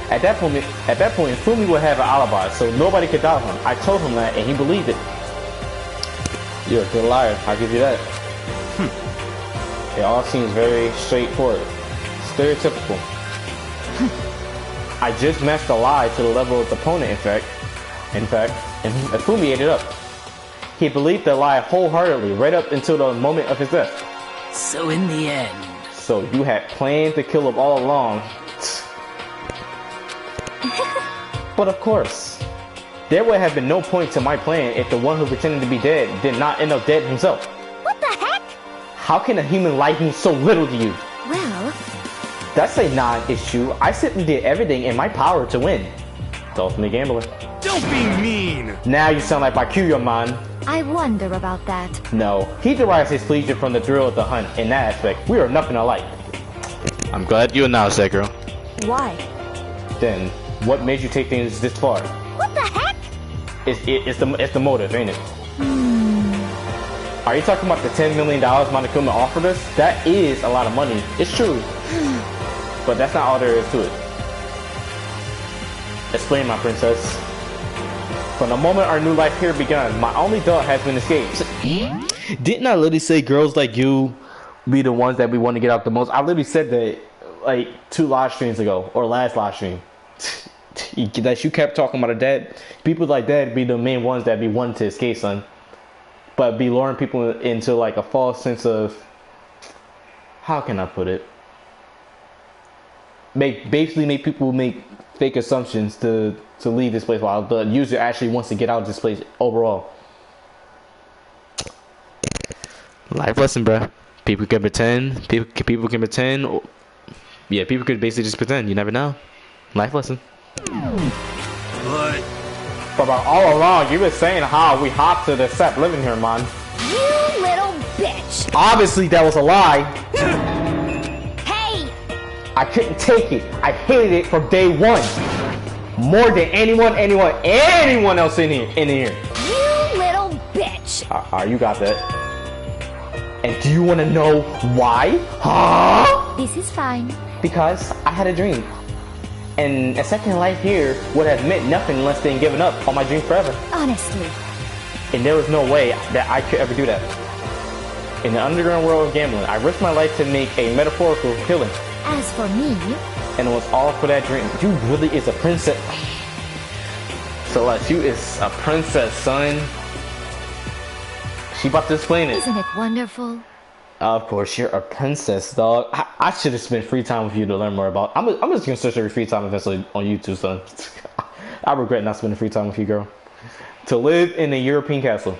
At that point, Hifumi would have an alibi, so nobody could doubt him. I told him that, and he believed it. You're a good liar, I'll give you that. It all seems very straightforward. Stereotypical. I just matched the lie to the level of the opponent, in fact, and Hifumi ate it up. He believed the lie wholeheartedly, right up until the moment of his death. so in the end... So you had planned to kill him all along. But of course, there would have been no point to my plan if the one who pretended to be dead did not end up dead himself. What the heck? How can a human life mean so little to you? Well, That's a non-issue. I simply did everything in my power to win. It's ultimate gambling. Don't be mean! Now you sound like Bakuyo, man. I wonder about that. No, he derives his pleasure from the thrill of the hunt. In that aspect, we are nothing alike. I'm glad you announced that, girl. Why? Then, what made you take things this far? What the heck? It's the motive, ain't it? Are you talking about the $10 million Monokuma offered us? That is a lot of money. It's true. But that's not all there is to it. Explain, my princess. From the moment our new life here begun, my only thought has been escape. Didn't I literally say girls like you be the ones that we want to get out the most? I literally said that like 2 live streams ago, or last live stream. That you kept talking about that. People like that be the main ones that be wanting to escape, son. but be luring people into like a false sense of, how can I put it? Basically make people make fake assumptions to leave this place while the user actually wants to get out of this place overall. Life lesson, bruh. People can pretend. People can pretend. Yeah, people could basically just pretend. You never know. Life lesson. But all along, you were saying how we hopped to the set living here, man. You little bitch! Obviously, that was a lie. Hey! I couldn't take it. I hated it from day one. More than anyone else in here. You little bitch! You got that. And do you want to know why? Huh? This is fine. Because I had a dream. And a second life here would have meant nothing less than giving up on my dream forever. Honestly. And there was no way that I could ever do that. In the underground world of gambling, I risked my life to make a metaphorical killing. As for me... And it was all for that dream. You really is a princess. Celeste, you is a princess, son. She about to explain it. Isn't it wonderful? Of course, you're a princess, dog. I should have spent free time with you to learn more about. I'm just gonna search every free time eventually on YouTube, son. I regret not spending free time with you, girl. To live in a European castle.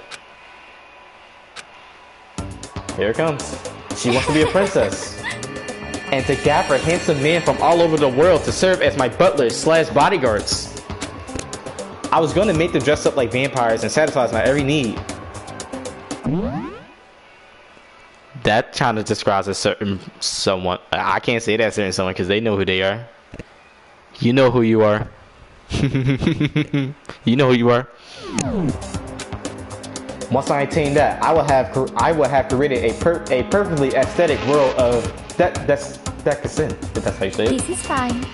Here it comes. She wants to be a princess. And to gather handsome men from all over the world to serve as my butlers / bodyguards. I was gonna make them dress up like vampires and satisfy my every need. That kind of describes a certain someone. I can't say that certain someone because they know who they are. You know who you are. You know who you are. Once I attain that, I will have created a perfectly aesthetic world of that sin, if that's how you say it. This is fine.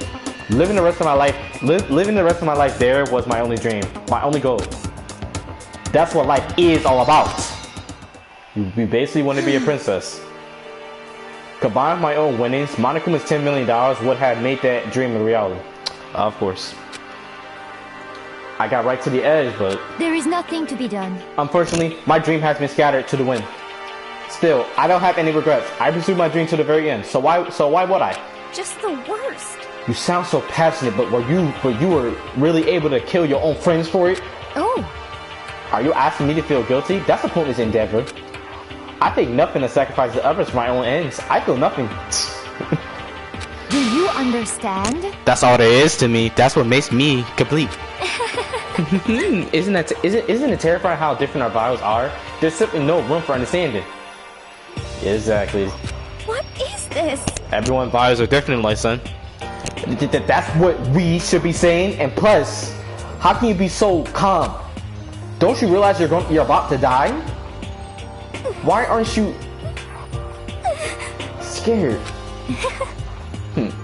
Living the rest of my life there was my only dream, my only goal. That's what life is all about. We basically want to be a princess. Combined with my own winnings, Monokuma's $10 million would have made that dream a reality. Of course. I got right to the edge, but... There is nothing to be done. Unfortunately, my dream has been scattered to the wind. Still, I don't have any regrets. I pursued my dream to the very end, so why would I? Just the worst. You sound so passionate, but you were really able to kill your own friends for it? Oh. Are you asking me to feel guilty? That's a pointless endeavor. I think nothing to sacrifice the others for my own ends. I feel nothing. Do you understand? That's all there is to me. That's what makes me complete. Isn't it terrifying how different our values are? There's simply no room for understanding. Exactly. What is this? Everyone's values are different in life, son. That's what we should be saying. And plus, how can you be so calm? Don't you realize you're about to die? Why aren't you scared?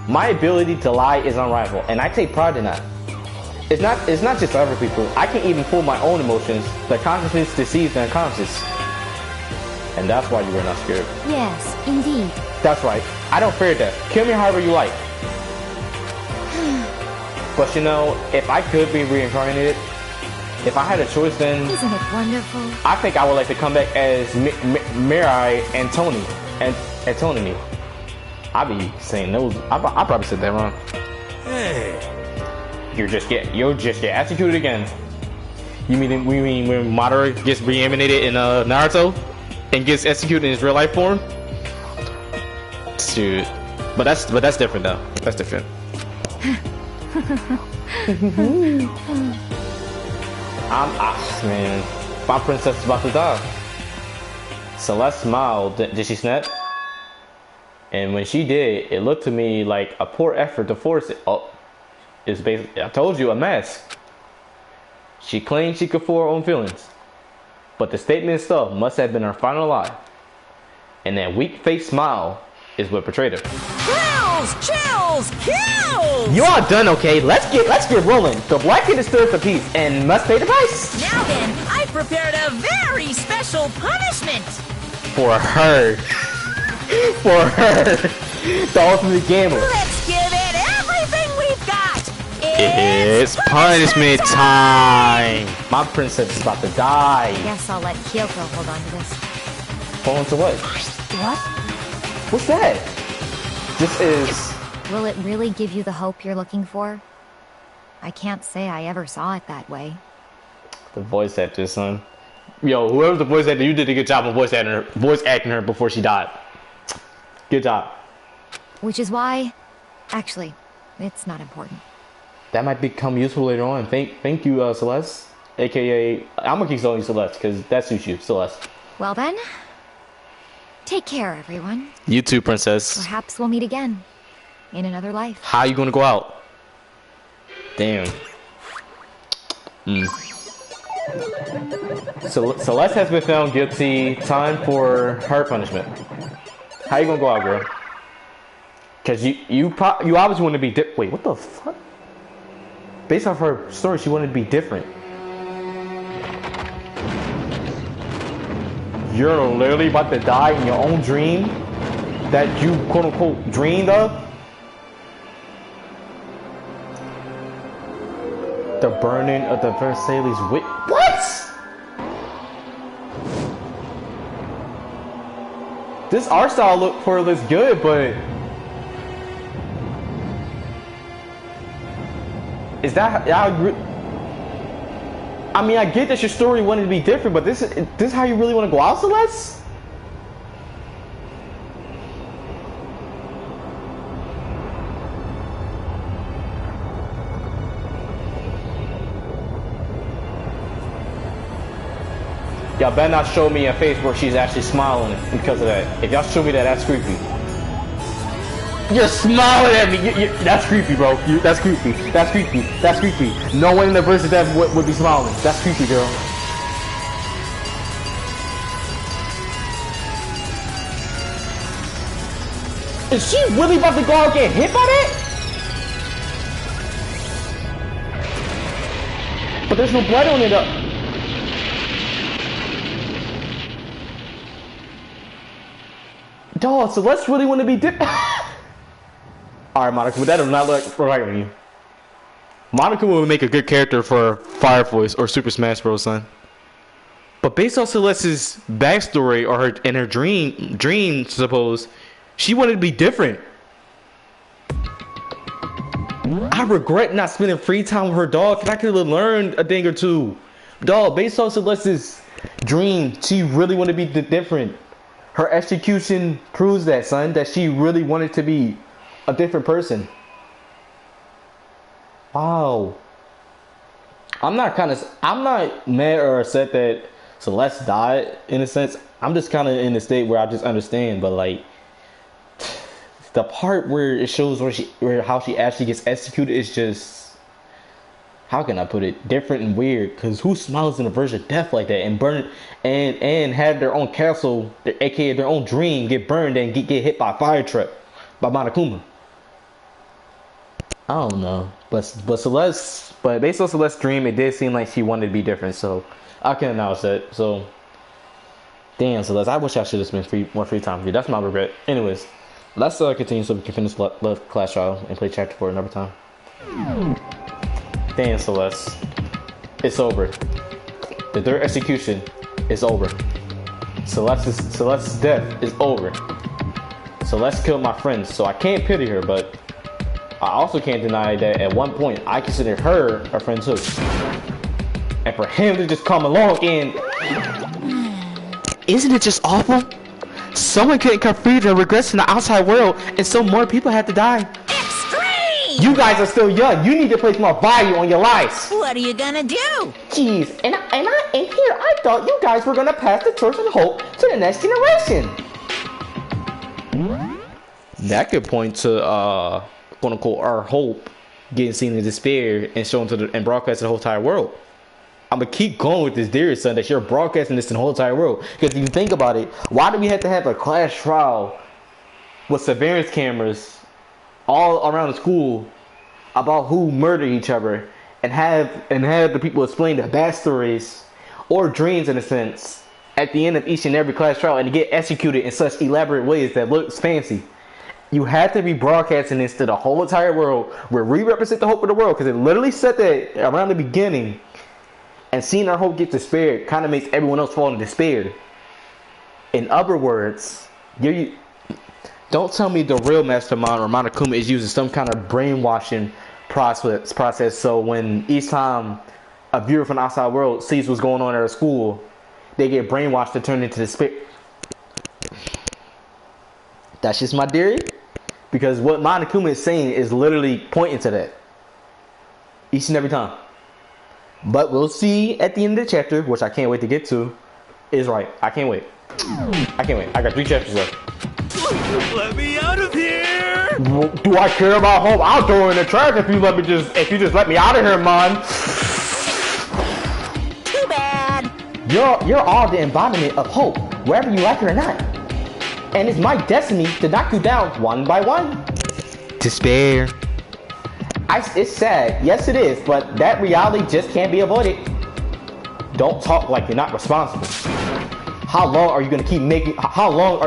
My ability to lie is unrivaled, and I take pride in that. It's not just other people. I can even fool my own emotions. The consciousness deceives the unconscious. And that's why you were not scared. Yes, indeed. That's right. I don't fear death. Kill me however you like. But you know, if I could be reincarnated, if I had a choice, then... Isn't it wonderful? I think I would like to come back as Mirai and Tony. And Tony. I be saying those. I probably said that wrong. Hey. You'll just get executed again. You mean when Madara gets reanimated in Naruto and gets executed in his real life form? Dude. But that's different though. That's different. Man, my princess is about to die. Celeste smiled. Did she snap? And when she did, it looked to me like a poor effort to force it. Oh, it's basically, I told you, a mask. She claimed she could fool her own feelings. But the statement itself must have been her final lie. And that weak-faced smile is what betrayed her. Chills! Kills! You all done, okay? Let's get rolling. The Blackened is stood for peace and must pay the price. Now then, I prepared a very special punishment. For her. For her. The ultimate gambler. Let's give it everything we've got. It's it's punishment time. My princess is about to die. Guess I'll let Kyoko hold on to this. Hold on to what? What? What's that? This is... Will it really give you the hope you're looking for? I can't say I ever saw it that way. The voice actor, son. Yo, whoever's the voice actor, you did a good job of voice acting her before she died. Good job. Which is why... Actually, it's not important. That might become useful later on. Thank you, Celeste. AKA, I'm gonna keep calling you Celeste, because that suits you, Celeste. Well then, take care, everyone. You too, princess. Perhaps we'll meet again. In another life. How you gonna go out? Damn. So Celeste has been found guilty. Time for her punishment. How you gonna go out, girl? Cause you obviously want to be wait, what the fuck? Based off her story, she wanted to be different. You're literally about to die in your own dream that you quote unquote dreamed of. The burning of the Versailles wit. What? This art style looks good, but is that how? I mean, I get that your story wanted to be different, but this is how you really want to go out, Celeste? Y'all better not show me a face where she's actually smiling because of that. If y'all show me that, that's creepy. You're smiling at me. That's creepy, bro. That's creepy. That's creepy. That's creepy. No one in the verse of that would be smiling. That's creepy, girl. Is she really about to go out and get hit by that? But there's no blood on it. Dog, so let's really want to be dip. Alright, Monica, but that does not look right on you. Monica would make a good character for Fire Force or Super Smash Bros. Son. But based on Celeste's backstory or her dream, suppose, she wanted to be different. I regret not spending free time with her dog because I could have learned a thing or two. Dog, based on Celeste's dream, she really wanted to be different. Her execution proves that, son, that she really wanted to be a different person. Wow. I'm not mad or upset that Celeste died in a sense. I'm just kind of in a state where I just understand, but like the part where it shows how she actually gets executed is just, how can I put it, different and weird. Because who smiles in a version of death like that and burn and have their own castle, aka their own dream, get burned and get hit by a fire truck by Monokuma? I don't know, but based on Celeste's dream, it did seem like she wanted to be different. So I can announce that. So damn, Celeste, I wish I should have spent more free time with you. That's my regret. Anyways, let's continue so we can finish Love Clash Royale and play Chapter 4 another time. Damn, Celeste. It's over. The third execution is over. Celeste's death is over. Celeste killed my friends, so I can't pity her, but I also can't deny that at one point I considered her a friend too. And for him to just come along and... Isn't it just awful? Someone couldn't come free to regress in the outside world, and so more people had to die. You guys are still young. You need to place more value on your lives. What are you gonna do? Jeez, and here I thought you guys were gonna pass the torch of hope to the next generation. That could point to quote unquote our hope getting seen in despair and shown to and broadcast to the whole entire world. I'm gonna keep going with this theory, son, that you're broadcasting this to the whole entire world. Because if you think about it, why do we have to have a clash trial with surveillance cameras all around the school about who murdered each other, and have the people explain their backstories or dreams in a sense at the end of each and every class trial, and to get executed in such elaborate ways that looks fancy? You had to be broadcasting this to the whole entire world, where we represent the hope of the world, because it literally said that around the beginning. And seeing our hope get despaired kind of makes everyone else fall into despair. In other words, don't tell me the real mastermind or Monokuma is using some kind of brainwashing process. So when each time a viewer from the outside world sees what's going on at a school, they get brainwashed to turn into despair. That's just my theory. Because what Monokuma is saying is literally pointing to that. Each and every time. But we'll see at the end of the chapter, which I can't wait to get to, is right. I can't wait. I can't wait. I got 3 chapters left. Let me out of here! Do I care about hope? I'll throw in the trash if you just let me out of here, man. Too bad. You're all the embodiment of hope, whether you like it or not. And it's my destiny to knock you down one by one. Despair. It's sad, yes it is, but that reality just can't be avoided. Don't talk like you're not responsible. How long are you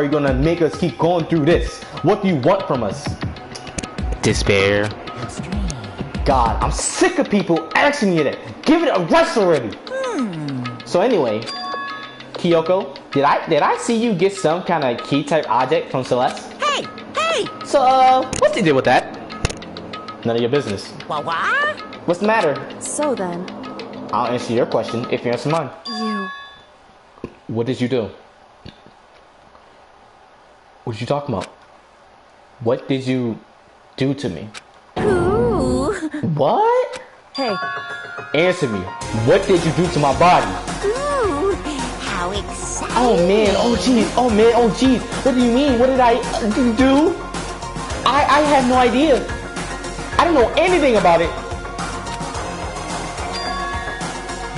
gonna make us keep going through this? What do you want from us? Despair. God, I'm sick of people asking you that. Give it a rest already. So anyway, Kyoko, did I see you get some kind of key type object from Celeste? Hey! So what's the deal with that? None of your business. What? What's the matter? So then, I'll answer your question if you answer mine. you... What did you do? What did you talk about? What did you do to me? Ooh. What? Hey, Answer me. What did you do to my body? Ooh. How exciting. Oh man, oh jeez. What do you mean? What did I do? I have no idea. I don't know anything about it.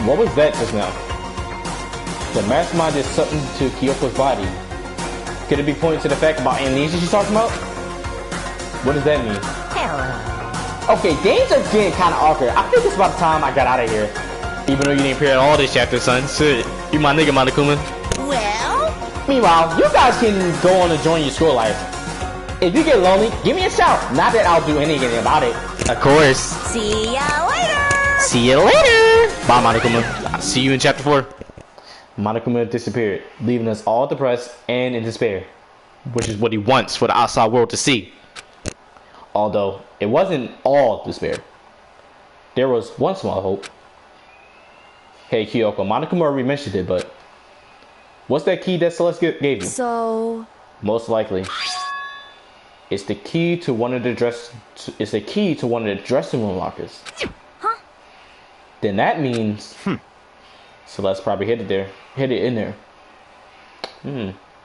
What was that just now? The mastermind did something to Kyoko's body. Could it be pointing to the fact about amnesia she's talking about? What does that mean? Hello. Okay, things are getting kind of awkward. I think it's about time I got out of here. Even though you didn't appear at all this chapter, son. Shit, you my nigga, Monokuma. Well? Meanwhile, you guys can go on and join your school life. If you get lonely, give me a shout. Not that I'll do anything about it. Of course. See ya later. See you later. Bye, Monokuma. I'll see you in chapter 4. Monokuma disappeared, leaving us all depressed and in despair, which is what he wants for the outside world to see. Although, it wasn't all despair. There was one small hope. Hey, Kyoko, Monokuma already mentioned it, but what's that key that Celeste gave you? so... Most likely, it's the key to one of the dressing room lockers. Huh? Then that means Celeste probably hid it in there.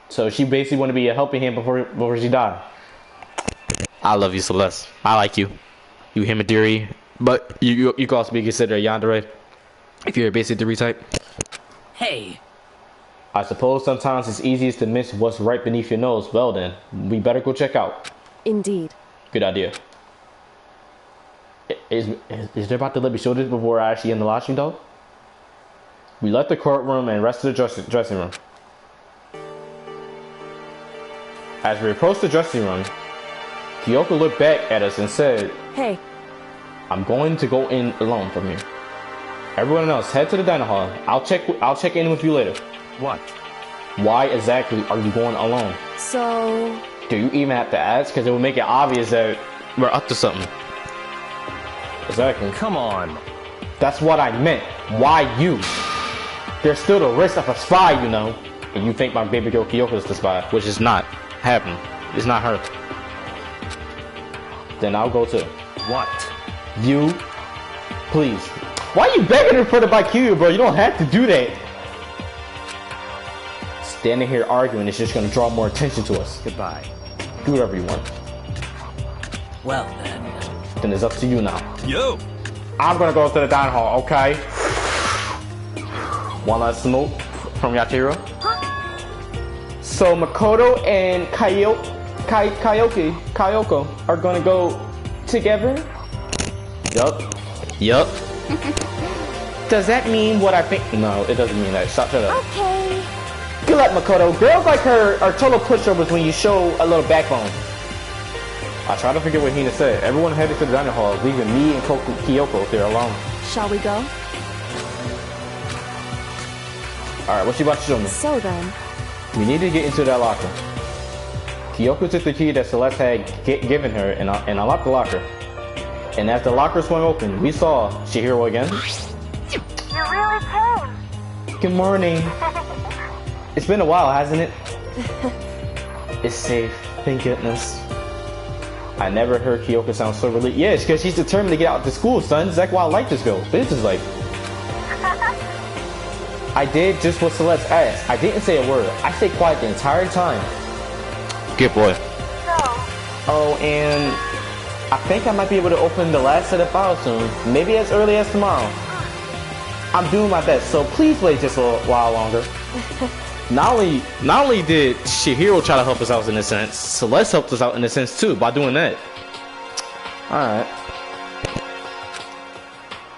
So she basically want to be a helping hand before she died. I love you, Celeste. I like you. You Himadiri, but you can also be considered a yandere if you're a basic 3 type. Hey, I suppose sometimes it's easiest to miss what's right beneath your nose. Well then, we better go check out. Indeed. Good idea. Is there about to let me show this before I actually end the lodging, though? We left the courtroom and rested the dressing room. As we approached the dressing room, Kyoko looked back at us and said, Hey, I'm going to go in alone from here. Everyone else, head to the dining hall. I'll check in with you later. What? Why exactly are you going alone? so... Do you even have to ask? Because it will make it obvious that we're up to something. Exactly. Come on. That's what I meant. Why you? There's still the risk of a spy, you know. And you think my baby girl Kyoko is the spy, which is not happening. It's not her. Then I'll go too. What? You, please. Why are you begging her for the Bikyu, bro? You don't have to do that. Standing here arguing is just gonna draw more attention to us. Goodbye. Do whatever you want. well then. Then it's up to you now. Yo! I'm gonna go to the dining hall, okay? One last smoke from Yatiro. So Makoto and Kyoko are gonna go together? Yup. Does that mean what I think? No, it doesn't mean that. Shut up. Okay. Good luck, Makoto. Girls like her are total pushovers when you show a little backbone. I tried to forget what Hina said. Everyone headed to the dining hall, leaving me and Kyoko there alone. Shall we go? Alright, what you about to show me? So then... We need to get into that locker. Kyoko took the key that Celeste had given her and unlocked the locker. And as the locker swung open, we saw Chihiro again. You really came. Good morning. It's been a while, hasn't it? It's safe, thank goodness. I never heard Kyoko sound so relieved. Yeah, it's because she's determined to get out to school, son. That's why I like this girl. This is like... I did just what Celeste asked. I didn't say a word. I stayed quiet the entire time. Good boy. Oh, and I think I might be able to open the last set of files soon. Maybe as early as tomorrow. I'm doing my best, so please wait just a while longer. Not only did Chihiro try to help us out in a sense, Celeste helped us out in a sense too by doing that. Alright.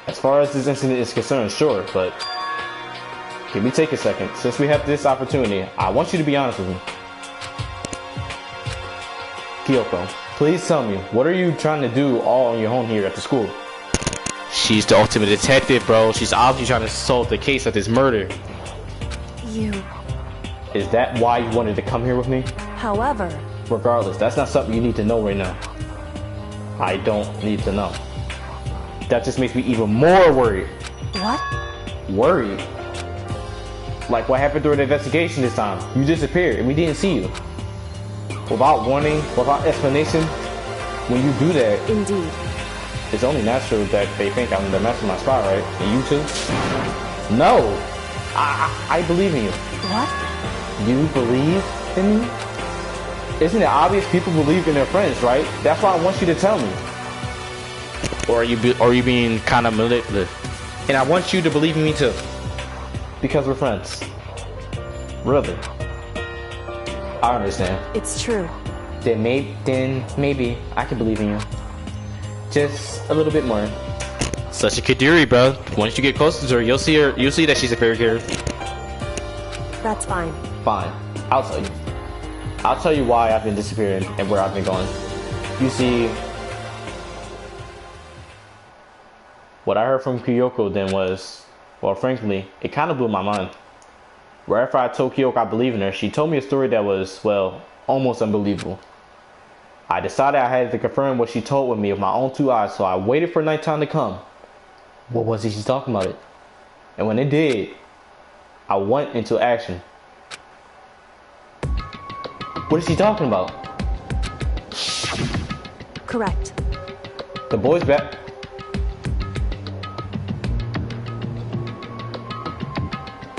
As far as this incident is concerned, sure, but can we take a second? Since we have this opportunity, I want you to be honest with me. Kyoko, please tell me, what are you trying to do all on your own here at the school? She's the ultimate detective, bro. She's obviously trying to solve the case of this murder. You... Is that why you wanted to come here with me? However... Regardless, that's not something you need to know right now. I don't need to know. That just makes me even more worried. What? Worried? Like what happened during the investigation this time. You disappeared and we didn't see you. Without warning, without explanation, when you do that... Indeed. It's only natural that they think I'm the master of my spot, right? And you too? No! I believe in you. What? You believe in me? Isn't it obvious people believe in their friends, right? That's why I want you to tell me. Or are you being kind of manipulative? And I want you to believe in me too. Because we're friends. Really. I understand. It's true. Then maybe I can believe in you. Just a little bit more. Such a Kadiri, bro. Once you get closer to her, you'll see that she's a fairy character. That's fine. Fine. I'll tell you. I'll tell you why I've been disappearing and where I've been going. You see, what I heard from Kyoko then was, well, frankly, it kind of blew my mind. Right after I told Kyoko I believe in her, she told me a story that was, well, almost unbelievable. I decided I had to confirm what she told with me with my own two eyes, so I waited for nighttime to come. What was it she's talking about it? And when it did, I went into action. What is she talking about? Correct. The boy's back.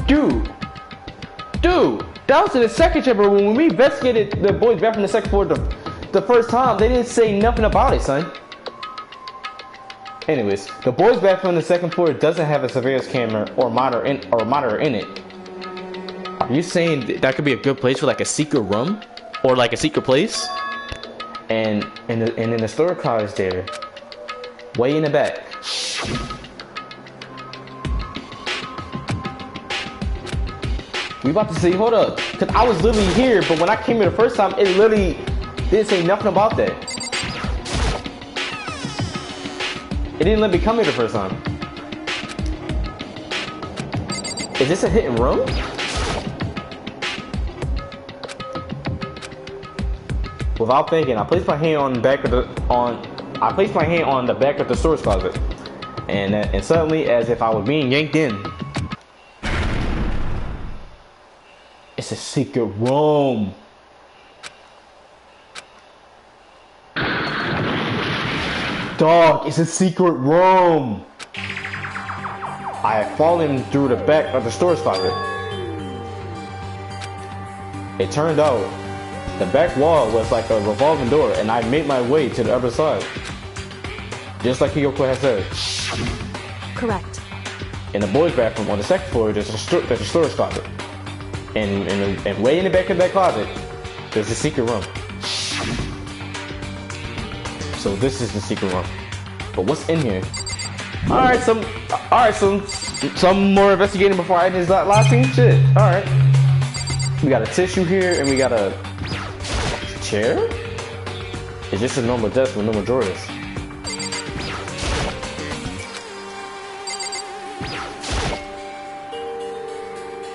Dude, that was in the second chapter. When we investigated the boy's back from the second floor the first time, they didn't say nothing about it, son. Anyways, the boy's bathroom on the second floor doesn't have a surveillance camera or monitor in it. Are you saying that could be a good place for like a secret room or like a secret place? And then the store car is there, way in the back. We about to see. Hold up, cause I was literally here, but when I came here the first time, it literally didn't say nothing about that. It didn't let me come here the first time. Is this a hidden room? Without thinking, I placed my hand on the back of the storage closet, and suddenly, as if I was being yanked in, it's a secret room. Dog, it's a secret room. I had fallen through the back of the storage closet. It turned out the back wall was like a revolving door, and I made my way to the other side. Just like Kyoko had said. Correct. In the boys' bathroom on the second floor, there's a storage closet. And way in the back of that closet, there's a secret room. So this is the secret room. But what's in here? Alright, some more investigating before I end this last scene. Shit. Alright. We got a tissue here and we got a chair? Is this a normal desk with normal drawers?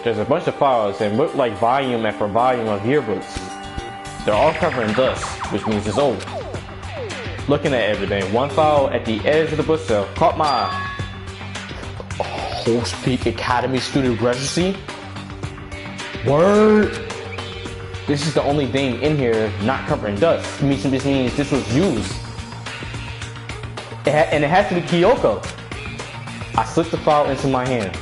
There's a bunch of files and look like volume after volume of yearbooks. They're all covered in dust, which means it's old. Looking at everything, one file at the edge of the bookshelf caught my eye. Host Peak Academy student registry? Word! This is the only thing in here not covered in dust. This means this was used. And it has to be Kyoko. I slipped the file into my hand.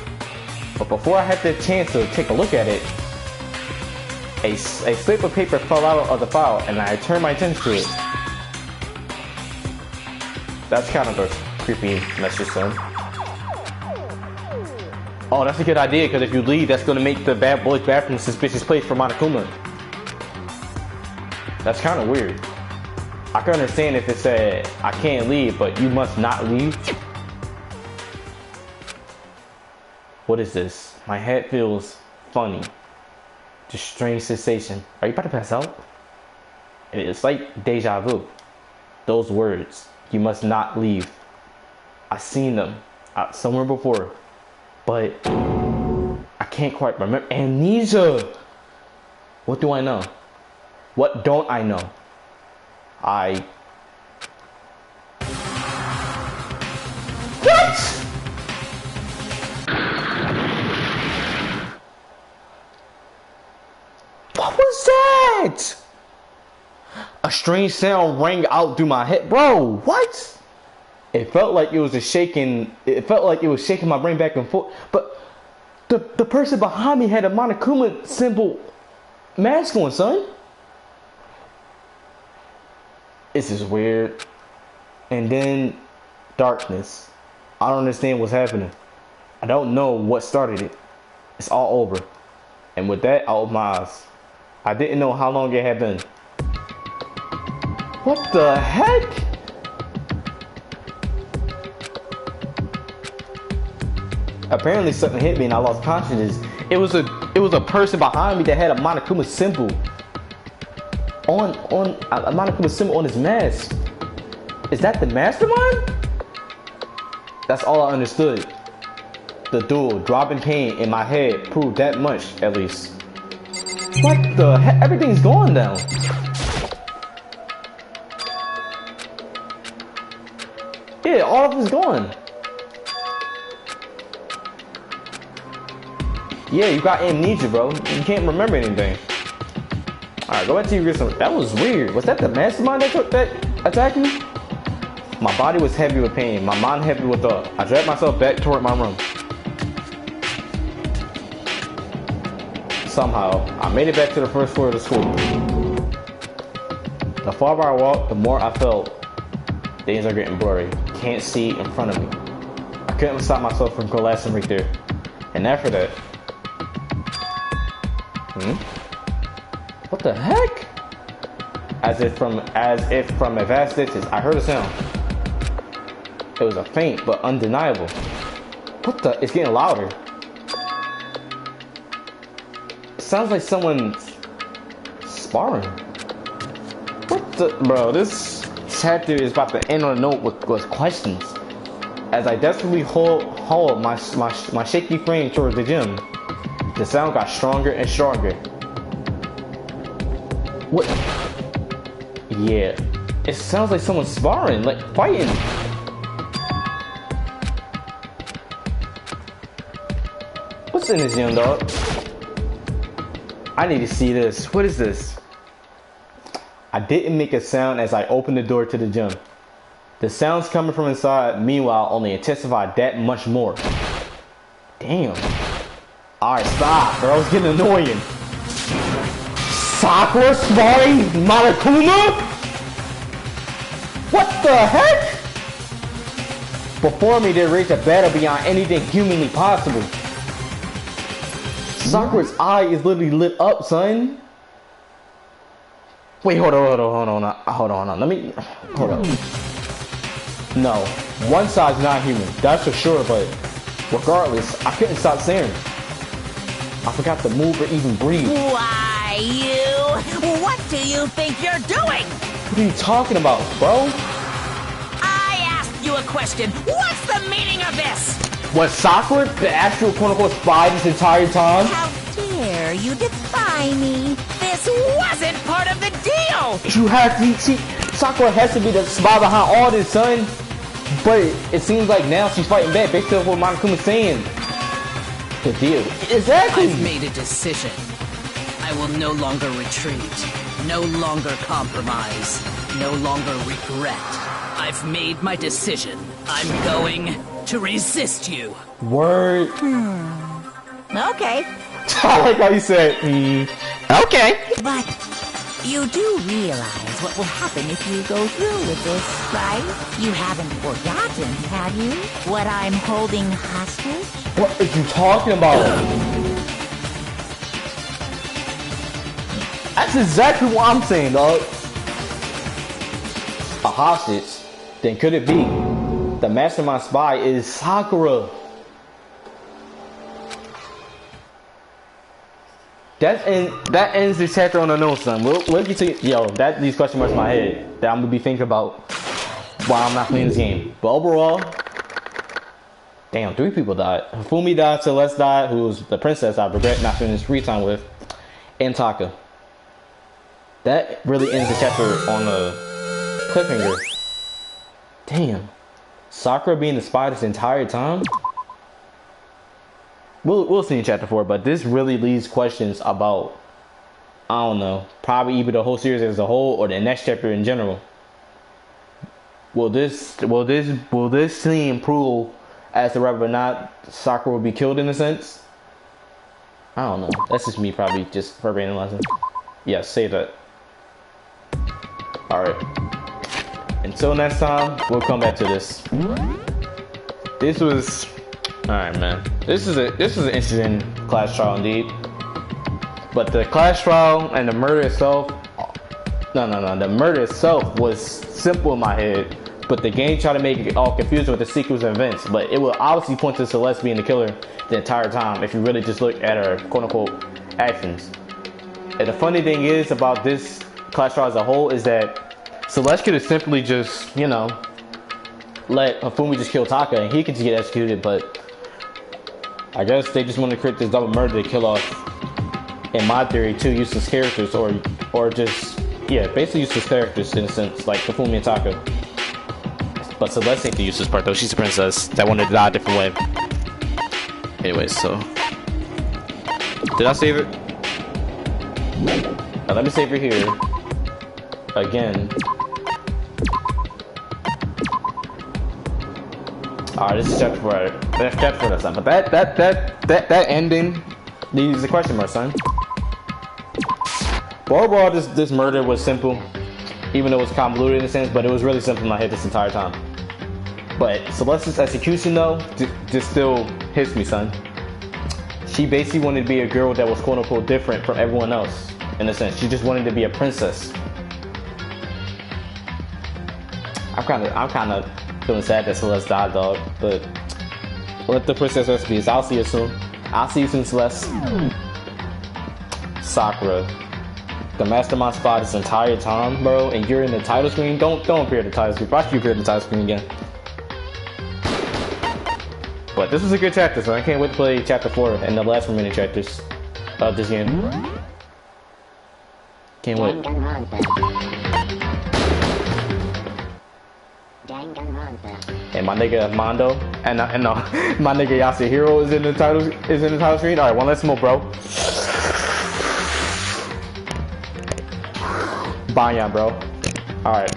But before I had the chance to take a look at it, a slip of paper fell out of the file and I turned my attention to it. That's kind of a creepy message, son. Oh, that's a good idea, because if you leave, that's going to make the bad boy's bathroom a suspicious place for Monokuma. That's kind of weird. I can understand if it said, I can't leave, but you must not leave. What is this? My head feels funny. Just strange sensation. Are you about to pass out? It's like deja vu. Those words. You must not leave. I've seen them somewhere before. But I can't quite remember. Amnesia! What do I know? What don't I know? What? What was that? A strange sound rang out through my head. Bro, what? It felt like it was shaking my brain back and forth. But the person behind me had a Monokuma symbol mask on, son. This is weird. And then darkness. I don't understand what's happening. I don't know what started it. It's all over. And with that, I opened my eyes. I didn't know how long it had been. What the heck? Apparently something hit me and I lost consciousness. It was a person behind me that had a Monokuma symbol on a Monokuma symbol on his mask. Is that the mastermind? That's all I understood. The duel, dropping pain in my head proved that much, at least. What the heck? Everything's going down. Yeah, all of it's gone. Yeah, you got amnesia, bro. You can't remember anything. Alright, go back to your grissom. That was weird. Was that the mastermind that attacked me? My body was heavy with pain. My mind heavy with thought. I dragged myself back toward my room. Somehow, I made it back to the first floor of the school. The farther I walked, the more I felt things are getting blurry. Can't see in front of me. I couldn't stop myself from collapsing right there. And after that, what the heck? As if from a vast distance, I heard a sound. It was a faint but undeniable. What the? It's getting louder. It sounds like someone's sparring. What the? Bro, this chapter is about to end on a note with questions. As I desperately hauled my shaky frame towards the gym, the sound got stronger and stronger. What? Yeah, it sounds like someone's sparring, like fighting. What's in this, young dog? I need to see this. What is this? I didn't make a sound as I opened the door to the gym. The sounds coming from inside, meanwhile, only intensified that much more. Damn. Alright, stop, bro. It's getting annoying. Sakura sparring Monokuma? What the heck? Before me, there raged a battle beyond anything humanly possible. Sakura's eye is literally lit up, son. Wait, hold on. Let me, hold up. No, one side's not human, that's for sure, but regardless, I couldn't stop staring. I forgot to move or even breathe. Why, you? What do you think you're doing? What are you talking about, bro? I asked you a question. What's the meaning of this? Was Sakura the actual quote-unquote spy this entire time? How dare you defy me? This wasn't part of the deal! You have to, Sakura has to be the spy behind all this, son. But it seems like now she's fighting back based on what Monokuma's saying. The deal. Exactly. I've made a decision. I will no longer retreat. No longer compromise. No longer regret. I've made my decision. I'm going to resist you. Word. Okay. I like how you said, okay. But you do realize what will happen if you go through with this, right? You haven't forgotten, have you? What I'm holding hostage? What are you talking about? That's exactly what I'm saying, dog. A hostage? Then could it be the mastermind spy is Sakura? That ends this chapter on a note, son. We'll get to these question marks in my head that I'm gonna be thinking about while I'm not playing this game. But overall, damn, 3 people died. Hifumi died, Celeste died, who was the princess I regret not spending this free time with, and Taka. That really ends the chapter on a cliffhanger. Damn. Sakura being the spy this entire time? We'll see in chapter 4, but this really leaves questions about, I don't know, probably either the whole series as a whole or the next chapter in general. Will this scene prove as to whether or not Sakura will be killed in a sense? I don't know. That's just me probably just for analyzing. Yeah, save that. Alright. Until next time, we'll come back to this. This was... Alright, man. This is an interesting class trial indeed. But the class trial and the murder itself... No. The murder itself was simple in my head. But the game tried to make it all confusing with the sequence of events. But it will obviously point to Celeste being the killer the entire time if you really just look at her quote-unquote actions. And the funny thing is about this class trial as a whole is that Celeste could have simply just, you know, let Hifumi just kill Taka and he could just get executed, but I guess they just want to create this double murder to kill off, in my theory, 2 useless characters or just, yeah, basically useless characters in a sense, like Hifumi and Taka. But Celeste ain't the useless part though, she's a princess that wanted to die a different way. Anyways, so. Did I save it? Now let me save it here. Again. Alright, this is chapter 4. That's chapter 4 this time. But that ending leaves a question mark, son. But overall, this murder was simple. Even though it was convoluted in a sense, but it was really simple in my head this entire time. But Celeste's execution though, just still hits me, son. She basically wanted to be a girl that was quote unquote different from everyone else. In a sense, she just wanted to be a princess. I'm kind of feeling sad that Celeste died, dog. But what the princess recipe is, I'll see you soon. I'll see you soon, Celeste. Sakura, the mastermind spot this entire time, bro, and you're in the title screen. Don't appear at the title screen. Watch you appear at the title screen again. But this was a good chapter, so I can't wait to play chapter 4 and the last remaining chapters of this game. Can't wait. And my nigga Mondo and my nigga Yasuhiro is in the title screen. All right, one less smoke, bro. Banyan, bro. All right.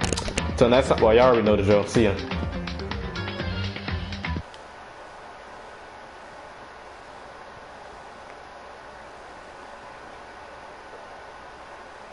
So next time, well, y'all already know the drill. See ya.